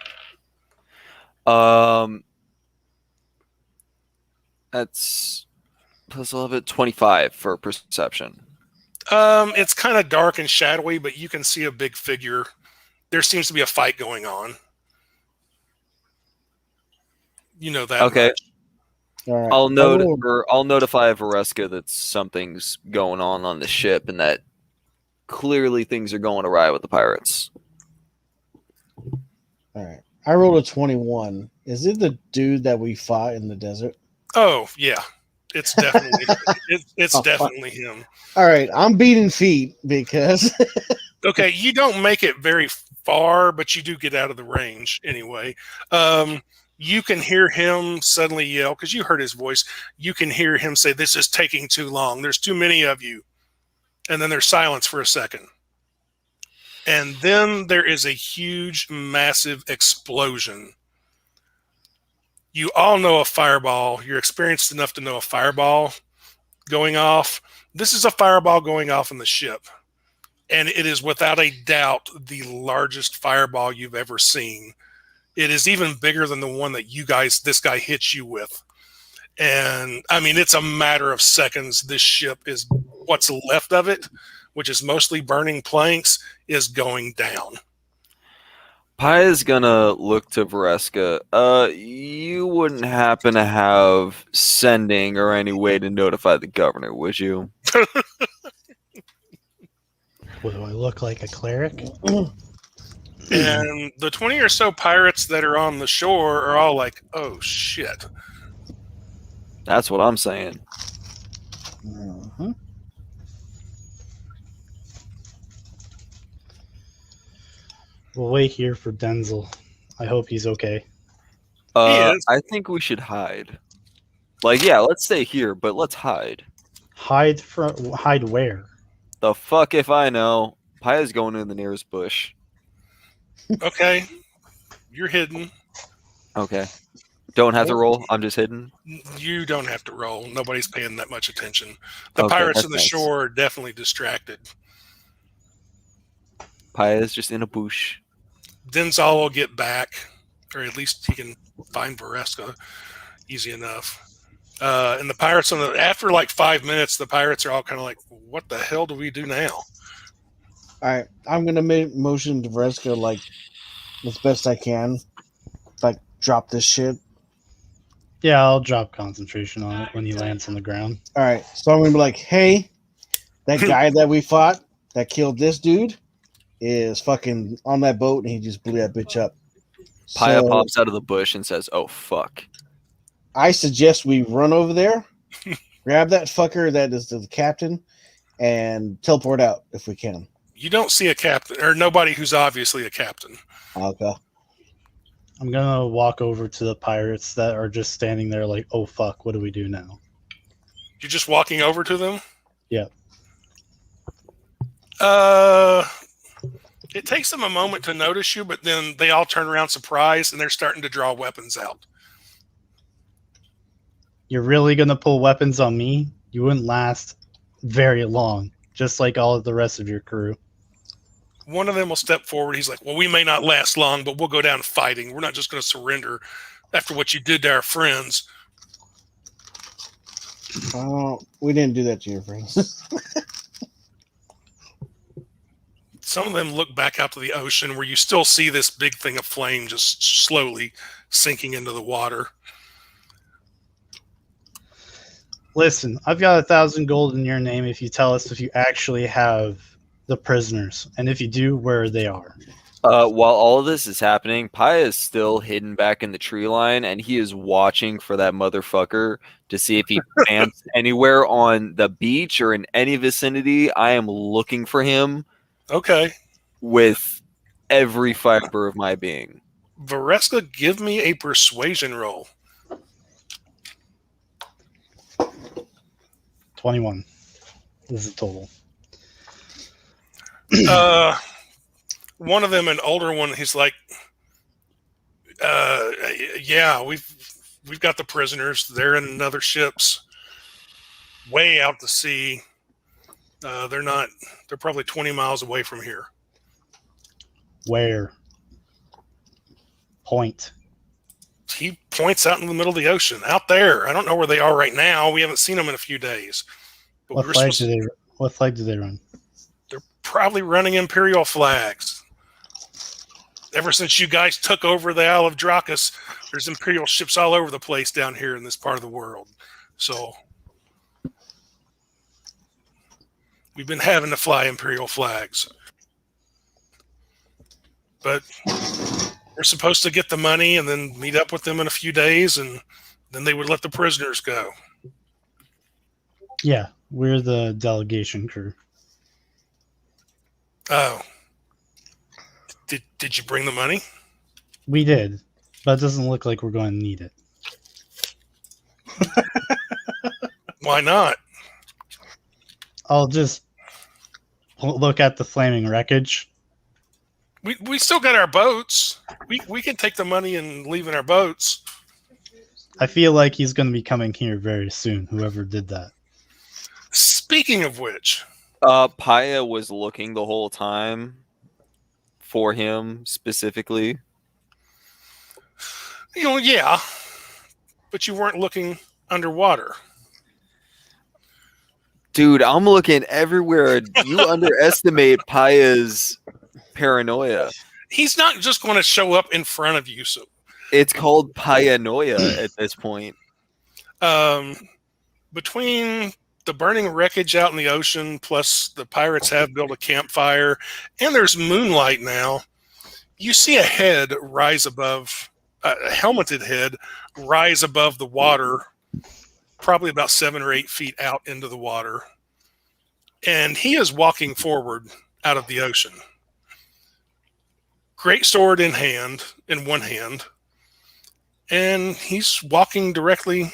That's plus 11, 25 for perception. It's kind of dark and shadowy, but you can see a big figure. There seems to be a fight going on. You know that. Okay. much. All right. I'll notify Vareska that something's going on the ship and that clearly things are going awry with the pirates. All right. I rolled a 21. Is it the dude that we fought in the desert? Oh yeah, it's definitely it's Oh, fuck. definitely him. All right. I'm beating feet because Okay, you don't make it very far, but you do get out of the range anyway. You can hear him suddenly yell, because you heard his voice. You can hear him say, "This is taking too long. There's too many of you." And then there's silence for a second. And then there is a huge, massive explosion. You all know a fireball. You're experienced enough to know a fireball going off. This is a fireball going off in the ship. And it is without a doubt the largest fireball you've ever seen. It is even bigger than the one that this guy hit you with. And I mean, it's a matter of seconds. This ship is, what's left of it, which is mostly burning planks, is going down. Pi is gonna look to Vareska. You wouldn't happen to have sending or any way to notify the governor, would you? What do I look like, a cleric? And the 20 or so pirates that are on the shore are all like, "Oh shit." That's what I'm saying. Mm-hmm. We'll wait here for Denzel. I hope he's okay. He is. I think we should hide. Like, yeah, let's stay here, but let's hide. Hide where? The fuck if I know. Paya's going in the nearest bush. Okay. You're hidden. Okay. Don't have to roll. I'm just hidden. You don't have to roll. Nobody's paying that much attention. The Okay, pirates that's on the nice. shore are definitely distracted. Paya's just in a bush. Denzal will get back, or at least he can find Vareska easy enough. And the pirates after like 5 minutes, the pirates are all kind of like, "What the hell do we do now?" All right, I'm gonna motion to Vareska like as best I can, like drop this shit. Yeah, I'll drop concentration on it when he lands on the ground. All right, so I'm gonna be like, hey, that guy that we fought that killed this dude is fucking on that boat, and he just blew that bitch up. Paya So pops out of the bush and says, "Oh fuck." I suggest we run over there, grab that fucker that is the captain, and teleport out if we can. You don't see a captain, or nobody who's obviously a captain. Okay. I'm gonna walk over to the pirates that are just standing there like, "Oh fuck, what do we do now?" You're just walking over to them? Yeah. It takes them a moment to notice you, but then they all turn around surprised, and they're starting to draw weapons out. You're really gonna pull weapons on me? You wouldn't last very long, just like all of the rest of your crew. One of them will step forward. He's like, "Well, we may not last long, but we'll go down fighting. We're not just going to surrender after what you did to our friends." We didn't do that to your friends. Some of them look back out to the ocean where you still see this big thing of flame just slowly sinking into the water. Listen, I've got 1,000 gold in your name if you tell us if you actually have the prisoners, and if you do, where they are. While all of this is happening, Paya is still hidden back in the tree line, and he is watching for that motherfucker to see if he plants anywhere on the beach or in any vicinity. I am looking for him. Okay. With every fiber of my being. Vareska, give me a persuasion roll. 21. This is total. One of them, an older one, he's like, "Yeah, we've got the prisoners. They're in another ships, way out to sea. They're probably 20 miles away from here." Where? Point. He points out in the middle of the ocean, out there. I don't know where they are right now. We haven't seen them in a few days. But What flag do they run? They're probably running Imperial flags. Ever since you guys took over the Isle of Dracus, there's Imperial ships all over the place down here in this part of the world. So we've been having to fly Imperial flags. But we're supposed to get the money and then meet up with them in a few days, and then they would let the prisoners go. Yeah, we're the delegation crew. Oh, Did you bring the money? We did, but it doesn't look like we're going to need it. Why not? I'll just look at the flaming wreckage. We still got our boats. We can take the money and leave in our boats. I feel like he's going to be coming here very soon, whoever did that. Speaking of which, Paya was looking the whole time for him specifically. Yeah, but you weren't looking underwater. Dude, I'm looking everywhere. You underestimate Paya's paranoia. He's not just going to show up in front of you. So It's called Payanoia at this point. between the burning wreckage out in the ocean, plus the pirates have built a campfire, and there's moonlight now, you see a head rise above, a helmeted head rise above the water, probably about 7 or 8 feet out into the water. And he is walking forward out of the ocean. Great sword in one hand. And he's walking directly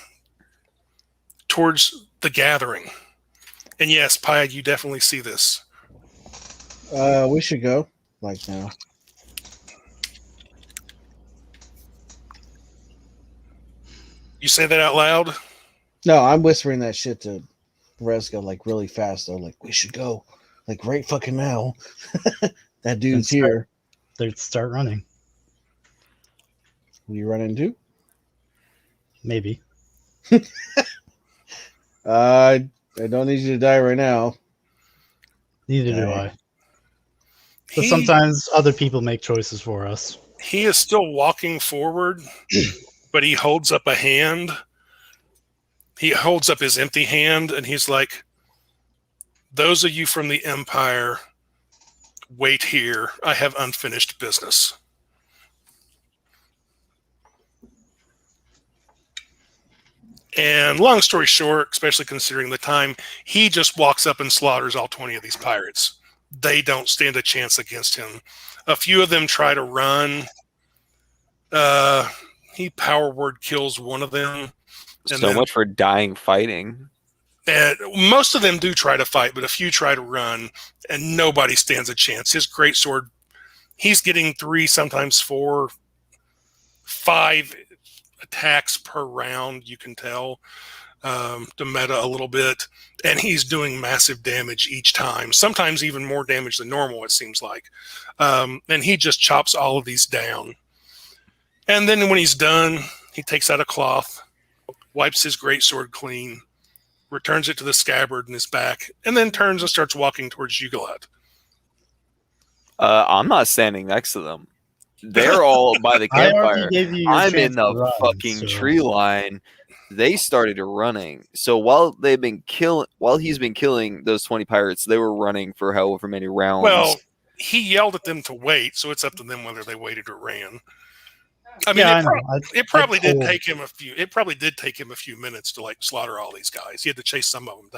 towards the gathering. And yes, Paya, you definitely see this. We should go, like now. You say that out loud? No, I'm whispering that shit to Rezga like really fast though. Like, we should go. Like right fucking now. That dude's here. Let's start running. Will you run into? Maybe. I don't need you to die right now. Neither do Okay. I. But sometimes other people make choices for us. He is still walking forward, but he holds up a hand. He holds up his empty hand, and he's like, "Those of you from the Empire, wait here. I have unfinished business." And long story short, especially considering the time, he just walks up and slaughters all 20 of these pirates. They don't stand a chance against him. A few of them try to run. He power word kills one of them. So much for dying fighting. And most of them do try to fight, but a few try to run, and nobody stands a chance. His greatsword, he's getting 3, sometimes 4, 5 attacks per round, you can tell, to meta a little bit, and he's doing massive damage each time, sometimes even more damage than normal, it seems like. And he just chops all of these down. And then when he's done, he takes out a cloth, wipes his greatsword clean, returns it to the scabbard in his back, and then turns and starts walking towards Yugalat. I'm not standing next to them. They're all by the campfire. I'm in the fucking tree line. They started running. So while he's been killing those 20 pirates, they were running for however many rounds. Well, he yelled at them to wait, so it's up to them whether they waited or ran. I mean, it probably did take him a few. It probably did take him a few minutes to slaughter all these guys. He had to chase some of them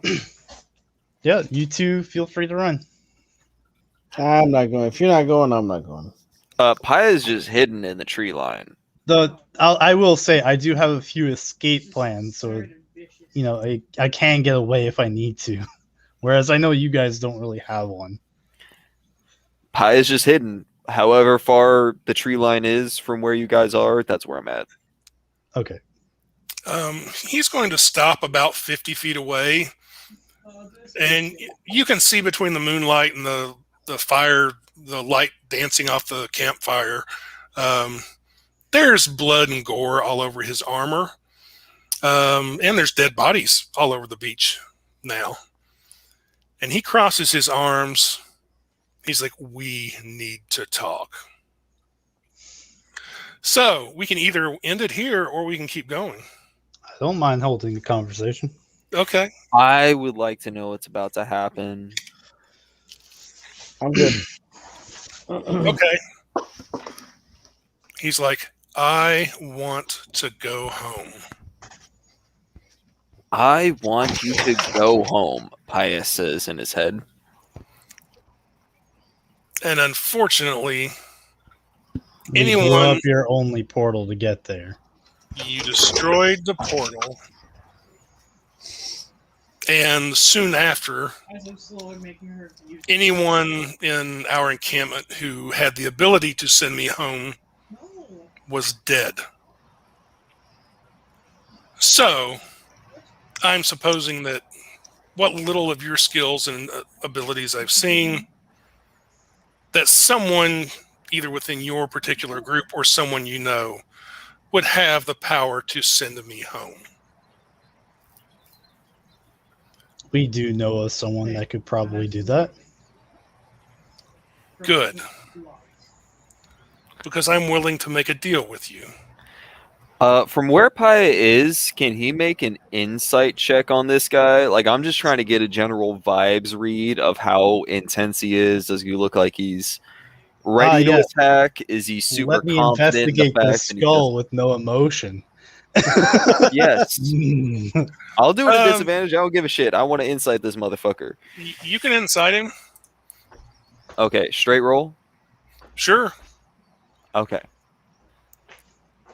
down. Yeah, you two feel free to run. I'm not going. If you're not going, I'm not going. Paya's just hidden in the tree line. I will say I do have a few escape plans, so I can get away if I need to. Whereas I know you guys don't really have one. Paya's just hidden. However far the tree line is from where you guys are, that's where I'm at. Okay. He's going to stop about 50 feet away, and you can see between the moonlight and the fire, the light dancing off the campfire, there's blood and gore all over his armor, and there's dead bodies all over the beach now. And he crosses his arms. He's like, "We need to talk." So we can either end it here or we can keep going. I don't mind holding the conversation. Okay. I would like to know what's about to happen. I'm good. Okay. He's like, "I want to go home." I want you to go home, Paya says in his head. And unfortunately, We blew anyone, up your only portal to get there. you destroyed the portal. And soon after, anyone in our encampment who had the ability to send me home was dead. So, I'm supposing that what little of your skills and abilities I've seen, that someone, either within your particular group or someone you know, would have the power to send me home. We do know of someone that could probably do that. Good. Because I'm willing to make a deal with you. From where Paya is, can he make an insight check on this guy? Like, I'm just trying to get a general vibes read of how intense he is. Does he look like he's ready to Yes. attack? Is he super Let me confident in the investigate the fact that he skull with no emotion. Yes. Mm. I'll do it at disadvantage. I don't give a shit. I want to insight this motherfucker. You can incite him. Okay, straight roll? Sure. Okay.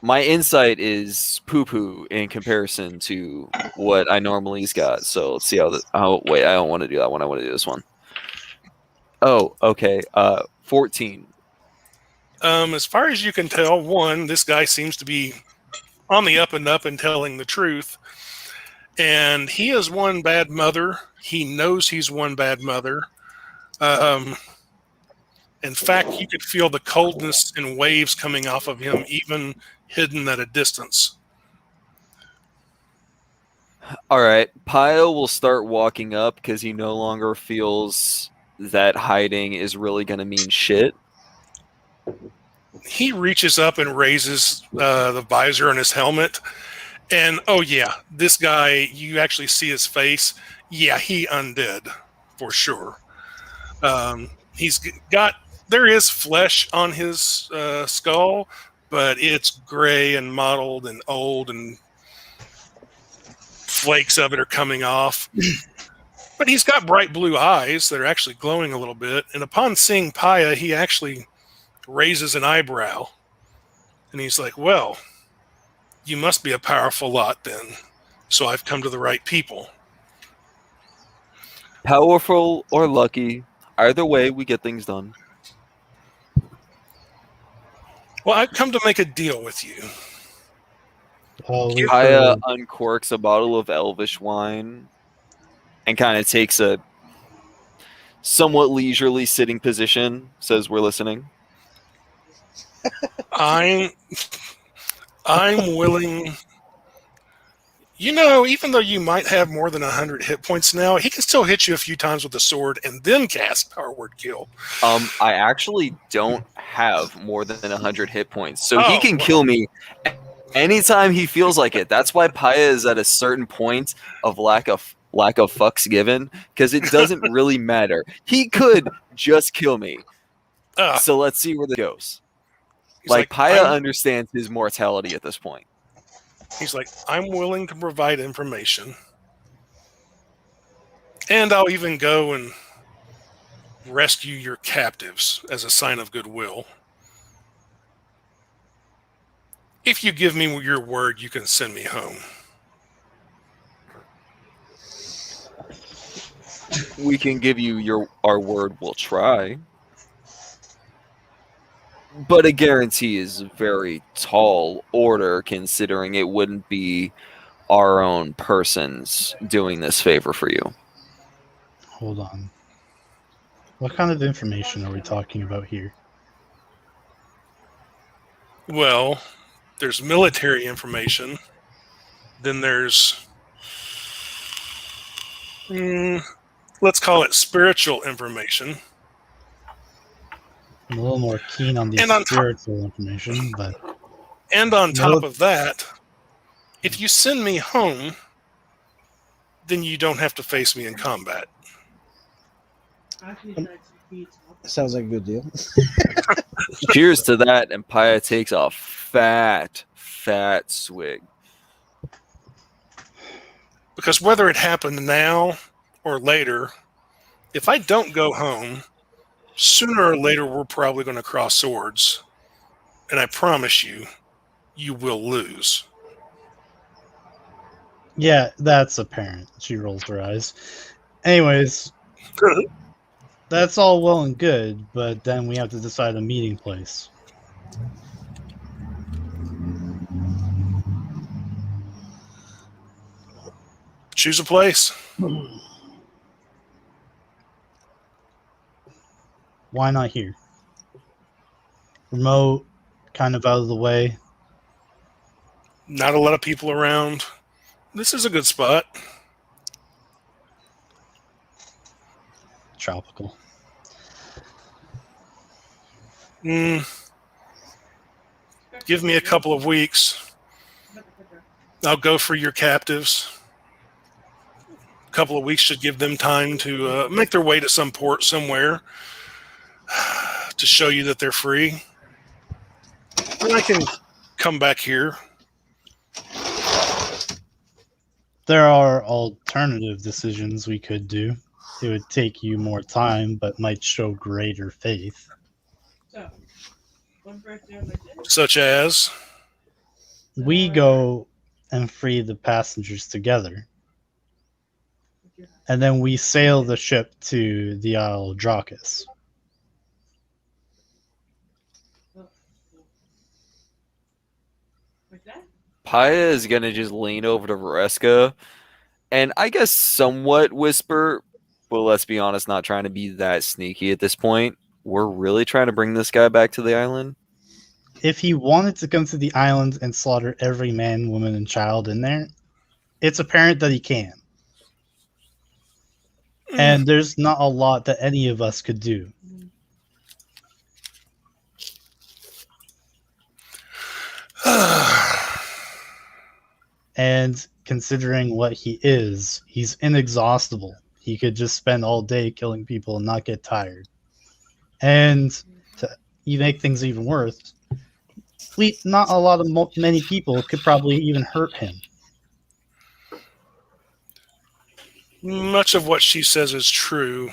My insight is poo-poo in comparison to what I normally's got. So let's see how the... Oh, wait, I don't want to do that one. I want to do this one. Oh, okay. 14. As far as you can tell, one, this guy seems to be on the up and up and telling the truth. And he is one bad mother. He knows he's one bad mother. In fact, you could feel the coldness and waves coming off of him, even hidden at a distance. All right. Pio will start walking up because he no longer feels that hiding is really going to mean shit. He reaches up and raises the visor on his helmet. And, oh, yeah, this guy, you actually see his face. Yeah, he undead, for sure. He's got... There is flesh on his skull, but it's gray and mottled and old, and flakes of it are coming off. But he's got bright blue eyes that are actually glowing a little bit. And upon seeing Paya, he actually raises an eyebrow. And he's like, well, you must be a powerful lot then. So I've come to the right people. Powerful or lucky, either way, we get things done. Well, I've come to make a deal with you. Paya uncorks a bottle of elvish wine and kind of takes a somewhat leisurely sitting position, says we're listening. I'm willing... You know, even though you might have more than 100 hit points now, he can still hit you a few times with the sword and then cast Power Word Kill. I actually don't have more than 100 hit points, so he can kill me anytime he feels like it. That's why Paya is at a certain point of lack of fucks given, because it doesn't really matter. He could just kill me. So let's see where this goes. Like Paya understands his mortality at this point. He's like, I'm willing to provide information. And I'll even go and rescue your captives as a sign of goodwill. If you give me your word, you can send me home. We can give you our word, we'll try. But a guarantee is a very tall order, considering it wouldn't be our own persons doing this favor for you. Hold on. What kind of information are we talking about here? Well, there's military information. Then there's... let's call it spiritual information. I'm a little more keen on the spiritual information, but... And on top of that, if you send me home, then you don't have to face me in combat. Sounds like a good deal. Cheers to that, and Paya takes a fat swig. Because whether it happened now or later, if I don't go home, sooner or later we're probably going to cross swords, and I promise you, you will lose. Yeah, that's apparent. She rolls her eyes. Anyways, that's all well and good, but then we have to decide a meeting place. Choose a place. Why not here? Remote, kind of out of the way. Not a lot of people around. This is a good spot. Tropical. Give me a couple of weeks. I'll go for your captives. A couple of weeks should give them time to make their way to some port somewhere to show you that they're free. And I can come back here. There are alternative decisions we could do. It would take you more time, but might show greater faith. Such as? We go and free the passengers together. And then we sail the ship to the Isle of Dracus. Paya is gonna just lean over to Vareska and I guess somewhat whisper, but let's be honest, not trying to be that sneaky at this point. We're really trying to bring this guy back to the island. If he wanted to come to the island and slaughter every man, woman, and child in there, it's apparent that he can. And there's not a lot that any of us could do. And considering what he is, he's inexhaustible. He could just spend all day killing people and not get tired. And to make things even worse, not a lot of many people could probably even hurt him. Much of what she says is true.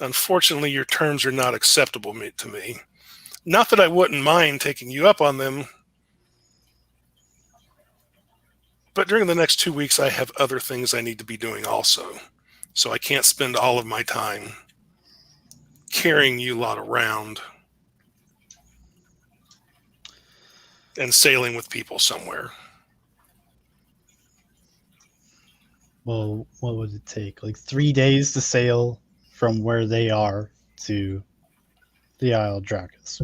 Unfortunately, your terms are not acceptable to me. Not that I wouldn't mind taking you up on them, but during the next 2 weeks, I have other things I need to be doing also. So I can't spend all of my time carrying you lot around and sailing with people somewhere. Well, what would it take? Like 3 days to sail from where they are to the Isle of Dracus.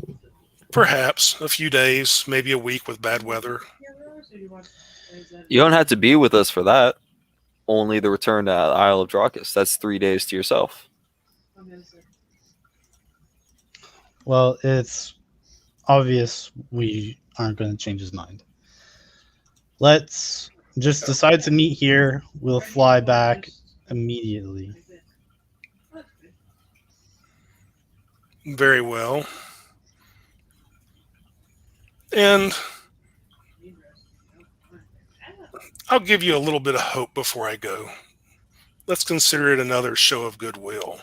Perhaps a few days, maybe a week with bad weather. You don't have to be with us for that. Only the return to Isle of Dracus. That's 3 days to yourself. Well, it's obvious we aren't going to change his mind. Let's just decide to meet here. We'll fly back immediately. Very well. And I'll give you a little bit of hope before I go. Let's consider it another show of goodwill.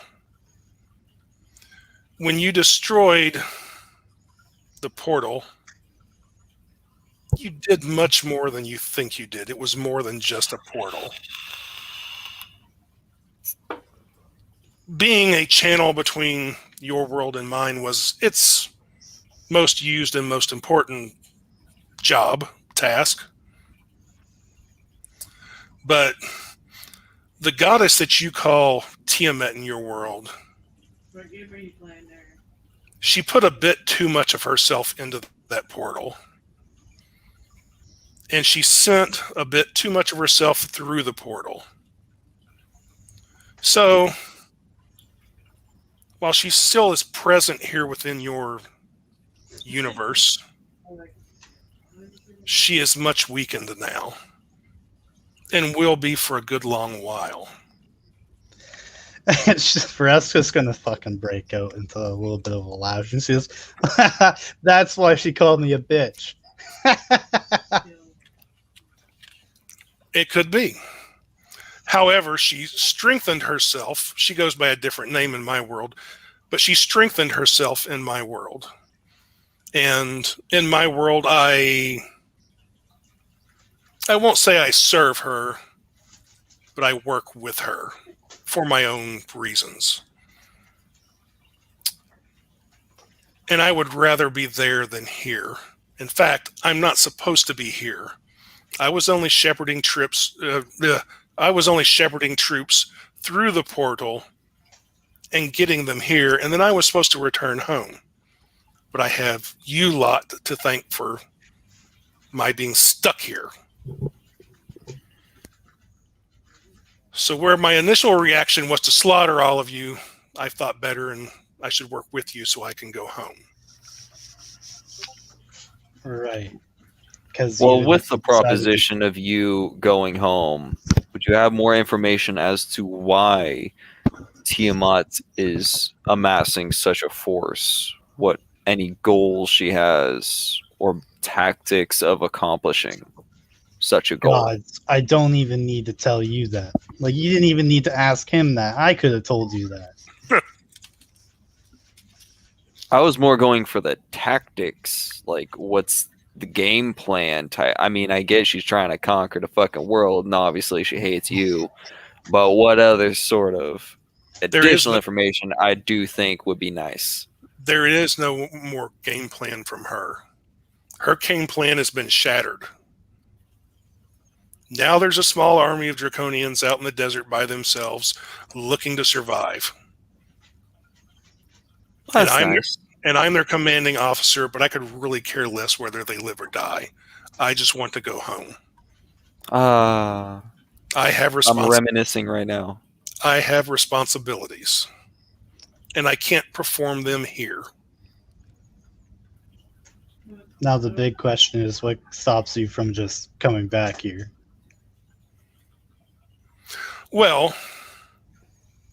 When you destroyed the portal, you did much more than you think you did. It was more than just a portal. Being a channel between your world and mine was its most used and most important task. But the goddess that you call Tiamat in your world, she put a bit too much of herself into that portal. And she sent a bit too much of herself through the portal. So, while she still is present here within your universe, she is much weakened now. And will be for a good long while. Vereska's gonna fucking break out into a little bit of a laugh. And she says, "That's why she called me a bitch." It could be. However, she strengthened herself. She goes by a different name in my world. but she strengthened herself in my world. And in my world, I won't say I serve her, but I work with her for my own reasons. And I would rather be there than here. In fact, I'm not supposed to be here. I was only shepherding troops. I was only shepherding troops through the portal and getting them here, and then I was supposed to return home. But I have you lot to thank for my being stuck here. So where my initial reaction was to slaughter all of you, I thought better and I should work with you so I can go home. Right. Because Well, with the proposition of you going home, would you have more information as to why Tiamat is amassing such a force? What any goals she has or tactics of accomplishing such a goal? God, I don't even need to tell you that. Like, you didn't even need to ask him that. I could have told you that. I was more going for the tactics, like what's the game plan type. I mean, I guess she's trying to conquer the fucking world, and obviously she hates you. But what other sort of additional information I do think would be nice? There is no more game plan from her. Her game plan has been shattered. Now there's a small army of Draconians out in the desert by themselves, looking to survive. That's nice. And I'm their commanding officer, but I could really care less whether they live or die. I just want to go home. I have I'm reminiscing right now. I have responsibilities, and I can't perform them here. Now the big question is, what stops you from just coming back here? Well,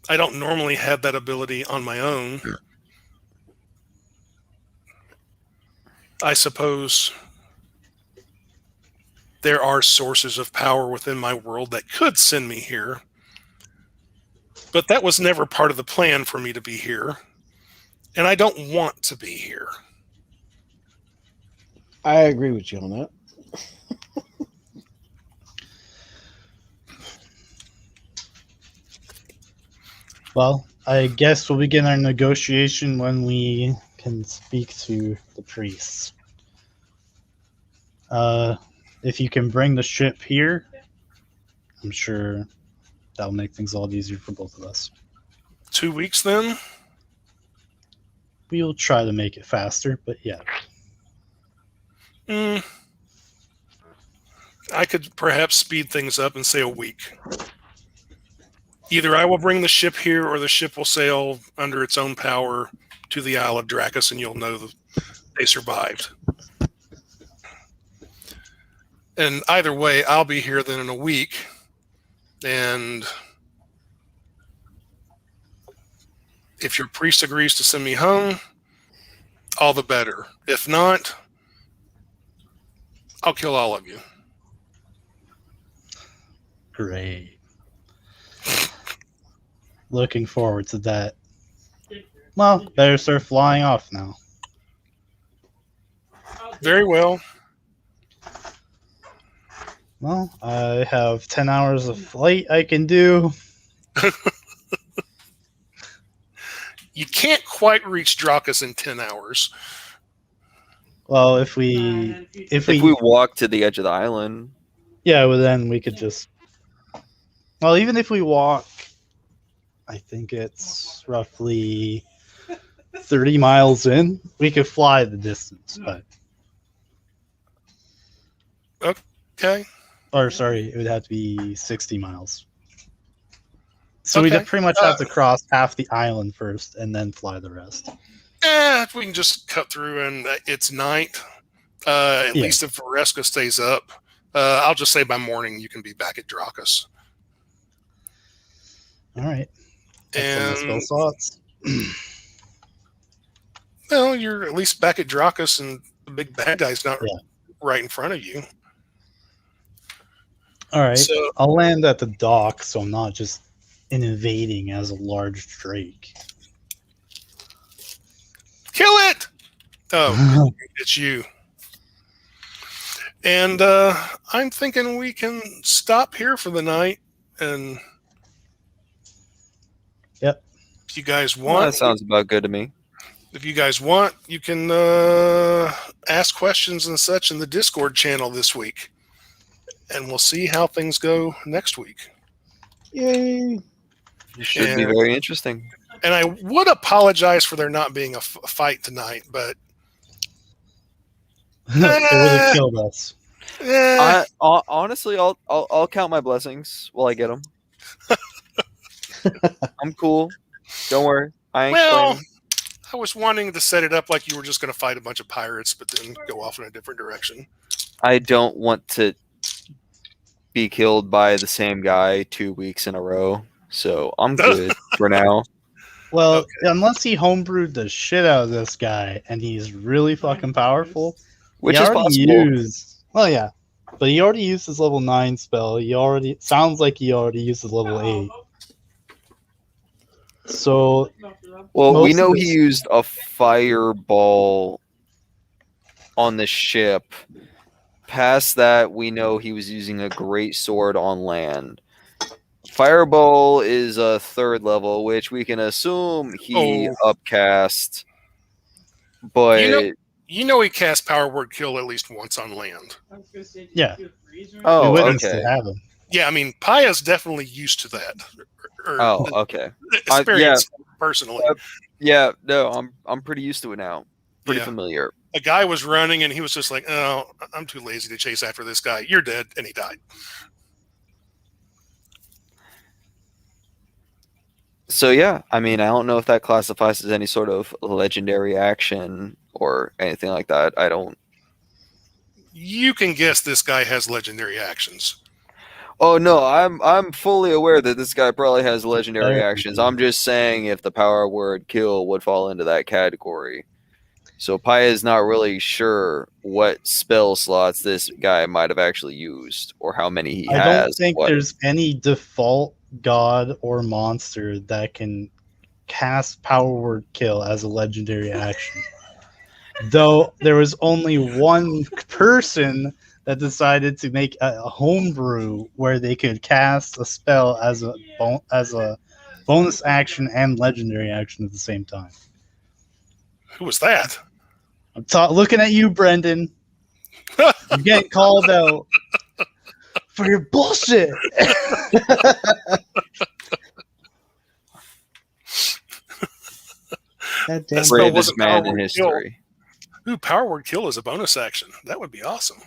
I don't normally have that ability on my own. I suppose there are sources of power within my world that could send me here. But that was never part of the plan for me to be here. And I don't want to be here. I agree with you on that. Well, I guess we'll begin our negotiation when we can speak to the priests. If you can bring the ship here, I'm sure that'll make things a lot easier for both of us. 2 weeks then? We'll try to make it faster, but yeah. I could perhaps speed things up and say a week. Either I will bring the ship here or the ship will sail under its own power to the Isle of Dracus and you'll know that they survived. And either way, I'll be here then in a week. And if your priest agrees to send me home, all the better. If not, I'll kill all of you. Great. Looking forward to that. Well, better start flying off now. Very well. Well, I have 10 hours of flight I can do. You can't quite reach Dracus in 10 hours. Well, if we walk to the edge of the island. Yeah, well then we could just... Well, even if we walk, I think it's roughly 30 miles in. We could fly the distance, but... Okay. Or, sorry, it would have to be 60 miles. So Okay. we'd pretty much have to cross half the island first and then fly the rest. We can just cut through and it's night. At least if Vareska stays up. I'll just say by morning you can be back at Dracus. All right. And thoughts. Well, you're at least back at Dracus and the big bad guy's not right in front of you. All right. So, I'll land at the dock so I'm not just invading as a large drake. Oh, it's you. And I'm thinking we can stop here for the night. And Yep. if you guys Well, want, that sounds about good to me. if you guys want, you can ask questions and such in the Discord channel this week. And we'll see how things go next week. Yay! It should be very interesting. And I would apologize for there not being a fight tonight, but It would have killed us. Honestly, I'll count my blessings while I get them. I'm cool. Don't worry. I ain't complaining. I was wanting to set it up like you were just going to fight a bunch of pirates, but then go off in a different direction. I don't want to be killed by the same guy 2 weeks in a row, so I'm good for now. Well, Okay. unless he homebrewed the shit out of this guy and he's really fucking powerful, Which he is already possible. Well, yeah, but he already used his level 9 spell. Sounds like he already used his level 8. So, Well, we most know of he this- used a fireball on the ship. Past that, we know he was using a great sword on land. Fireball is a 3rd level, which we can assume he upcast. But You know he cast Power Word Kill at least once on land. yeah, oh, we witnessed okay. it happen. Yeah, I mean, Paya's definitely used to that. Or Oh, okay. experience personally. Yeah, no, I'm pretty used to it now. Pretty Yeah. familiar. A guy was running and he was just like, "Oh, I'm too lazy to chase after this guy. You're dead," and he died. So yeah, I mean, I don't know if that classifies as any sort of legendary action or anything like that. I don't. You can guess this guy has legendary actions. Oh no, I'm fully aware that this guy probably has legendary Very actions. good. I'm just saying if the power word kill would fall into that category. So Paya is not really sure what spell slots this guy might have actually used or how many he I has. don't think what. there's any default god or monster that can cast Power Word Kill as a legendary action. Though there was only one person that decided to make a homebrew where they could cast a spell as a bonus action and legendary action at the same time. Who was that? I'm looking at you, Brendan. You're getting called out for your bullshit. That damn spell Bravest wasn't man Power in Word history. Ooh, Power Word Kill is a bonus action. That would be awesome.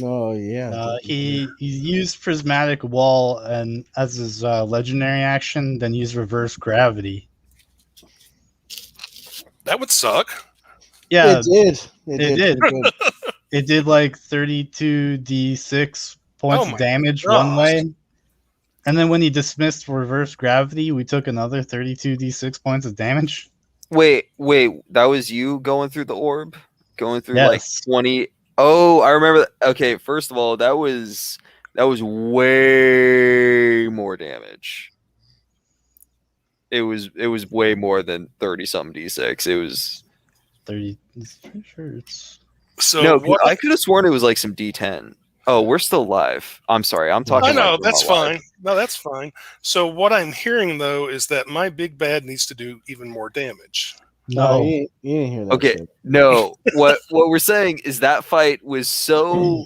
Oh yeah. He used Prismatic Wall and as his legendary action, then used Reverse Gravity. That would suck. Yeah, It did. It did. did. pretty good. it did like 32d6 points Oh of my damage gosh. one way. And then when he dismissed Reverse Gravity, we took another 32d6 points of damage. Wait, that was you going through the orb? Going through like Yes. 20. Oh, I remember that. Okay, first of all, that was way more damage. It was way more than 30 something d6. It was 30. Pretty sure it's. So no, what? I could have sworn it was like some d10. Oh, we're still live. I'm sorry. I'm talking. I know, like we're that's not live. fine. No, that's fine. So what I'm hearing though is that my big bad needs to do even more damage. No. you didn't hear that. Okay, shit. no. What we're saying is that fight was so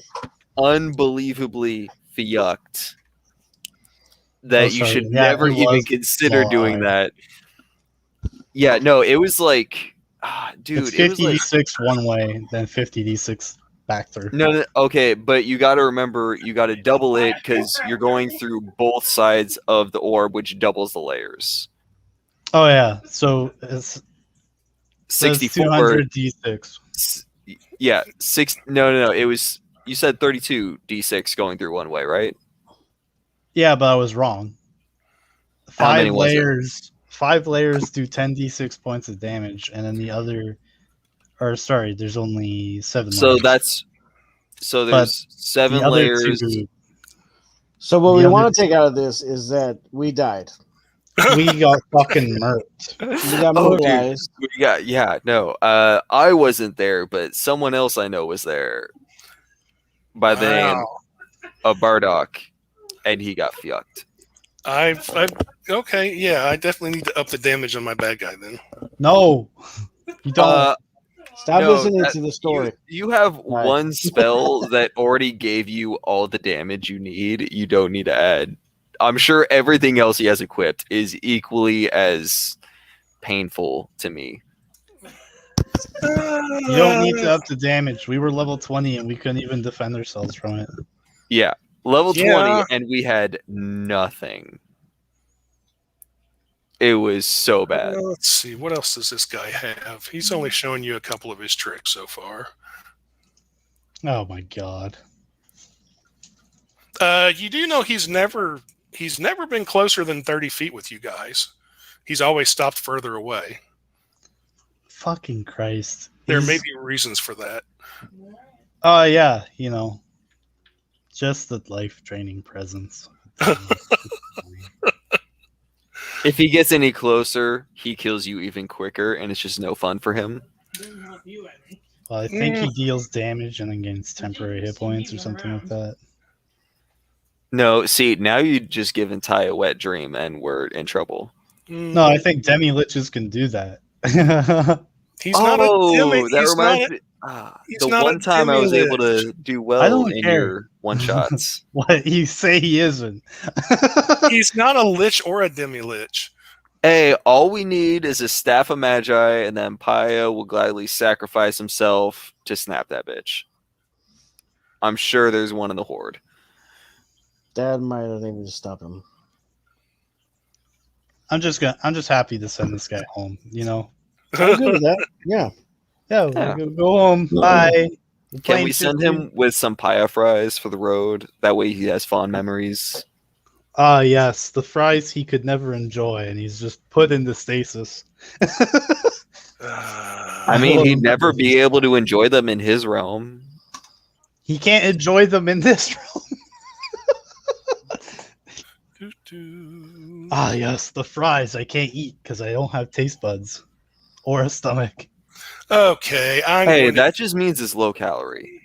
unbelievably yucked that Oh, you sorry. should Yeah, never it even was consider so doing hard. that. Yeah, no, it was like, dude, It's it was like 50d6 one way, then 50d6 back through. no, okay, but you got to remember, you got to double it because you're going through both sides of the orb, which doubles the layers. Oh, yeah. So it's 64. 200d6. Yeah, no. It was, you said 32 d6 going through one way, right? Yeah, but I was wrong. How many Five was it? layers. 5 layers do 10d6 points of damage, and then the other, or sorry, there's only 7 So layers. there's 7 The other layers. two, So what The we other- want to take out of this is that we died. We got fucking murked. You got Oh, dude. brutalized. I wasn't there, but someone else I know was there by the name Wow. of Bardock, and he got fucked. Okay, yeah, I definitely need to up the damage on my bad guy then. No, you don't. Stop No, listening to the story. You have Right. one spell that already gave you all the damage you need. You don't need to add. I'm sure everything else he has equipped is equally as painful to me. You don't need to up the damage. We were level 20 and we couldn't even defend ourselves from it. Yeah, level Yeah. 20, and we had nothing. It was so bad. Let's see, what else does this guy have? He's only showing you a couple of his tricks so far. Oh my god. You do know he's never been closer than 30 feet with you guys. He's always stopped further away. Fucking Christ. There may be reasons for that. Oh, yeah, just the life draining presence. If he gets any closer, he kills you even quicker, and it's just no fun for him. Well, I think he deals damage and then gains temporary hit points or something like that. No, see, now you just given Ty a wet dream, and we're in trouble. No, I think demi liches can do that. He's not a demi. That He's reminds not me. he's The not one a time I was able demi-lich. to do well I don't in care. your one shots. What you say he isn't. He's not a lich or a demi-lich. Hey, all we need is a staff of magi, and then Paya will gladly sacrifice himself to snap that bitch. I'm sure there's one in the horde. Dad might have needed to stop him. I'm just happy to send this guy home, I'm good with that. Yeah. Yeah, we're gonna go home. Bye. Can we send him with some Paya fries for the road? That way he has fond memories. Ah, yes, the fries he could never enjoy, and he's just put into stasis. I mean, he'd never be able to enjoy them in his realm. He can't enjoy them in this realm. Ah, yes, the fries I can't eat because I don't have taste buds or a stomach. Okay, Hey, that just means it's low calorie.